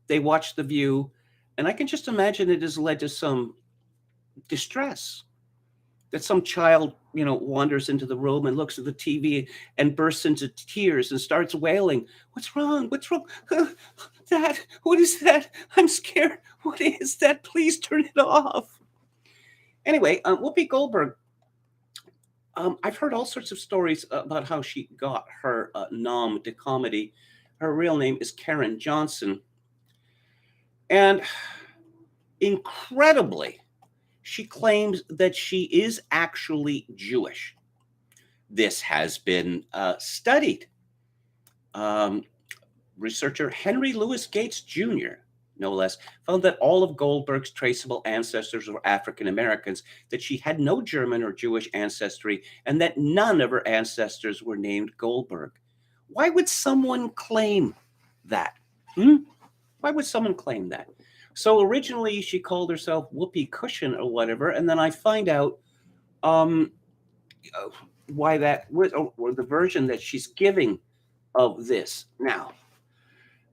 they watch The View, and I can just imagine it has led to some distress. That some child, wanders into the room and looks at the TV and bursts into tears and starts wailing. What's wrong? What's wrong? Dad, what is that? I'm scared. What is that? Please turn it off. Anyway, Whoopi Goldberg, I've heard all sorts of stories about how she got her nom de comedy. Her real name is Karen Johnson. And incredibly, she claims that she is actually Jewish. This has been studied. Researcher Henry Louis Gates Jr., no less, found that all of Goldberg's traceable ancestors were African Americans, that she had no German or Jewish ancestry, and that none of her ancestors were named Goldberg. Why would someone claim that? Why would someone claim that? So originally she called herself Whoopi Cushion or whatever, and then I find out why that, or the version that she's giving of this. Now,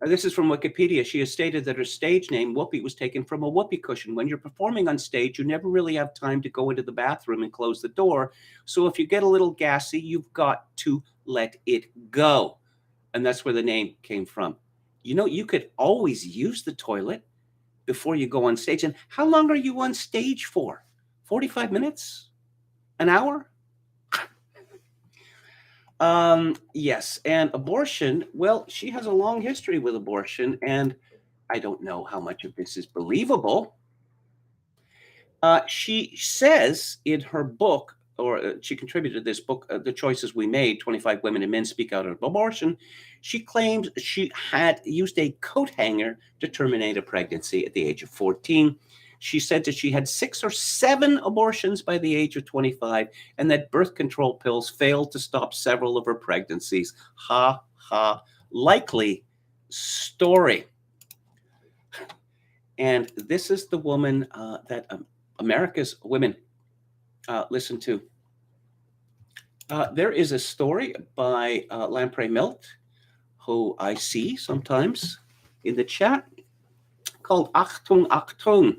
this is from Wikipedia. She has stated that her stage name, Whoopi, was taken from a whoopee cushion. When you're performing on stage, you never really have time to go into the bathroom and close the door. So if you get a little gassy, you've got to let it go. And that's where the name came from. You could always use the toilet before you go on stage. And how long are you on stage for? 45 minutes? An hour? Yes. And abortion, well, she has a long history with abortion, and I don't know how much of this is believable. She says in her book, or she contributed this book, The Choices We Made, 25 Women and Men Speak Out of Abortion. She claims she had used a coat hanger to terminate a pregnancy at the age of 14. She said that she had 6 or 7 abortions by the age of 25 and that birth control pills failed to stop several of her pregnancies. Ha, ha. Likely story. And this is the woman that America's women listen to. There is a story by Lamprey Milt, who I see sometimes in the chat, called Achtung, Achtung.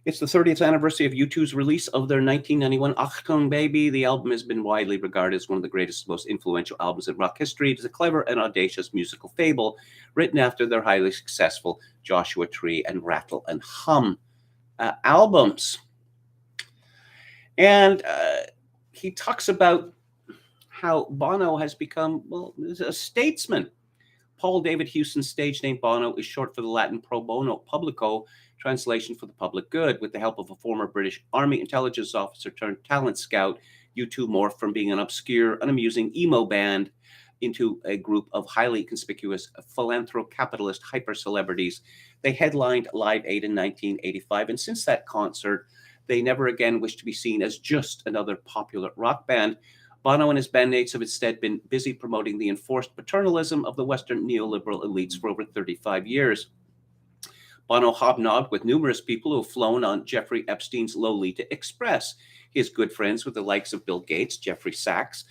It's the 30th anniversary of U2's release of their 1991 Achtung Baby. The album has been widely regarded as one of the greatest, most influential albums in rock history. It is a clever and audacious musical fable written after their highly successful Joshua Tree and Rattle and Hum albums. And he talks about how Bono has become, a statesman. Paul David Hewson's stage name Bono is short for the Latin pro bono publico, translation for the public good. With the help of a former British Army intelligence officer turned talent scout, U2 morphed from being an obscure, unamusing emo band into a group of highly conspicuous philanthro-capitalist hyper-celebrities. They headlined Live Aid in 1985, and since that concert, they never again wished to be seen as just another popular rock band. Bono and his bandmates have instead been busy promoting the enforced paternalism of the Western neoliberal elites for over 35 years. Bono hobnobbed with numerous people who have flown on Jeffrey Epstein's Lolita Express. He is good friends with the likes of Bill Gates, Jeffrey Sachs,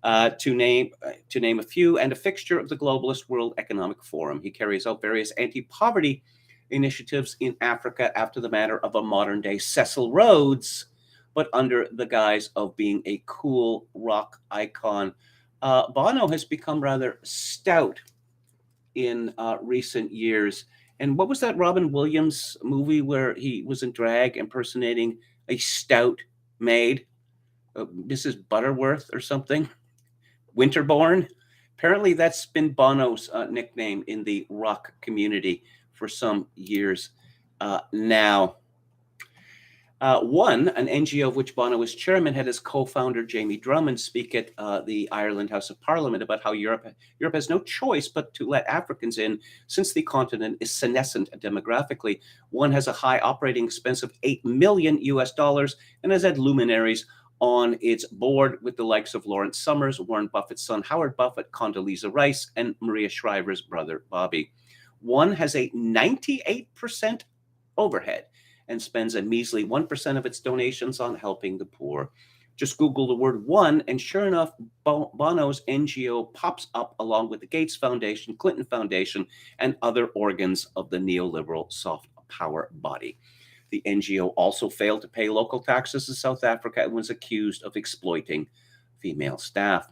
to name a few, and a fixture of the globalist World Economic Forum. He carries out various anti-poverty initiatives in Africa after the manner of a modern-day Cecil Rhodes, but under the guise of being a cool rock icon. Bono has become rather stout in recent years. And what was that Robin Williams movie where he was in drag impersonating a stout maid, Mrs. Butterworth or something? Winterborn? Apparently that's been Bono's nickname in the rock community for some years now. One, an NGO of which Bono was chairman, had his co-founder Jamie Drummond speak at the Ireland House of Parliament about how Europe has no choice but to let Africans in, since the continent is senescent demographically. One has a high operating expense of $8 million and has had luminaries on its board with the likes of Lawrence Summers, Warren Buffett's son Howard Buffett, Condoleezza Rice, and Maria Shriver's brother Bobby. One has a 98% overhead and spends a measly 1% of its donations on helping the poor. Just Google the word one, and sure enough, Bono's NGO pops up along with the Gates Foundation, Clinton Foundation, and other organs of the neoliberal soft power body. The NGO also failed to pay local taxes in South Africa and was accused of exploiting female staff.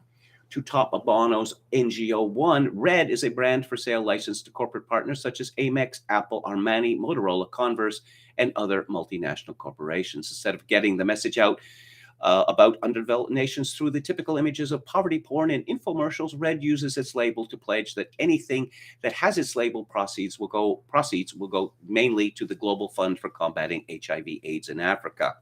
To top Bono's NGO One, Red is a brand for sale licensed to corporate partners such as Amex, Apple, Armani, Motorola, Converse, and other multinational corporations. Instead of getting the message out about underdeveloped nations through the typical images of poverty porn and infomercials, Red uses its label to pledge that anything that has its label proceeds will go mainly to the Global Fund for Combating HIV/AIDS in Africa.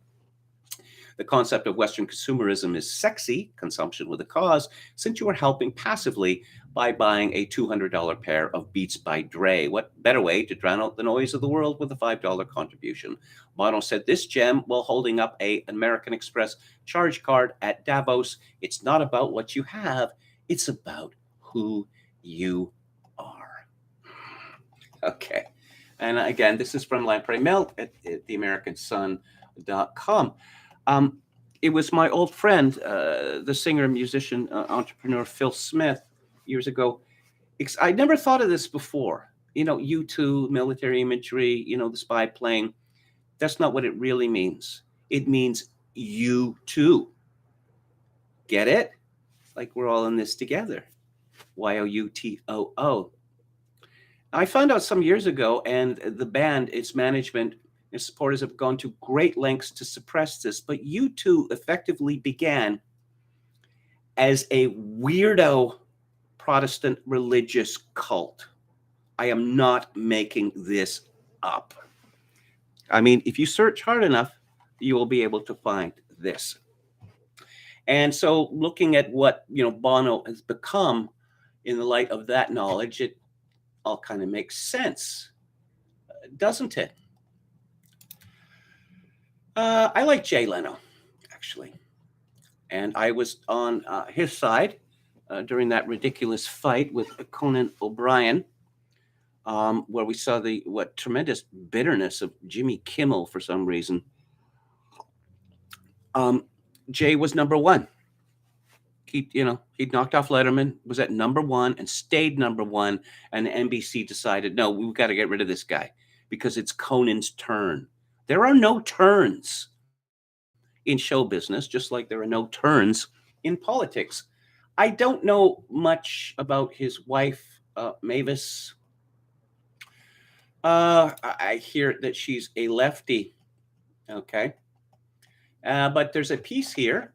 The concept of Western consumerism is sexy, consumption with a cause, since you are helping passively by buying a $200 pair of Beats by Dre. What better way to drown out the noise of the world with a $5 contribution? Bono said this gem while holding up an American Express charge card at Davos. It's not about what you have, it's about who you are. Okay. And again, this is from Lamprey Melt at theamericansun.com. It was my old friend, the singer, musician, entrepreneur Phil Smith, years ago. I never thought of this before. U2, military imagery, the spy plane. That's not what it really means. It means you too. Get it? Like we're all in this together. YOUTOO. I found out some years ago, and the band, its management, and supporters have gone to great lengths to suppress this, but U2 effectively began as a weirdo Protestant religious cult. I am not making this up. I mean, if you search hard enough, you will be able to find this. And so looking at what, Bono has become in the light of that knowledge, it all kind of makes sense, doesn't it? I like Jay Leno, actually. And I was on his side during that ridiculous fight with Conan O'Brien, where we saw the tremendous bitterness of Jimmy Kimmel for some reason. Jay was number one. He'd knocked off Letterman, was at number one and stayed number one. And NBC decided, no, we've got to get rid of this guy because it's Conan's turn. There are no turns in show business, just like there are no turns in politics. I don't know much about his wife, Mavis. I hear that she's a lefty. Okay. But there's a piece here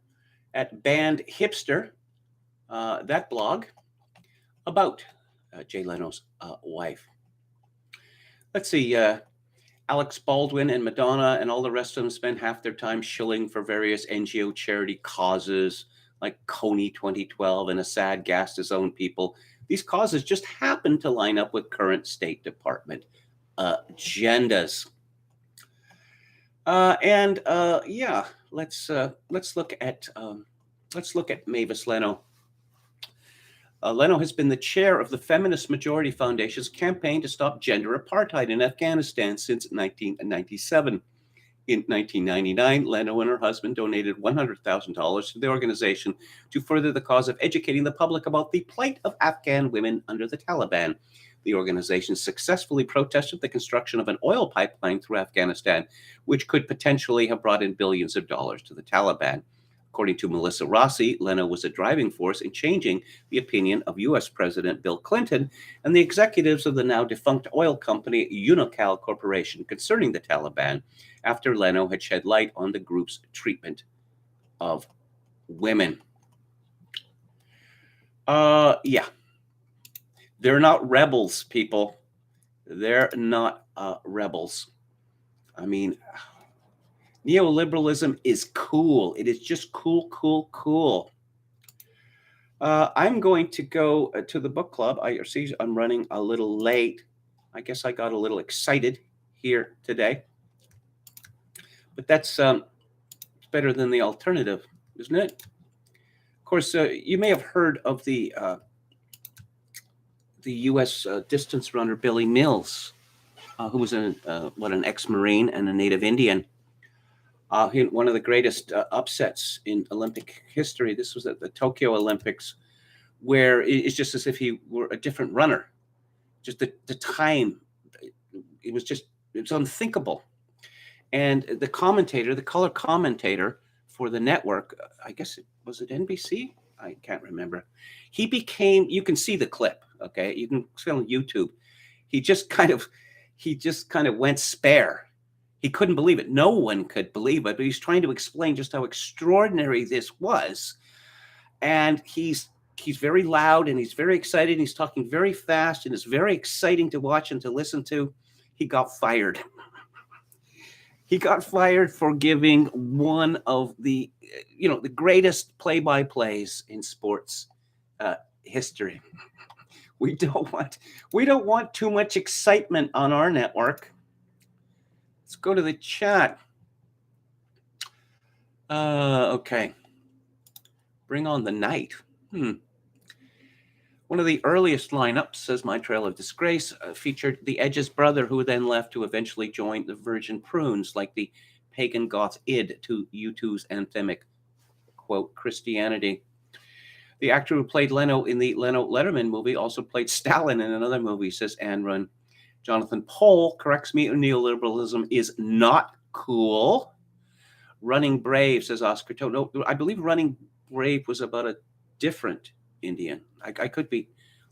at Banned Hipster, that blog, about Jay Leno's wife. Let's see. Alex Baldwin and Madonna and all the rest of them spend half their time shilling for various NGO charity causes like Coney 2012 and Assad gassed his own people. These causes just happen to line up with current State Department agendas. Let's look at Mavis Leno. Leno has been the chair of the Feminist Majority Foundation's campaign to stop gender apartheid in Afghanistan since 1997. In 1999, Leno and her husband donated $100,000 to the organization to further the cause of educating the public about the plight of Afghan women under the Taliban. The organization successfully protested the construction of an oil pipeline through Afghanistan, which could potentially have brought in billions of dollars to the Taliban. According to Melissa Rossi, Leno was a driving force in changing the opinion of U.S. President Bill Clinton and the executives of the now defunct oil company Unocal Corporation concerning the Taliban, after Leno had shed light on the group's treatment of women. They're not rebels, people. They're not rebels. I mean, Neoliberalism is cool. It is just cool, cool, cool. I'm going to go to the book club. I see I'm running a little late. I guess I got a little excited here today. But that's better than the alternative, isn't it? Of course, you may have heard of the U.S. Distance runner Billy Mills, who was an ex-Marine and a native Indian. One of the greatest upsets in Olympic history. This was at the Tokyo Olympics, where it's just as if he were a different runner. Just the time, it was unthinkable. And the color commentator for the network, I guess was it NBC? I can't remember. He became, you can see the clip, okay? You can see on YouTube. He just kind of went spare. He couldn't believe it. No one could believe it, but he's trying to explain just how extraordinary this was. And he's very loud and he's very excited. And he's talking very fast and it's very exciting to watch and to listen to. He got fired. He got fired for giving one of the greatest play-by-plays in sports history. We don't want too much excitement on our network. Let's go to the chat. Okay. Bring on the night. One of the earliest lineups, says My Trail of Disgrace, featured the Edge's brother, who then left to eventually join the Virgin Prunes, like the pagan goth id to U2's anthemic, quote, Christianity. The actor who played Leno in the Leno Letterman movie also played Stalin in another movie, says Anne Run. Jonathan Pohl corrects me, neoliberalism is not cool. Running Brave, says Oscar Toe. No, I believe Running Brave was about a different Indian. I could be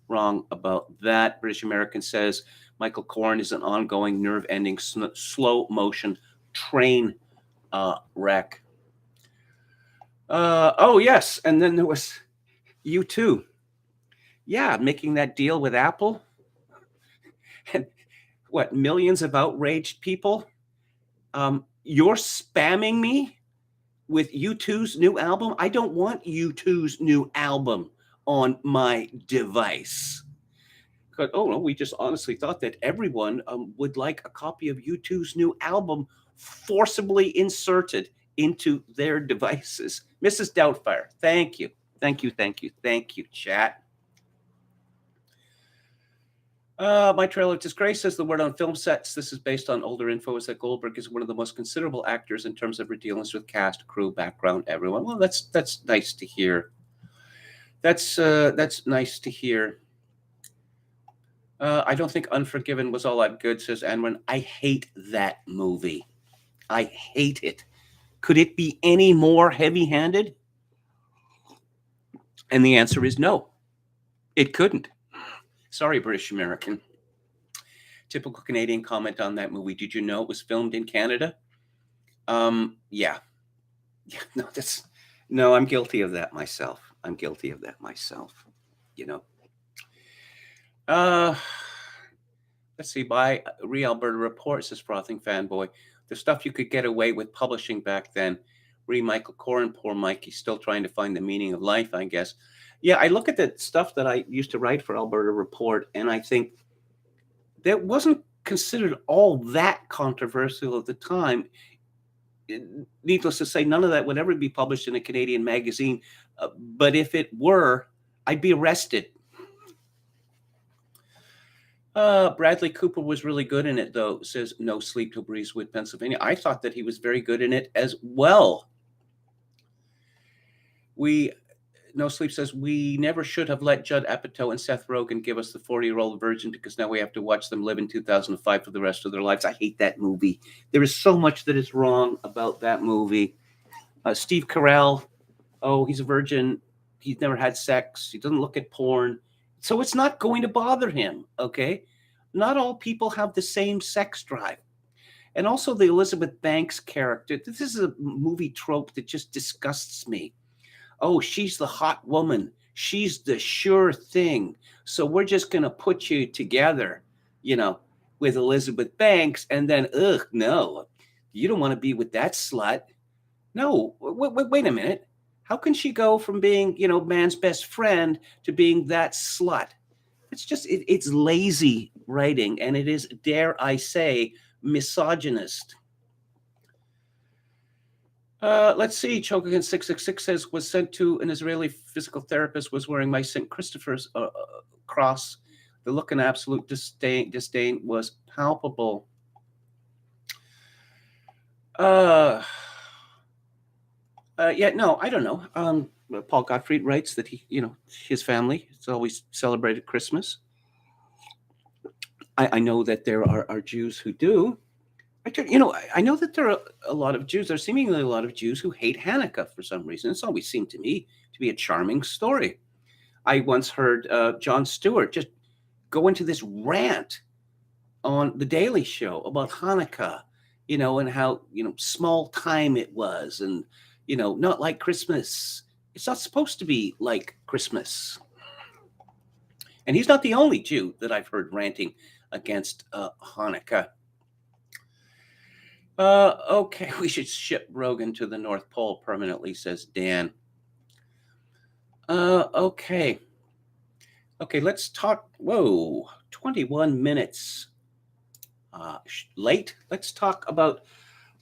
wrong about that. British American says Michael Coren is an ongoing nerve-ending slow motion train wreck. Oh, yes. And then there was U2. Yeah, making that deal with Apple. And what, millions of outraged people? You're spamming me with U2's new album? I don't want U2's new album on my device. But, oh, no, we just honestly thought that everyone would like a copy of U2's new album forcibly inserted into their devices. Mrs. Doubtfire, thank you. Thank you, chat. My Trail of Disgrace says the word on film sets. This is based on older info. Is that Goldberg is one of the most considerable actors in terms of her dealings with cast, crew, background, everyone. Well, that's nice to hear. That's nice to hear. I don't think Unforgiven was all that good, says Anwin. I hate that movie. I hate it. Could it be any more heavy-handed? And the answer is no. It couldn't. Sorry, British American. Typical Canadian comment on that movie. Did you know it was filmed in Canada? Yeah. No, I'm guilty of that myself. You know. Let's see. By Alberta Report, says Frothing Fanboy. The stuff you could get away with publishing back then. Michael Coren, poor Mike. He's still trying to find the meaning of life, I guess. Yeah, I look at the stuff that I used to write for Alberta Report, and I think that wasn't considered all that controversial at the time. Needless to say, none of that would ever be published in a Canadian magazine. But if it were, I'd be arrested. Bradley Cooper was really good in it, though, says No Sleep Till Breezewood, Pennsylvania. I thought that he was very good in it as well. No Sleep says, we never should have let Judd Apatow and Seth Rogen give us the 40-year-old virgin because now we have to watch them live in 2005 for the rest of their lives. I hate that movie. There is so much that is wrong about that movie. Steve Carell, he's a virgin. He's never had sex. He doesn't look at porn. So it's not going to bother him, okay? Not all people have the same sex drive. And also the Elizabeth Banks character. This is a movie trope that just disgusts me. Oh, she's the hot woman. She's the sure thing. So we're just going to put you together, with Elizabeth Banks. And then, no. You don't want to be with that slut. No, wait a minute. How can she go from being, man's best friend to being that slut? It's just, it's lazy writing, and it is, dare I say, misogynist. Let's see. Chokogan 666 says, was sent to an Israeli physical therapist, was wearing my St. Christopher's cross. The look and absolute disdain was palpable. Yeah, no, I don't know. Paul Gottfried writes that his family has always celebrated Christmas. I know that there are Jews who do. I know that there are a lot of Jews. There's seemingly a lot of Jews who hate Hanukkah for some reason. It's always seemed to me to be a charming story. I once heard Jon Stewart just go into this rant on The Daily Show about Hanukkah, and how, small time it was, and, not like Christmas. It's not supposed to be like Christmas. And he's not the only Jew that I've heard ranting against Hanukkah. Okay, we should ship Rogan to the North Pole permanently, says Dan. Okay, let's talk. Whoa, 21 minutes late. Let's talk about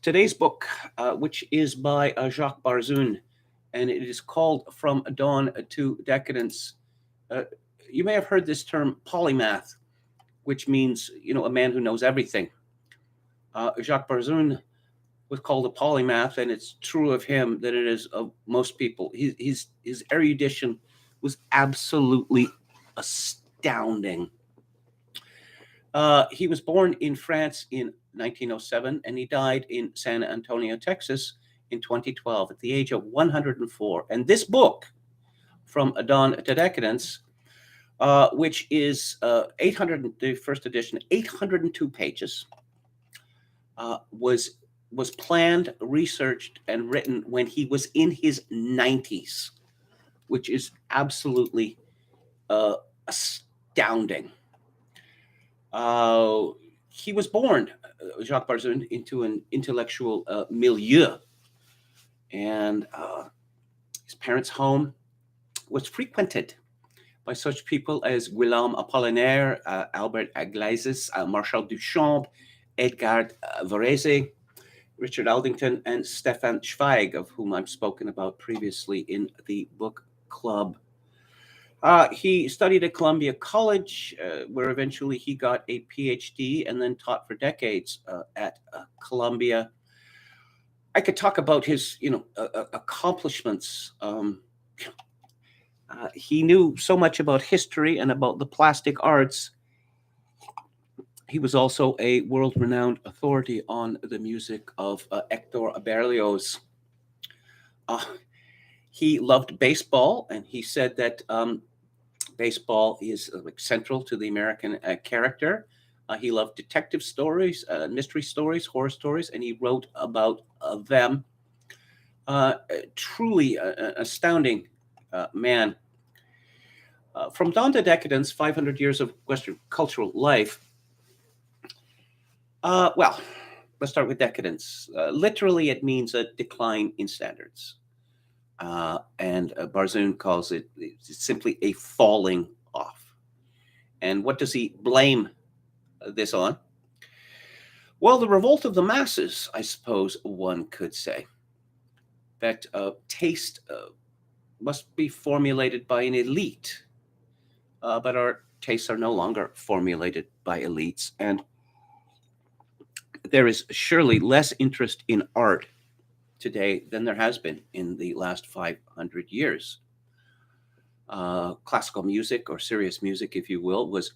today's book, which is by Jacques Barzun, and it is called From Dawn to Decadence. You may have heard this term polymath, which means, a man who knows everything. Jacques Barzun was called a polymath, and it's true of him that it is of most people. His erudition was absolutely astounding. He was born in France in 1907, and he died in San Antonio, Texas in 2012 at the age of 104. And this book, From Dawn to Decadence, which is the first edition, 802 pages, was planned, researched, and written when he was in his 90s, which is absolutely astounding. He was born, Jacques Barzun, into an intellectual milieu, and his parents' home was frequented by such people as Guillaume Apollinaire, Albert Iglesias, Marshal Duchamp, Edgar Varese, Richard Aldington, and Stefan Zweig, of whom I've spoken about previously in the book club. He studied at Columbia College, where eventually he got a PhD and then taught for decades at Columbia. I could talk about his, accomplishments. He knew so much about history and about the plastic arts. He was also a world-renowned authority on the music of Hector Berlioz. He loved baseball, and he said that baseball is central to the American character. He loved detective stories, mystery stories, horror stories, and he wrote about them. Truly an astounding man. From Dawn to Decadence, 500 Years of Western Cultural Life. Well, let's start with decadence. Literally, it means a decline in standards. And Barzun calls it simply a falling off. And what does he blame this on? Well, the revolt of the masses, I suppose one could say. That taste must be formulated by an elite. But our tastes are no longer formulated by elites. And there is surely less interest in art today than there has been in the last 500 years. Classical music, or serious music, if you will, was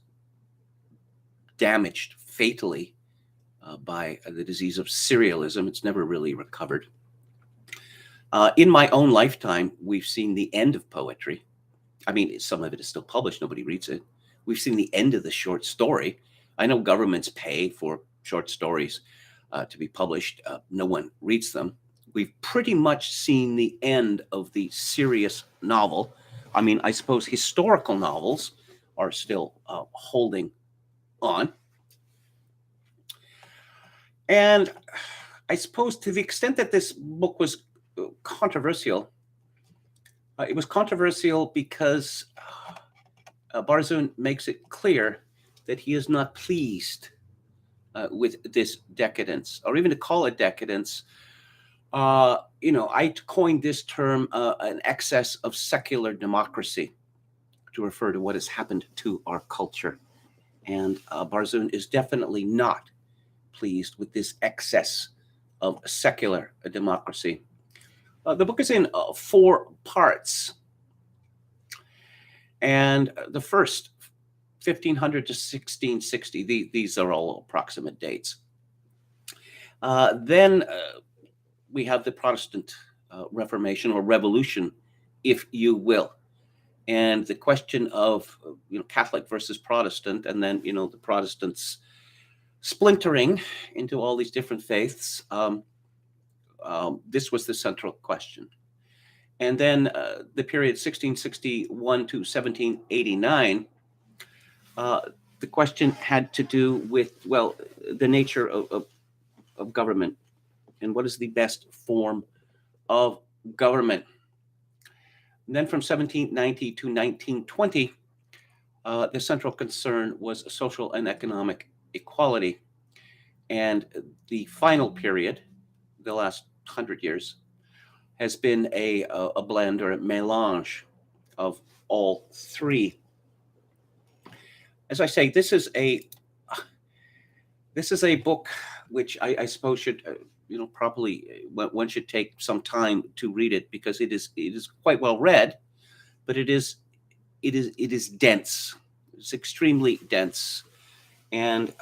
damaged fatally by the disease of serialism. It's never really recovered. In my own lifetime, we've seen the end of poetry. I mean, some of it is still published. Nobody reads it. We've seen the end of the short story. I know governments pay for short stories to be published. No one reads them. We've pretty much seen the end of the serious novel. I mean, I suppose historical novels are still holding on. And I suppose to the extent that this book was controversial, it was controversial because Barzun makes it clear that he is not pleased with this decadence, or even to call it decadence. I coined this term an excess of secular democracy to refer to what has happened to our culture. And Barzun is definitely not pleased with this excess of secular democracy. The book is in 4 parts. And the first, 1500 to 1660, these are all approximate dates. Then we have the Protestant Reformation, or Revolution, if you will. And the question of Catholic versus Protestant, and then the Protestants splintering into all these different faiths. This was the central question. And then the period 1661 to 1789, the question had to do with, well, the nature of government and what is the best form of government. And then from 1790 to 1920, the central concern was social and economic equality. And the final period, the last 100 years, has been a blend or a mélange of all 3. As I say, this is a book which I suppose should probably one should take some time to read it, because it is quite well read, but it is dense. It's extremely dense, and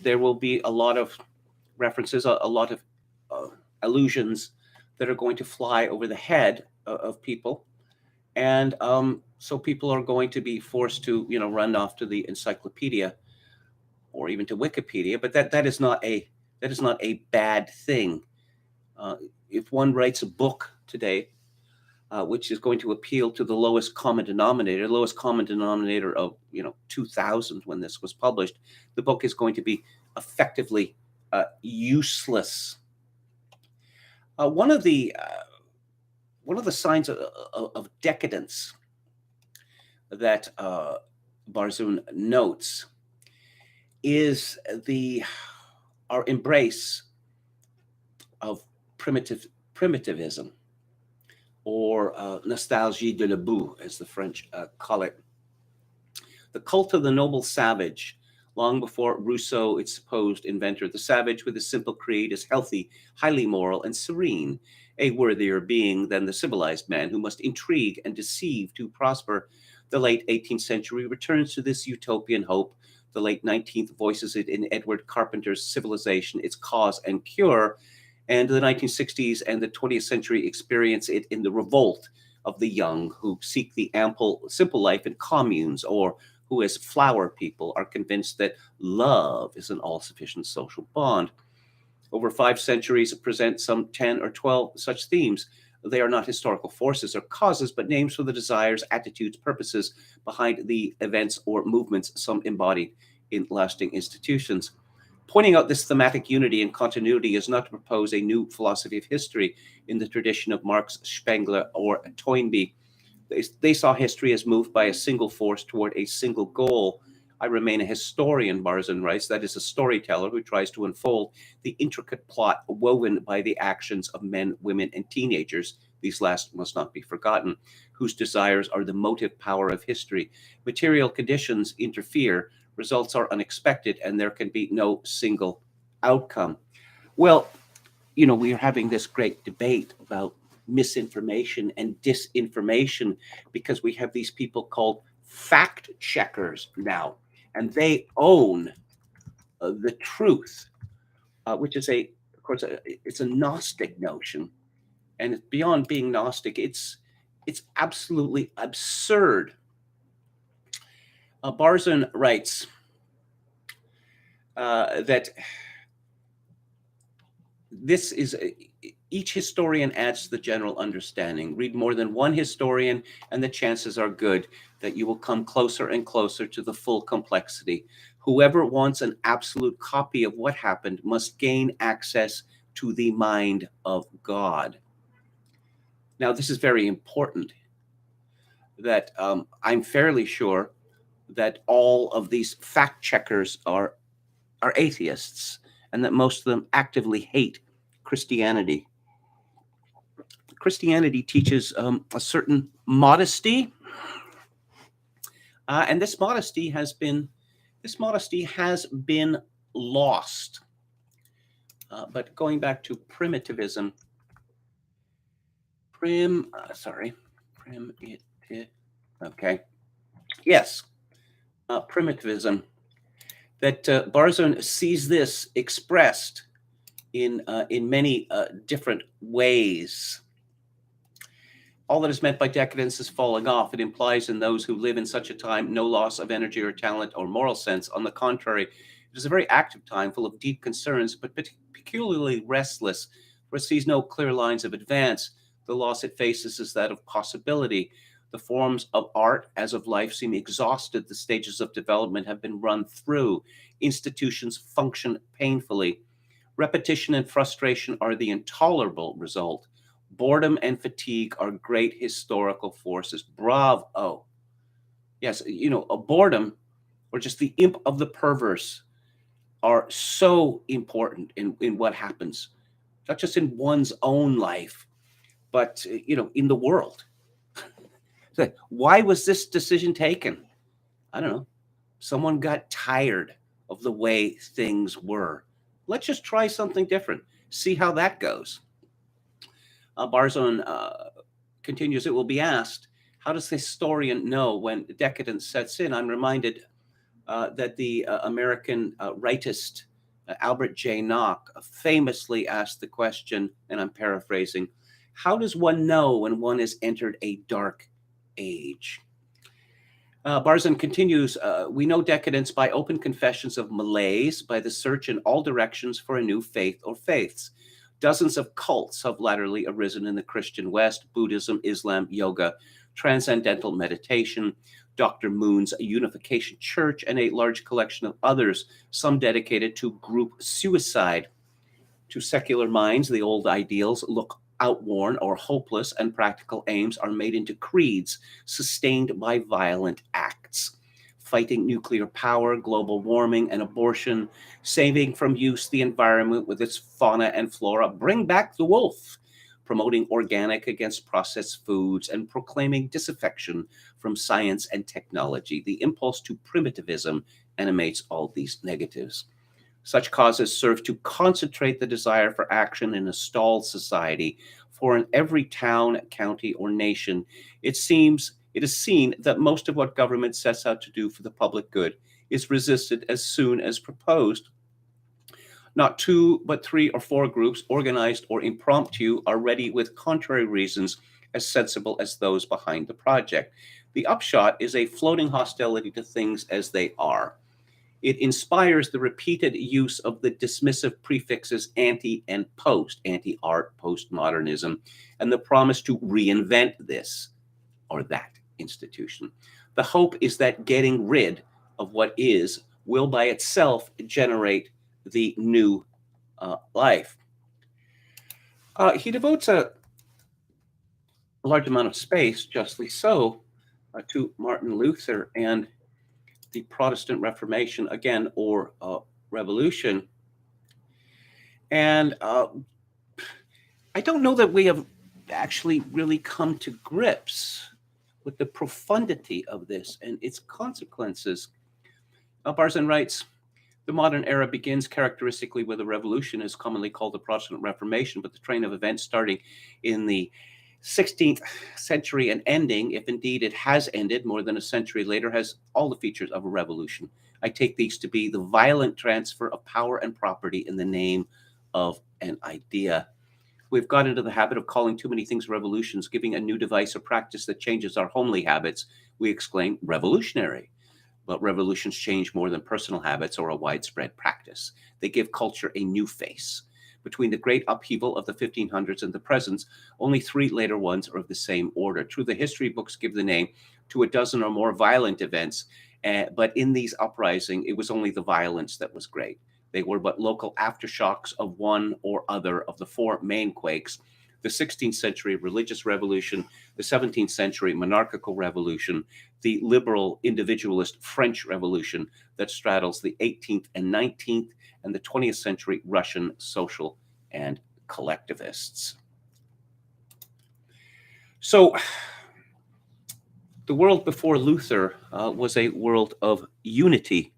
there will be a lot of references, a lot of allusions that are going to fly over the head of people, and so people are going to be forced to run off to the encyclopedia or even to Wikipedia. But that is not a bad thing. If one writes a book today, which is going to appeal to the lowest common denominator of 2000 when this was published, the book is going to be effectively useless. One of the signs of decadence that Barzun notes is our embrace of primitivism, or nostalgie de l'ebout, as the French call it. The cult of the noble savage. Long before Rousseau, its supposed inventor, the savage with a simple creed is healthy, highly moral, and serene, a worthier being than the civilized man who must intrigue and deceive to prosper. The late 18th century returns to this utopian hope. The late 19th voices it in Edward Carpenter's Civilization, Its Cause and Cure, and the 1960s and the 20th century experience it in The Revolt of the Young, who seek the ample, simple life in communes, or who, as flower people, are convinced that love is an all-sufficient social bond. Over 5 centuries present some 10 or 12 such themes. They are not historical forces or causes, but names for the desires, attitudes, purposes behind the events or movements some embodied in lasting institutions. Pointing out this thematic unity and continuity is not to propose a new philosophy of history in the tradition of Marx, Spengler, or Toynbee. They saw history as moved by a single force toward a single goal. I remain a historian, Barzun writes, that is, a storyteller who tries to unfold the intricate plot woven by the actions of men, women, and teenagers, these last must not be forgotten, whose desires are the motive power of history. Material conditions interfere, results are unexpected, and there can be no single outcome. Well, we are having this great debate about misinformation and disinformation because we have these people called fact checkers now, and they own the truth, which is of course, it's a Gnostic notion, and beyond being Gnostic, it's absolutely absurd. Barzun writes that this is each historian adds to the general understanding. Read more than one historian, and the chances are good that you will come closer and closer to the full complexity. Whoever wants an absolute copy of what happened must gain access to the mind of God. Now, this is very important, that I'm fairly sure that all of these fact checkers are atheists, and that most of them actively hate Christianity. Christianity teaches a certain modesty, and this modesty has been lost. But going back to primitivism, okay, yes, primitivism. That Barzun sees this expressed in many different ways. All that is meant by decadence is falling off. It implies in those who live in such a time no loss of energy or talent or moral sense. On the contrary, it is a very active time full of deep concerns, but peculiarly restless, for it sees no clear lines of advance. The loss it faces is that of possibility. The forms of art, as of life, seem exhausted. The stages of development have been run through. Institutions function painfully. Repetition and frustration are the intolerable result. Boredom and fatigue are great historical forces. Bravo. Yes, a boredom, or just the imp of the perverse, are so important in what happens, not just in one's own life, but in the world. So why was this decision taken? I don't know. Someone got tired of the way things were. Let's just try something different. See how that goes. Barzun continues, it will be asked, how does the historian know when decadence sets in? I'm reminded that the American rightist Albert J. Nock famously asked the question, and I'm paraphrasing, how does one know when one has entered a dark age? Barzun continues, we know decadence by open confessions of malaise, by the search in all directions for a new faith or faiths. Dozens of cults have latterly arisen in the Christian West: Buddhism, Islam, yoga, transcendental meditation, Dr. Moon's Unification Church, and a large collection of others, some dedicated to group suicide. To secular minds, the old ideals look outworn or hopeless, and practical aims are made into creeds sustained by violent acts. Fighting nuclear power, global warming, and abortion, saving from use the environment with its fauna and flora, bring back the wolf, promoting organic against processed foods, and proclaiming disaffection from science and technology. The impulse to primitivism animates all these negatives. Such causes serve to concentrate the desire for action in a stalled society, for in every town, county, or nation, it is seen that most of what government sets out to do for the public good is resisted as soon as proposed. Not two, but 3 or 4 groups, organized or impromptu, are ready with contrary reasons as sensible as those behind the project. The upshot is a floating hostility to things as they are. It inspires the repeated use of the dismissive prefixes anti and post, anti-art, postmodernism, and the promise to reinvent this or that institution. The hope is that getting rid of what is will by itself generate the new life. He devotes a large amount of space, justly so, to Martin Luther and the Protestant Reformation, again, or revolution. And I don't know that we have actually really come to grips with the profundity of this and its consequences. Barzun writes, the modern era begins characteristically with a revolution, is commonly called the Protestant Reformation, but the train of events starting in the 16th century and ending, if indeed it has ended more than a century later, has all the features of a revolution. I take these to be the violent transfer of power and property in the name of an idea. We've got into the habit of calling too many things revolutions, giving a new device or practice that changes our homely habits. We exclaim revolutionary. But revolutions change more than personal habits or a widespread practice. They give culture a new face. Between the great upheaval of the 1500s and the present, only 3 later ones are of the same order. True, the history books give the name to a dozen or more violent events, but in these uprisings, it was only the violence that was great. They were but local aftershocks of one or other of the four main quakes: the 16th century religious revolution, the 17th century monarchical revolution, the liberal individualist French Revolution that straddles the 18th and 19th, and the 20th century Russian social and collectivists. So the world before Luther was a world of unity,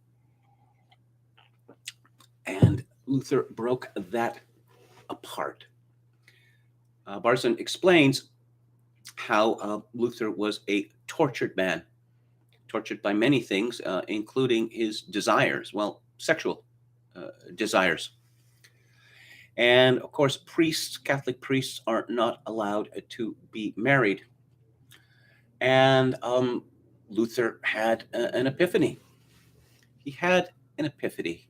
and Luther broke that apart. Barzun explains how Luther was a tortured man, tortured by many things, including his desires, sexual desires. And of course, Catholic priests are not allowed to be married. And Luther had an epiphany. He had an epiphany.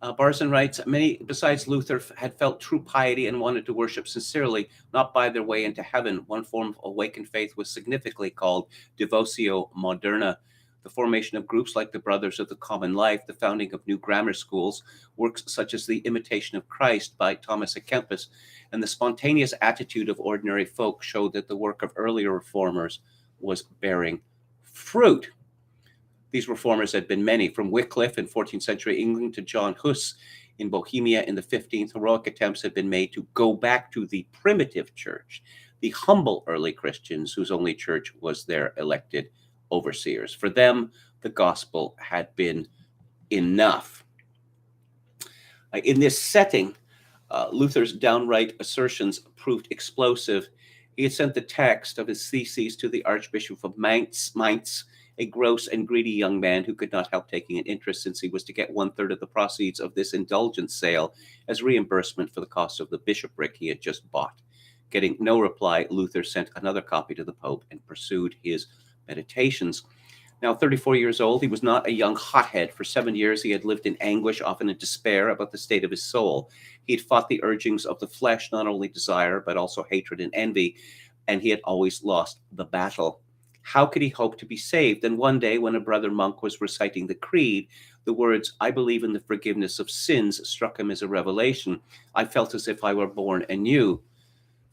Barzun writes, many besides Luther had felt true piety and wanted to worship sincerely, not buy their way into heaven. One form of awakened faith was significantly called devotio moderna. The formation of groups like the Brothers of the Common Life, the founding of new grammar schools, works such as The Imitation of Christ by Thomas à Kempis, and the spontaneous attitude of ordinary folk showed that the work of earlier reformers was bearing fruit. These reformers had been many, from Wycliffe in 14th century England to John Hus in Bohemia in the 15th. Heroic attempts had been made to go back to the primitive church, the humble early Christians whose only church was their elected overseers. For them, the gospel had been enough. In this setting, Luther's downright assertions proved explosive. He had sent the text of his theses to the Archbishop of Mainz, a gross and greedy young man who could not help taking an interest, since he was to get 1/3 of the proceeds of this indulgence sale as reimbursement for the cost of the bishopric he had just bought. Getting no reply, Luther sent another copy to the Pope and pursued his meditations. Now 34 years old, he was not a young hothead. For 7 years, he had lived in anguish, often in despair about the state of his soul. He had fought the urgings of the flesh, not only desire, but also hatred and envy, and he had always lost the battle. How could he hope to be saved? And one day, when a brother monk was reciting the creed, the words, "I believe in the forgiveness of sins," struck him as a revelation. I felt as if I were born anew.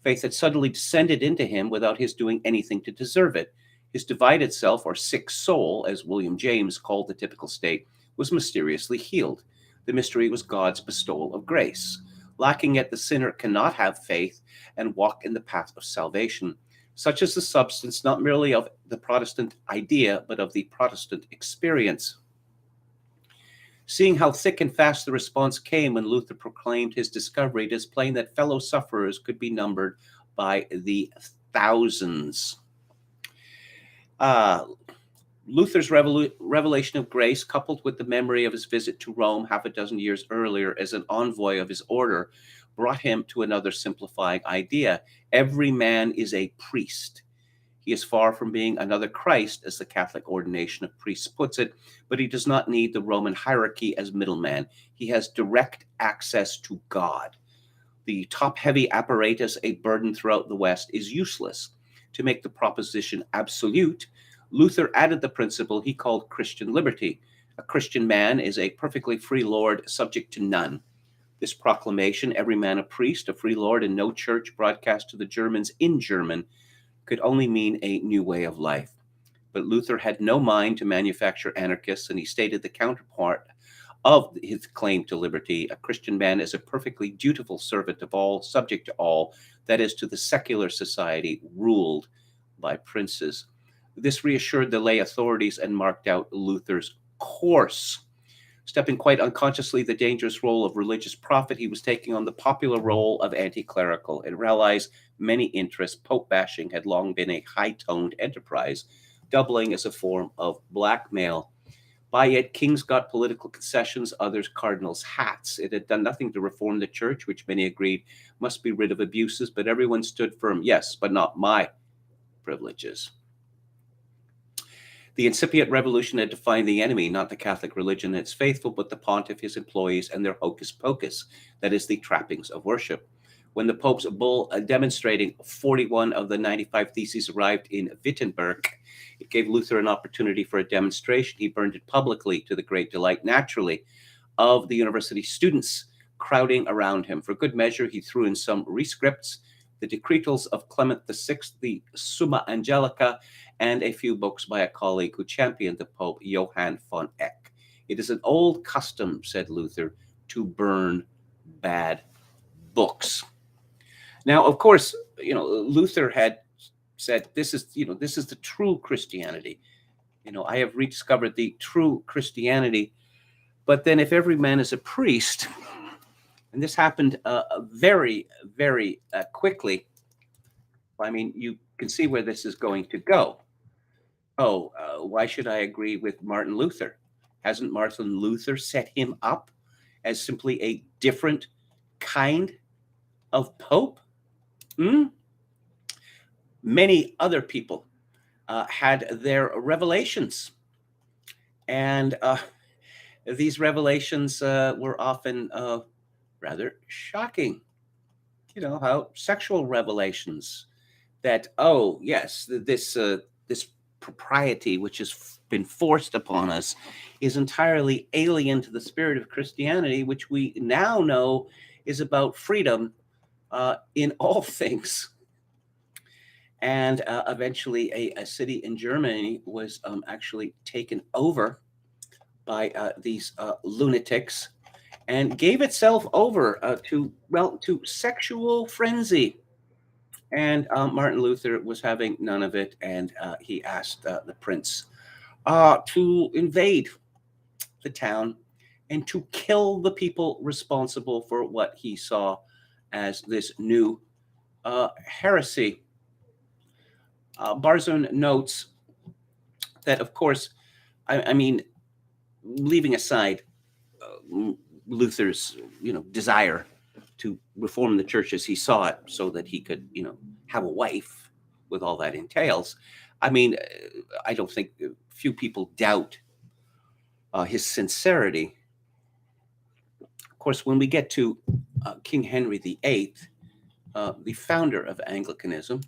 Faith had suddenly descended into him without his doing anything to deserve it. His divided self, or sick soul, as William James called the typical state, was mysteriously healed. The mystery was God's bestowal of grace. Lacking it, the sinner cannot have faith and walk in the path of salvation. Such is the substance not merely of the Protestant idea, but of the Protestant experience. Seeing how thick and fast the response came when Luther proclaimed his discovery, it is plain that fellow sufferers could be numbered by the thousands. Luther's revelation of grace, coupled with the memory of his visit to Rome half a dozen years earlier as an envoy of his order, brought him to another simplifying idea. Every man is a priest. He is far from being another Christ, as the Catholic ordination of priests puts it, but he does not need the Roman hierarchy as middleman. He has direct access to God. The top-heavy apparatus, a burden throughout the West, is useless. To make the proposition absolute, Luther added the principle he called Christian liberty. A Christian man is a perfectly free lord, subject to none. This proclamation, every man a priest, a free lord, and no church, broadcast to the Germans in German, could only mean a new way of life. But Luther had no mind to manufacture anarchists, and he stated the counterpart of his claim to liberty. A Christian man is a perfectly dutiful servant of all, subject to all, that is, to the secular society ruled by princes. This reassured the lay authorities and marked out Luther's course. Stepping quite unconsciously the dangerous role of religious prophet, he was taking on the popular role of anti-clerical. And realized many interests, Pope bashing had long been a high-toned enterprise, doubling as a form of blackmail. By it, kings got political concessions, others cardinals' hats. It had done nothing to reform the church, which many agreed must be rid of abuses, but everyone stood firm. Yes, but not my privileges. The incipient revolution had defined the enemy, not the Catholic religion and its faithful, but the pontiff, his employees, and their hocus pocus, that is, the trappings of worship. When the Pope's bull demonstrating 41 of the 95 theses arrived in Wittenberg, it gave Luther an opportunity for a demonstration. He burned it publicly, to the great delight, naturally, of the university students crowding around him. For good measure, he threw in some rescripts, the decretals of Clement VI, the Summa Angelica, and a few books by a colleague who championed the Pope, Johann von Eck. It is an old custom, said Luther, to burn bad books. Now, of course, Luther had said, this is the true Christianity. I have rediscovered the true Christianity. But then if every man is a priest, and this happened very, very quickly, I mean, you can see where this is going to go. Why should I agree with Martin Luther? Hasn't Martin Luther set him up as simply a different kind of pope? Many other people had their revelations, and these revelations were often rather shocking. How sexual revelations that, yes, this propriety which has been forced upon us is entirely alien to the spirit of Christianity, which we now know is about freedom in all things. And eventually a city in Germany was actually taken over by these lunatics and gave itself over to sexual frenzy. And Martin Luther was having none of it, and he asked the prince to invade the town and to kill the people responsible for what he saw as this new heresy. Barzun notes that, of course, I mean, leaving aside Luther's, desire to reform the church as he saw it, so that he could, have a wife with all that entails. I mean, I don't think few people doubt his sincerity. Of course, when we get to King Henry VIII, the founder of Anglicanism,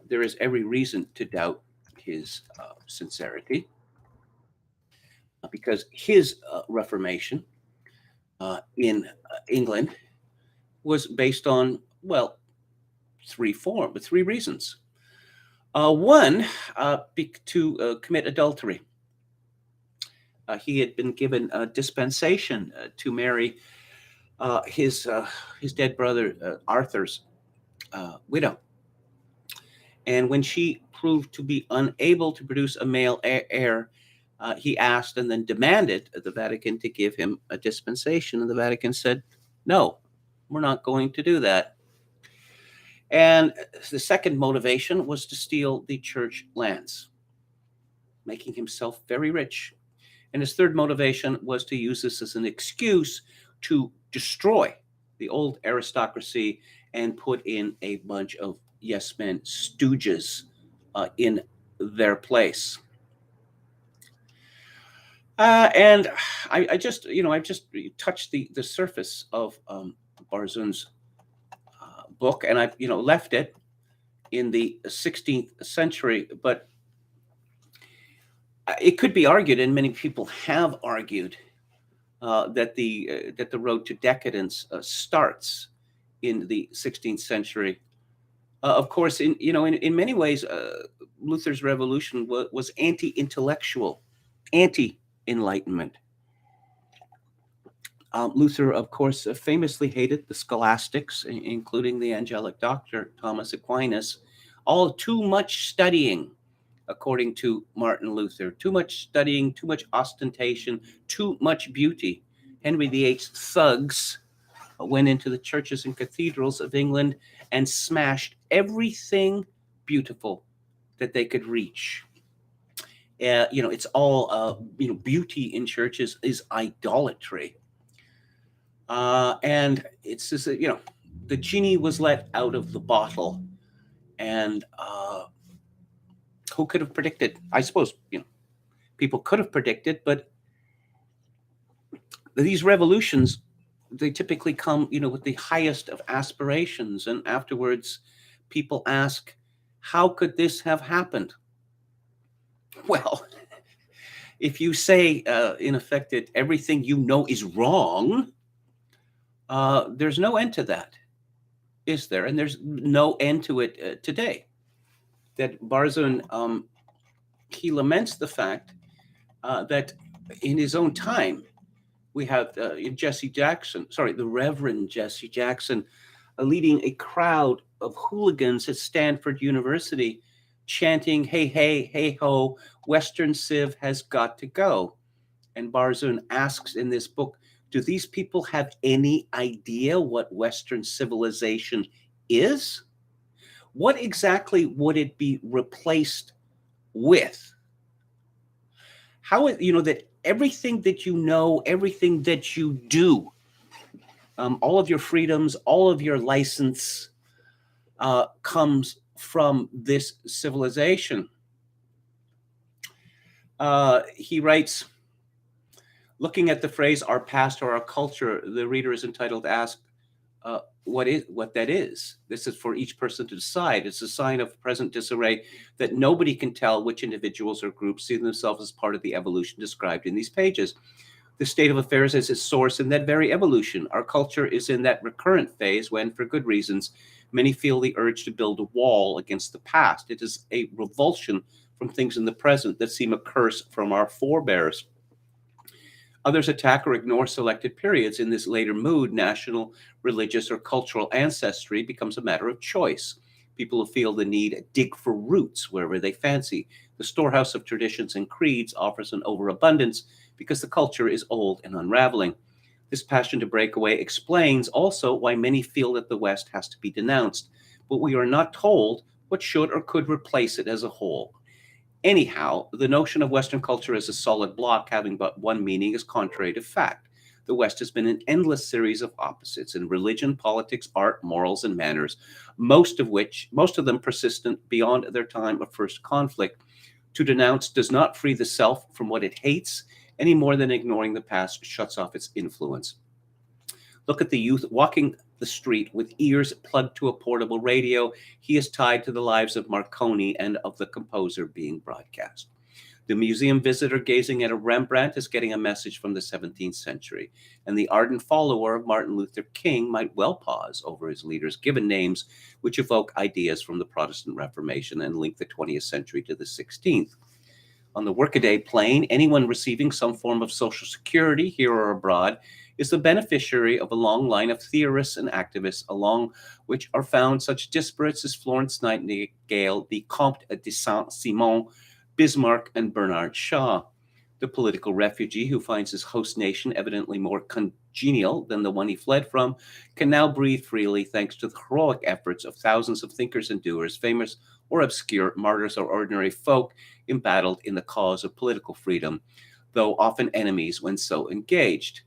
there is every reason to doubt his sincerity, because his Reformation in England was based on, three reasons. One, to commit adultery. He had been given a dispensation to marry his dead brother Arthur's widow. And when she proved to be unable to produce a male heir, he asked and then demanded the Vatican to give him a dispensation. And the Vatican said, no, we're not going to do that. And the second motivation was to steal the church lands, making himself very rich. And his third motivation was to use this as an excuse to destroy the old aristocracy and put in a bunch of yes men stooges in their place. And I just touched the surface of Barzun's book, and I've left it in the 16th century, but it could be argued, and many people have argued, that the road to decadence starts in the 16th century. Of course, in many ways, Luther's revolution was anti-intellectual, anti-enlightenment. Luther, of course, famously hated the scholastics, including the angelic doctor Thomas Aquinas. All too much studying, according to Martin Luther. Too much studying, too much ostentation, too much beauty. Henry VIII's thugs went into the churches and cathedrals of England and smashed everything beautiful that they could reach. It's all, beauty in churches is idolatry. And it's just, the genie was let out of the bottle. And who could have predicted? I suppose, people could have predicted, but these revolutions, they typically come, with the highest of aspirations. And afterwards, people ask, how could this have happened? Well, If you say, in effect, that everything you know is wrong, there's no end to that, is there? And there's no end to it today. That Barzun, he laments the fact that in his own time, we have the Reverend Jesse Jackson, leading a crowd of hooligans at Stanford University, chanting, "Hey, hey, hey, ho, Western Civ has got to go." And Barzun asks in this book, do these people have any idea what Western civilization is? What exactly would it be replaced with? How, that everything that you know, everything that you do, all of your freedoms, all of your license comes from this civilization. He writes, looking at the phrase "our past or our culture," the reader is entitled to ask what that is. This is for each person to decide. It's a sign of present disarray that nobody can tell which individuals or groups see themselves as part of the evolution described in these pages. The state of affairs has its source in that very evolution. Our culture is in that recurrent phase when, for good reasons, many feel the urge to build a wall against the past. It is a revulsion from things in the present that seem a curse from our forebears. Others attack or ignore selected periods. In this later mood, national, religious, or cultural ancestry becomes a matter of choice. People who feel the need dig for roots wherever they fancy. The storehouse of traditions and creeds offers an overabundance because the culture is old and unraveling. This passion to break away explains also why many feel that the West has to be denounced, but we are not told what should or could replace it as a whole. Anyhow, the notion of Western culture as a solid block having but one meaning is contrary to fact. The West has been an endless series of opposites in religion, politics, art, morals, and manners, most of them persistent beyond their time of first conflict. To denounce does not free the self from what it hates any more than ignoring the past shuts off its influence. Look at the youth walking the street with ears plugged to a portable radio. He is tied to the lives of Marconi and of the composer being broadcast. The museum visitor gazing at a Rembrandt is getting a message from the 17th century, and the ardent follower of Martin Luther King might well pause over his leaders' given names, which evoke ideas from the Protestant Reformation and link the 20th century to the 16th. On the workaday plane, anyone receiving some form of social security here or abroad is the beneficiary of a long line of theorists and activists, along which are found such disparates as Florence Nightingale, the Comte de Saint-Simon, Bismarck, and Bernard Shaw. The political refugee who finds his host nation evidently more congenial than the one he fled from can now breathe freely thanks to the heroic efforts of thousands of thinkers and doers, famous or obscure, martyrs or ordinary folk embattled in the cause of political freedom, though often enemies when so engaged.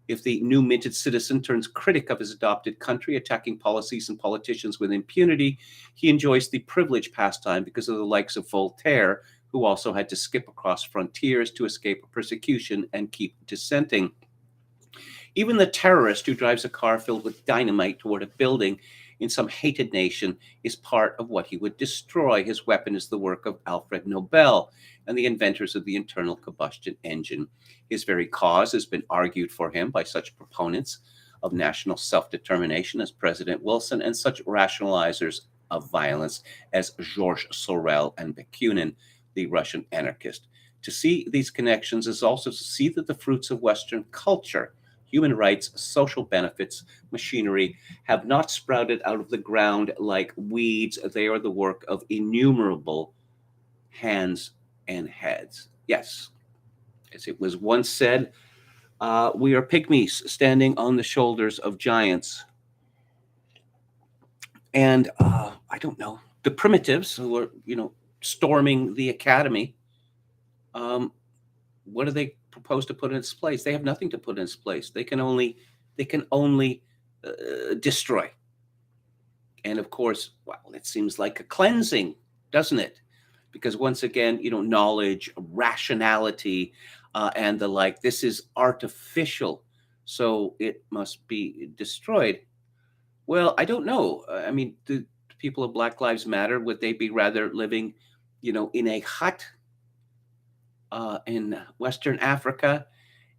If the new minted citizen turns critic of his adopted country, attacking policies and politicians with impunity, he enjoys the privileged pastime because of the likes of Voltaire, who also had to skip across frontiers to escape persecution and keep dissenting. Even the terrorist who drives a car filled with dynamite toward a building in some hated nation is part of what he would destroy. His weapon is the work of Alfred Nobel and the inventors of the internal combustion engine. His very cause has been argued for him by such proponents of national self-determination as President Wilson and such rationalizers of violence as Georges Sorel and Bakunin, the Russian anarchist. To see these connections is also to see that the fruits of Western culture, human rights, social benefits, machinery, have not sprouted out of the ground like weeds. They are the work of innumerable hands and heads. Yes, as it was once said, we are pygmies standing on the shoulders of giants. And I don't know, the primitives who are, storming the academy, what do they propose to put in its place? They have nothing to put in its place. They can only destroy. And of course, well, it seems like a cleansing, doesn't it? Because once again, knowledge, rationality, and the like, this is artificial, so it must be destroyed. Well, I don't know. I mean, do people of Black Lives Matter, would they be rather living, in a hut in Western Africa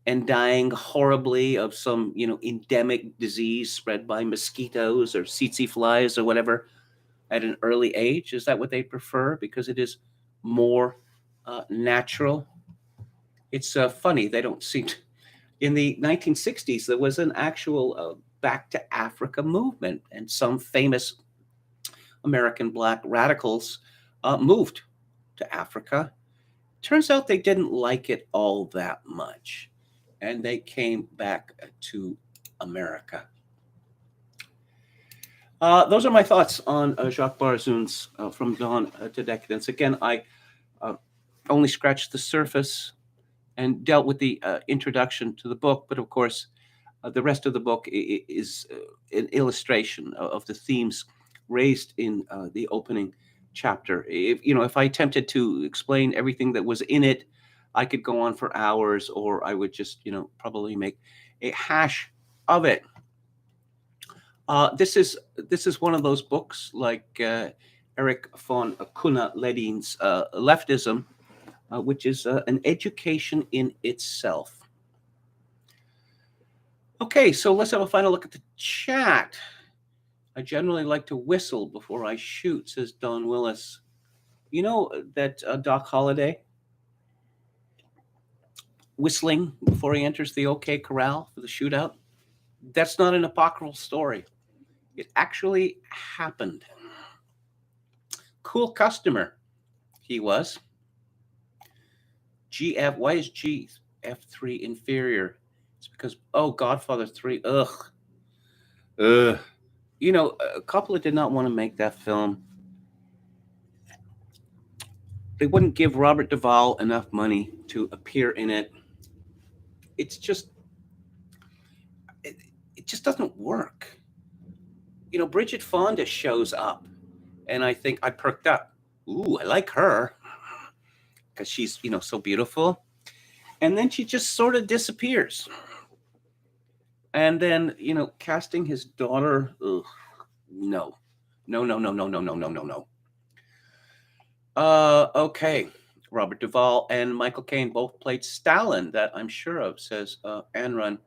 and dying horribly of some, endemic disease spread by mosquitoes or tsetse flies or whatever at an early age? Is that what they prefer because it is more natural? It's funny. They don't seem to. In the 1960s, there was an actual Back to Africa movement, and some famous American Black radicals moved to Africa. Turns out they didn't like it all that much, and they came back to America. Those are my thoughts on Jacques Barzun's From Dawn to Decadence. Again, I only scratched the surface and dealt with the introduction to the book, but of course, the rest of the book is an illustration of the themes raised in the opening chapter. If I attempted to explain everything that was in it, I could go on for hours, or I would just, probably make a hash of it. This is one of those books like Erich von Kuhn-Ledin's Leftism, which is an education in itself. Okay, so let's have a final look at the chat. I generally like to whistle before I shoot, says Don Willis. You know that Doc Holliday whistling before he enters the OK Corral for the shootout? That's not an apocryphal story. It actually happened. Cool customer he was. GF, why is GF3 inferior? It's because, Godfather 3, ugh. Coppola did not want to make that film. They wouldn't give Robert Duvall enough money to appear in it. It's just, it just doesn't work. Bridget Fonda shows up, and I think I perked up. Ooh, I like her because she's, so beautiful. And then she just sort of disappears. And then, casting his daughter, ugh, no. Okay. Robert Duvall and Michael Caine both played Stalin, that I'm sure of, says Anrun.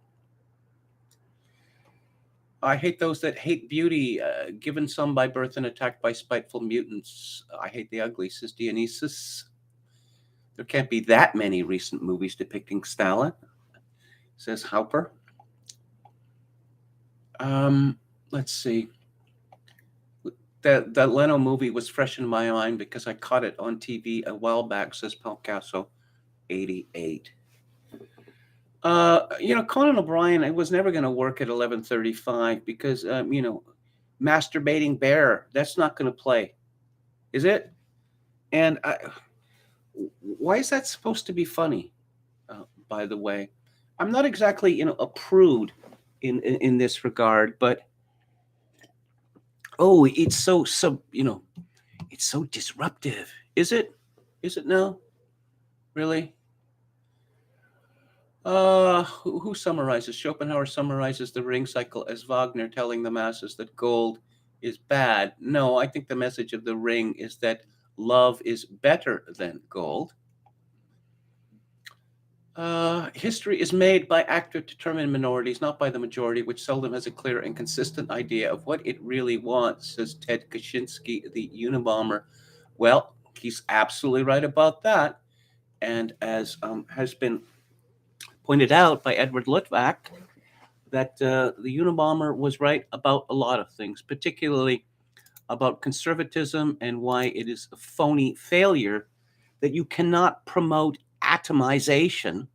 I hate those that hate beauty, given some by birth and attacked by spiteful mutants. I hate the ugly, says Dionysus. There can't be that many recent movies depicting Stalin, says Hauper. Let's see. That Leno movie was fresh in my mind because I caught it on TV a while back, says Pelcasso 88. Conan O'Brien, it was never going to work at 11:35 because, masturbating bear, that's not going to play, is it? And why is that supposed to be funny? By the way, I'm not exactly, a prude in this regard, but it's so it's so disruptive. Is it? Is it now? Really? Who summarizes? Schopenhauer summarizes the Ring cycle as Wagner telling the masses that gold is bad. No, I think the message of the Ring is that love is better than gold. History is made by actor-determined minorities, not by the majority, which seldom has a clear and consistent idea of what it really wants, says Ted Kaczynski, the Unabomber. Well, he's absolutely right about that. And as has been pointed out by Edward Luttwak, that the Unabomber was right about a lot of things, particularly about conservatism and why it is a phony failure that you cannot promote atomization,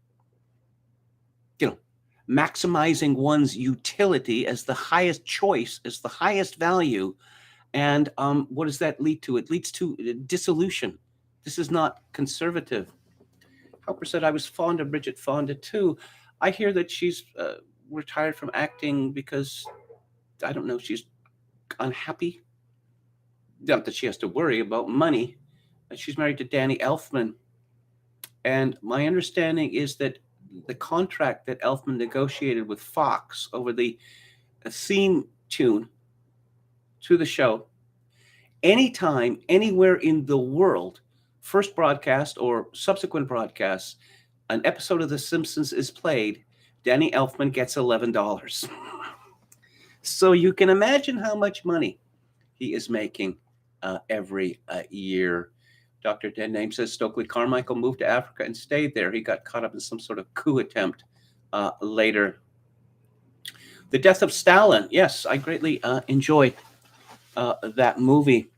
maximizing one's utility as the highest choice, as the highest value. And what does that lead to? It leads to dissolution. This is not conservative. Hopper said, I was fond of Bridget Fonda too. I hear that she's retired from acting because, I don't know, she's unhappy. Not that she has to worry about money. She's married to Danny Elfman. And my understanding is that the contract that Elfman negotiated with Fox over the theme tune to the show, anytime, anywhere in the world, first broadcast or subsequent broadcasts an episode of The Simpsons is played, Danny Elfman gets $11. So you can imagine how much money he is making every year. Dr. Dead Name says Stokely Carmichael moved to Africa and stayed there. He got caught up in some sort of coup attempt later. The Death of Stalin. Yes, I greatly enjoyed that movie.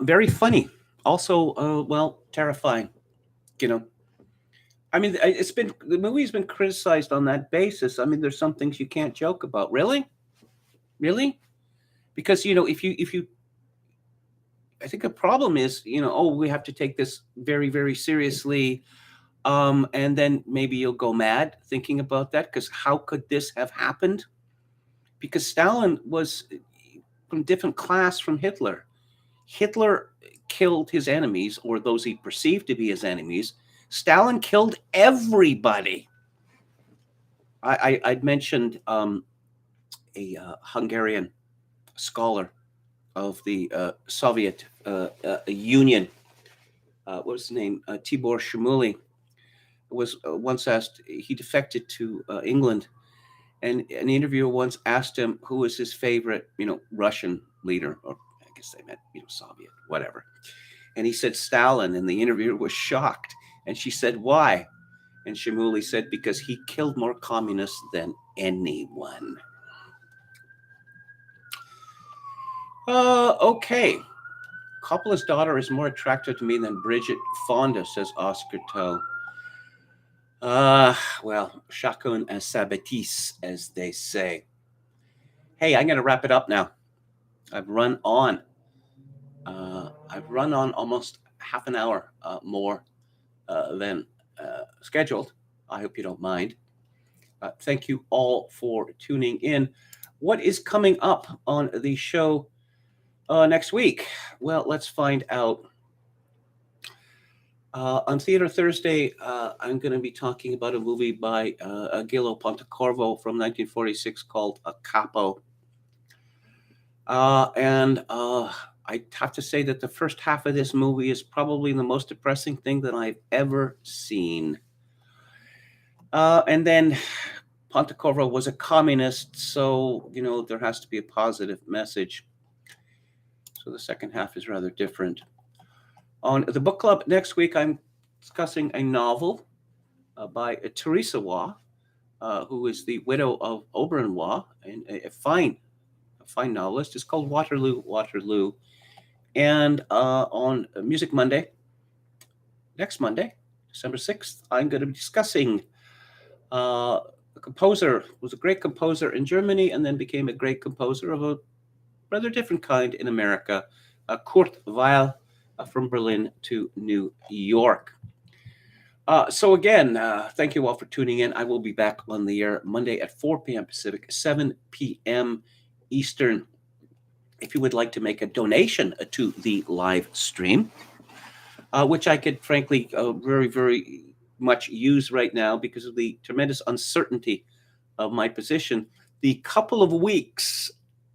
Very funny. Also, well, terrifying. You know, I mean, the movie's been criticized on that basis. I mean, there's some things you can't joke about. Really? Because, you know, if you, I think the problem is, you know, oh, we have to take this very, very seriously. And then maybe you'll go mad thinking about that, because how could this have happened? Because Stalin was from a different class from Hitler. Hitler killed his enemies, or those he perceived to be his enemies. Stalin killed everybody. I'd mentioned a Hungarian scholar of the Soviet Union. What was his name? Tibor Shmuley was once asked. He defected to England, and an interviewer once asked him who was his favorite, you know, Russian leader, or I guess they meant, you know, Soviet, whatever. And he said Stalin, and the interviewer was shocked. And she said, why? And Shmuley said, because he killed more communists than anyone. Okay. Coppola's daughter is more attractive to me than Bridget Fonda, says Oscar Toe. Well, chacun a sa bêtise, as they say. Hey, I'm going to wrap it up now. I've run on almost half an hour more than scheduled. I hope you don't mind. Thank you all for tuning in. What is coming up on the show next week? Well, let's find out. On Theater Thursday, I'm going to be talking about a movie by Gillo Pontecorvo from 1946 called Capo. And I have to say that the first half of this movie is probably the most depressing thing that I've ever seen. And then Pontecorvo was a communist, so, you know, there has to be a positive message. So the second half is rather different. On the book club next week, I'm discussing a novel by Teresa Waugh, who is the widow of Oberon Waugh, and a fine novelist. It's called Waterloo, Waterloo. And on Music Monday, next Monday, December 6th, I'm going to be discussing a composer who was a great composer in Germany and then became a great composer of a rather different kind in America, Kurt Weill, from Berlin to New York. So again, thank you all for tuning in. I will be back on the air Monday at 4 p.m. Pacific, 7 p.m. Eastern. If you would like to make a donation to the live stream, which I could frankly very, very much use right now because of the tremendous uncertainty of my position, the couple of weeks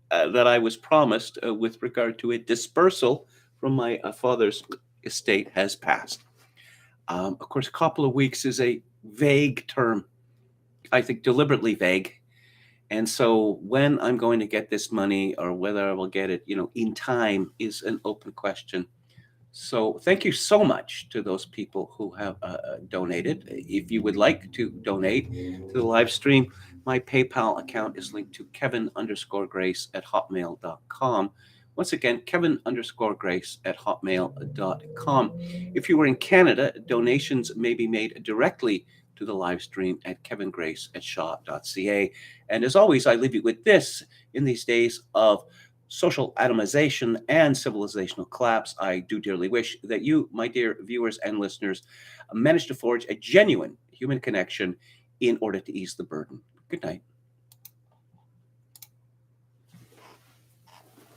that I was promised with regard to a dispersal from my father's estate has passed. Of course, a couple of weeks is a vague term, I think deliberately vague. And so when I'm going to get this money or whether I will get it, you know, in time is an open question. So thank you so much to those people who have donated. If you would like to donate to the live stream, my PayPal account is linked to kevin_grace@hotmail.com. Once again, kevin_grace@hotmail.com. If you were in Canada, donations may be made directly to the live stream at kevingrace@shaw.ca. And as always, I leave you with this. In these days of social atomization and civilizational collapse, I do dearly wish that you, my dear viewers and listeners, manage to forge a genuine human connection in order to ease the burden. Good night.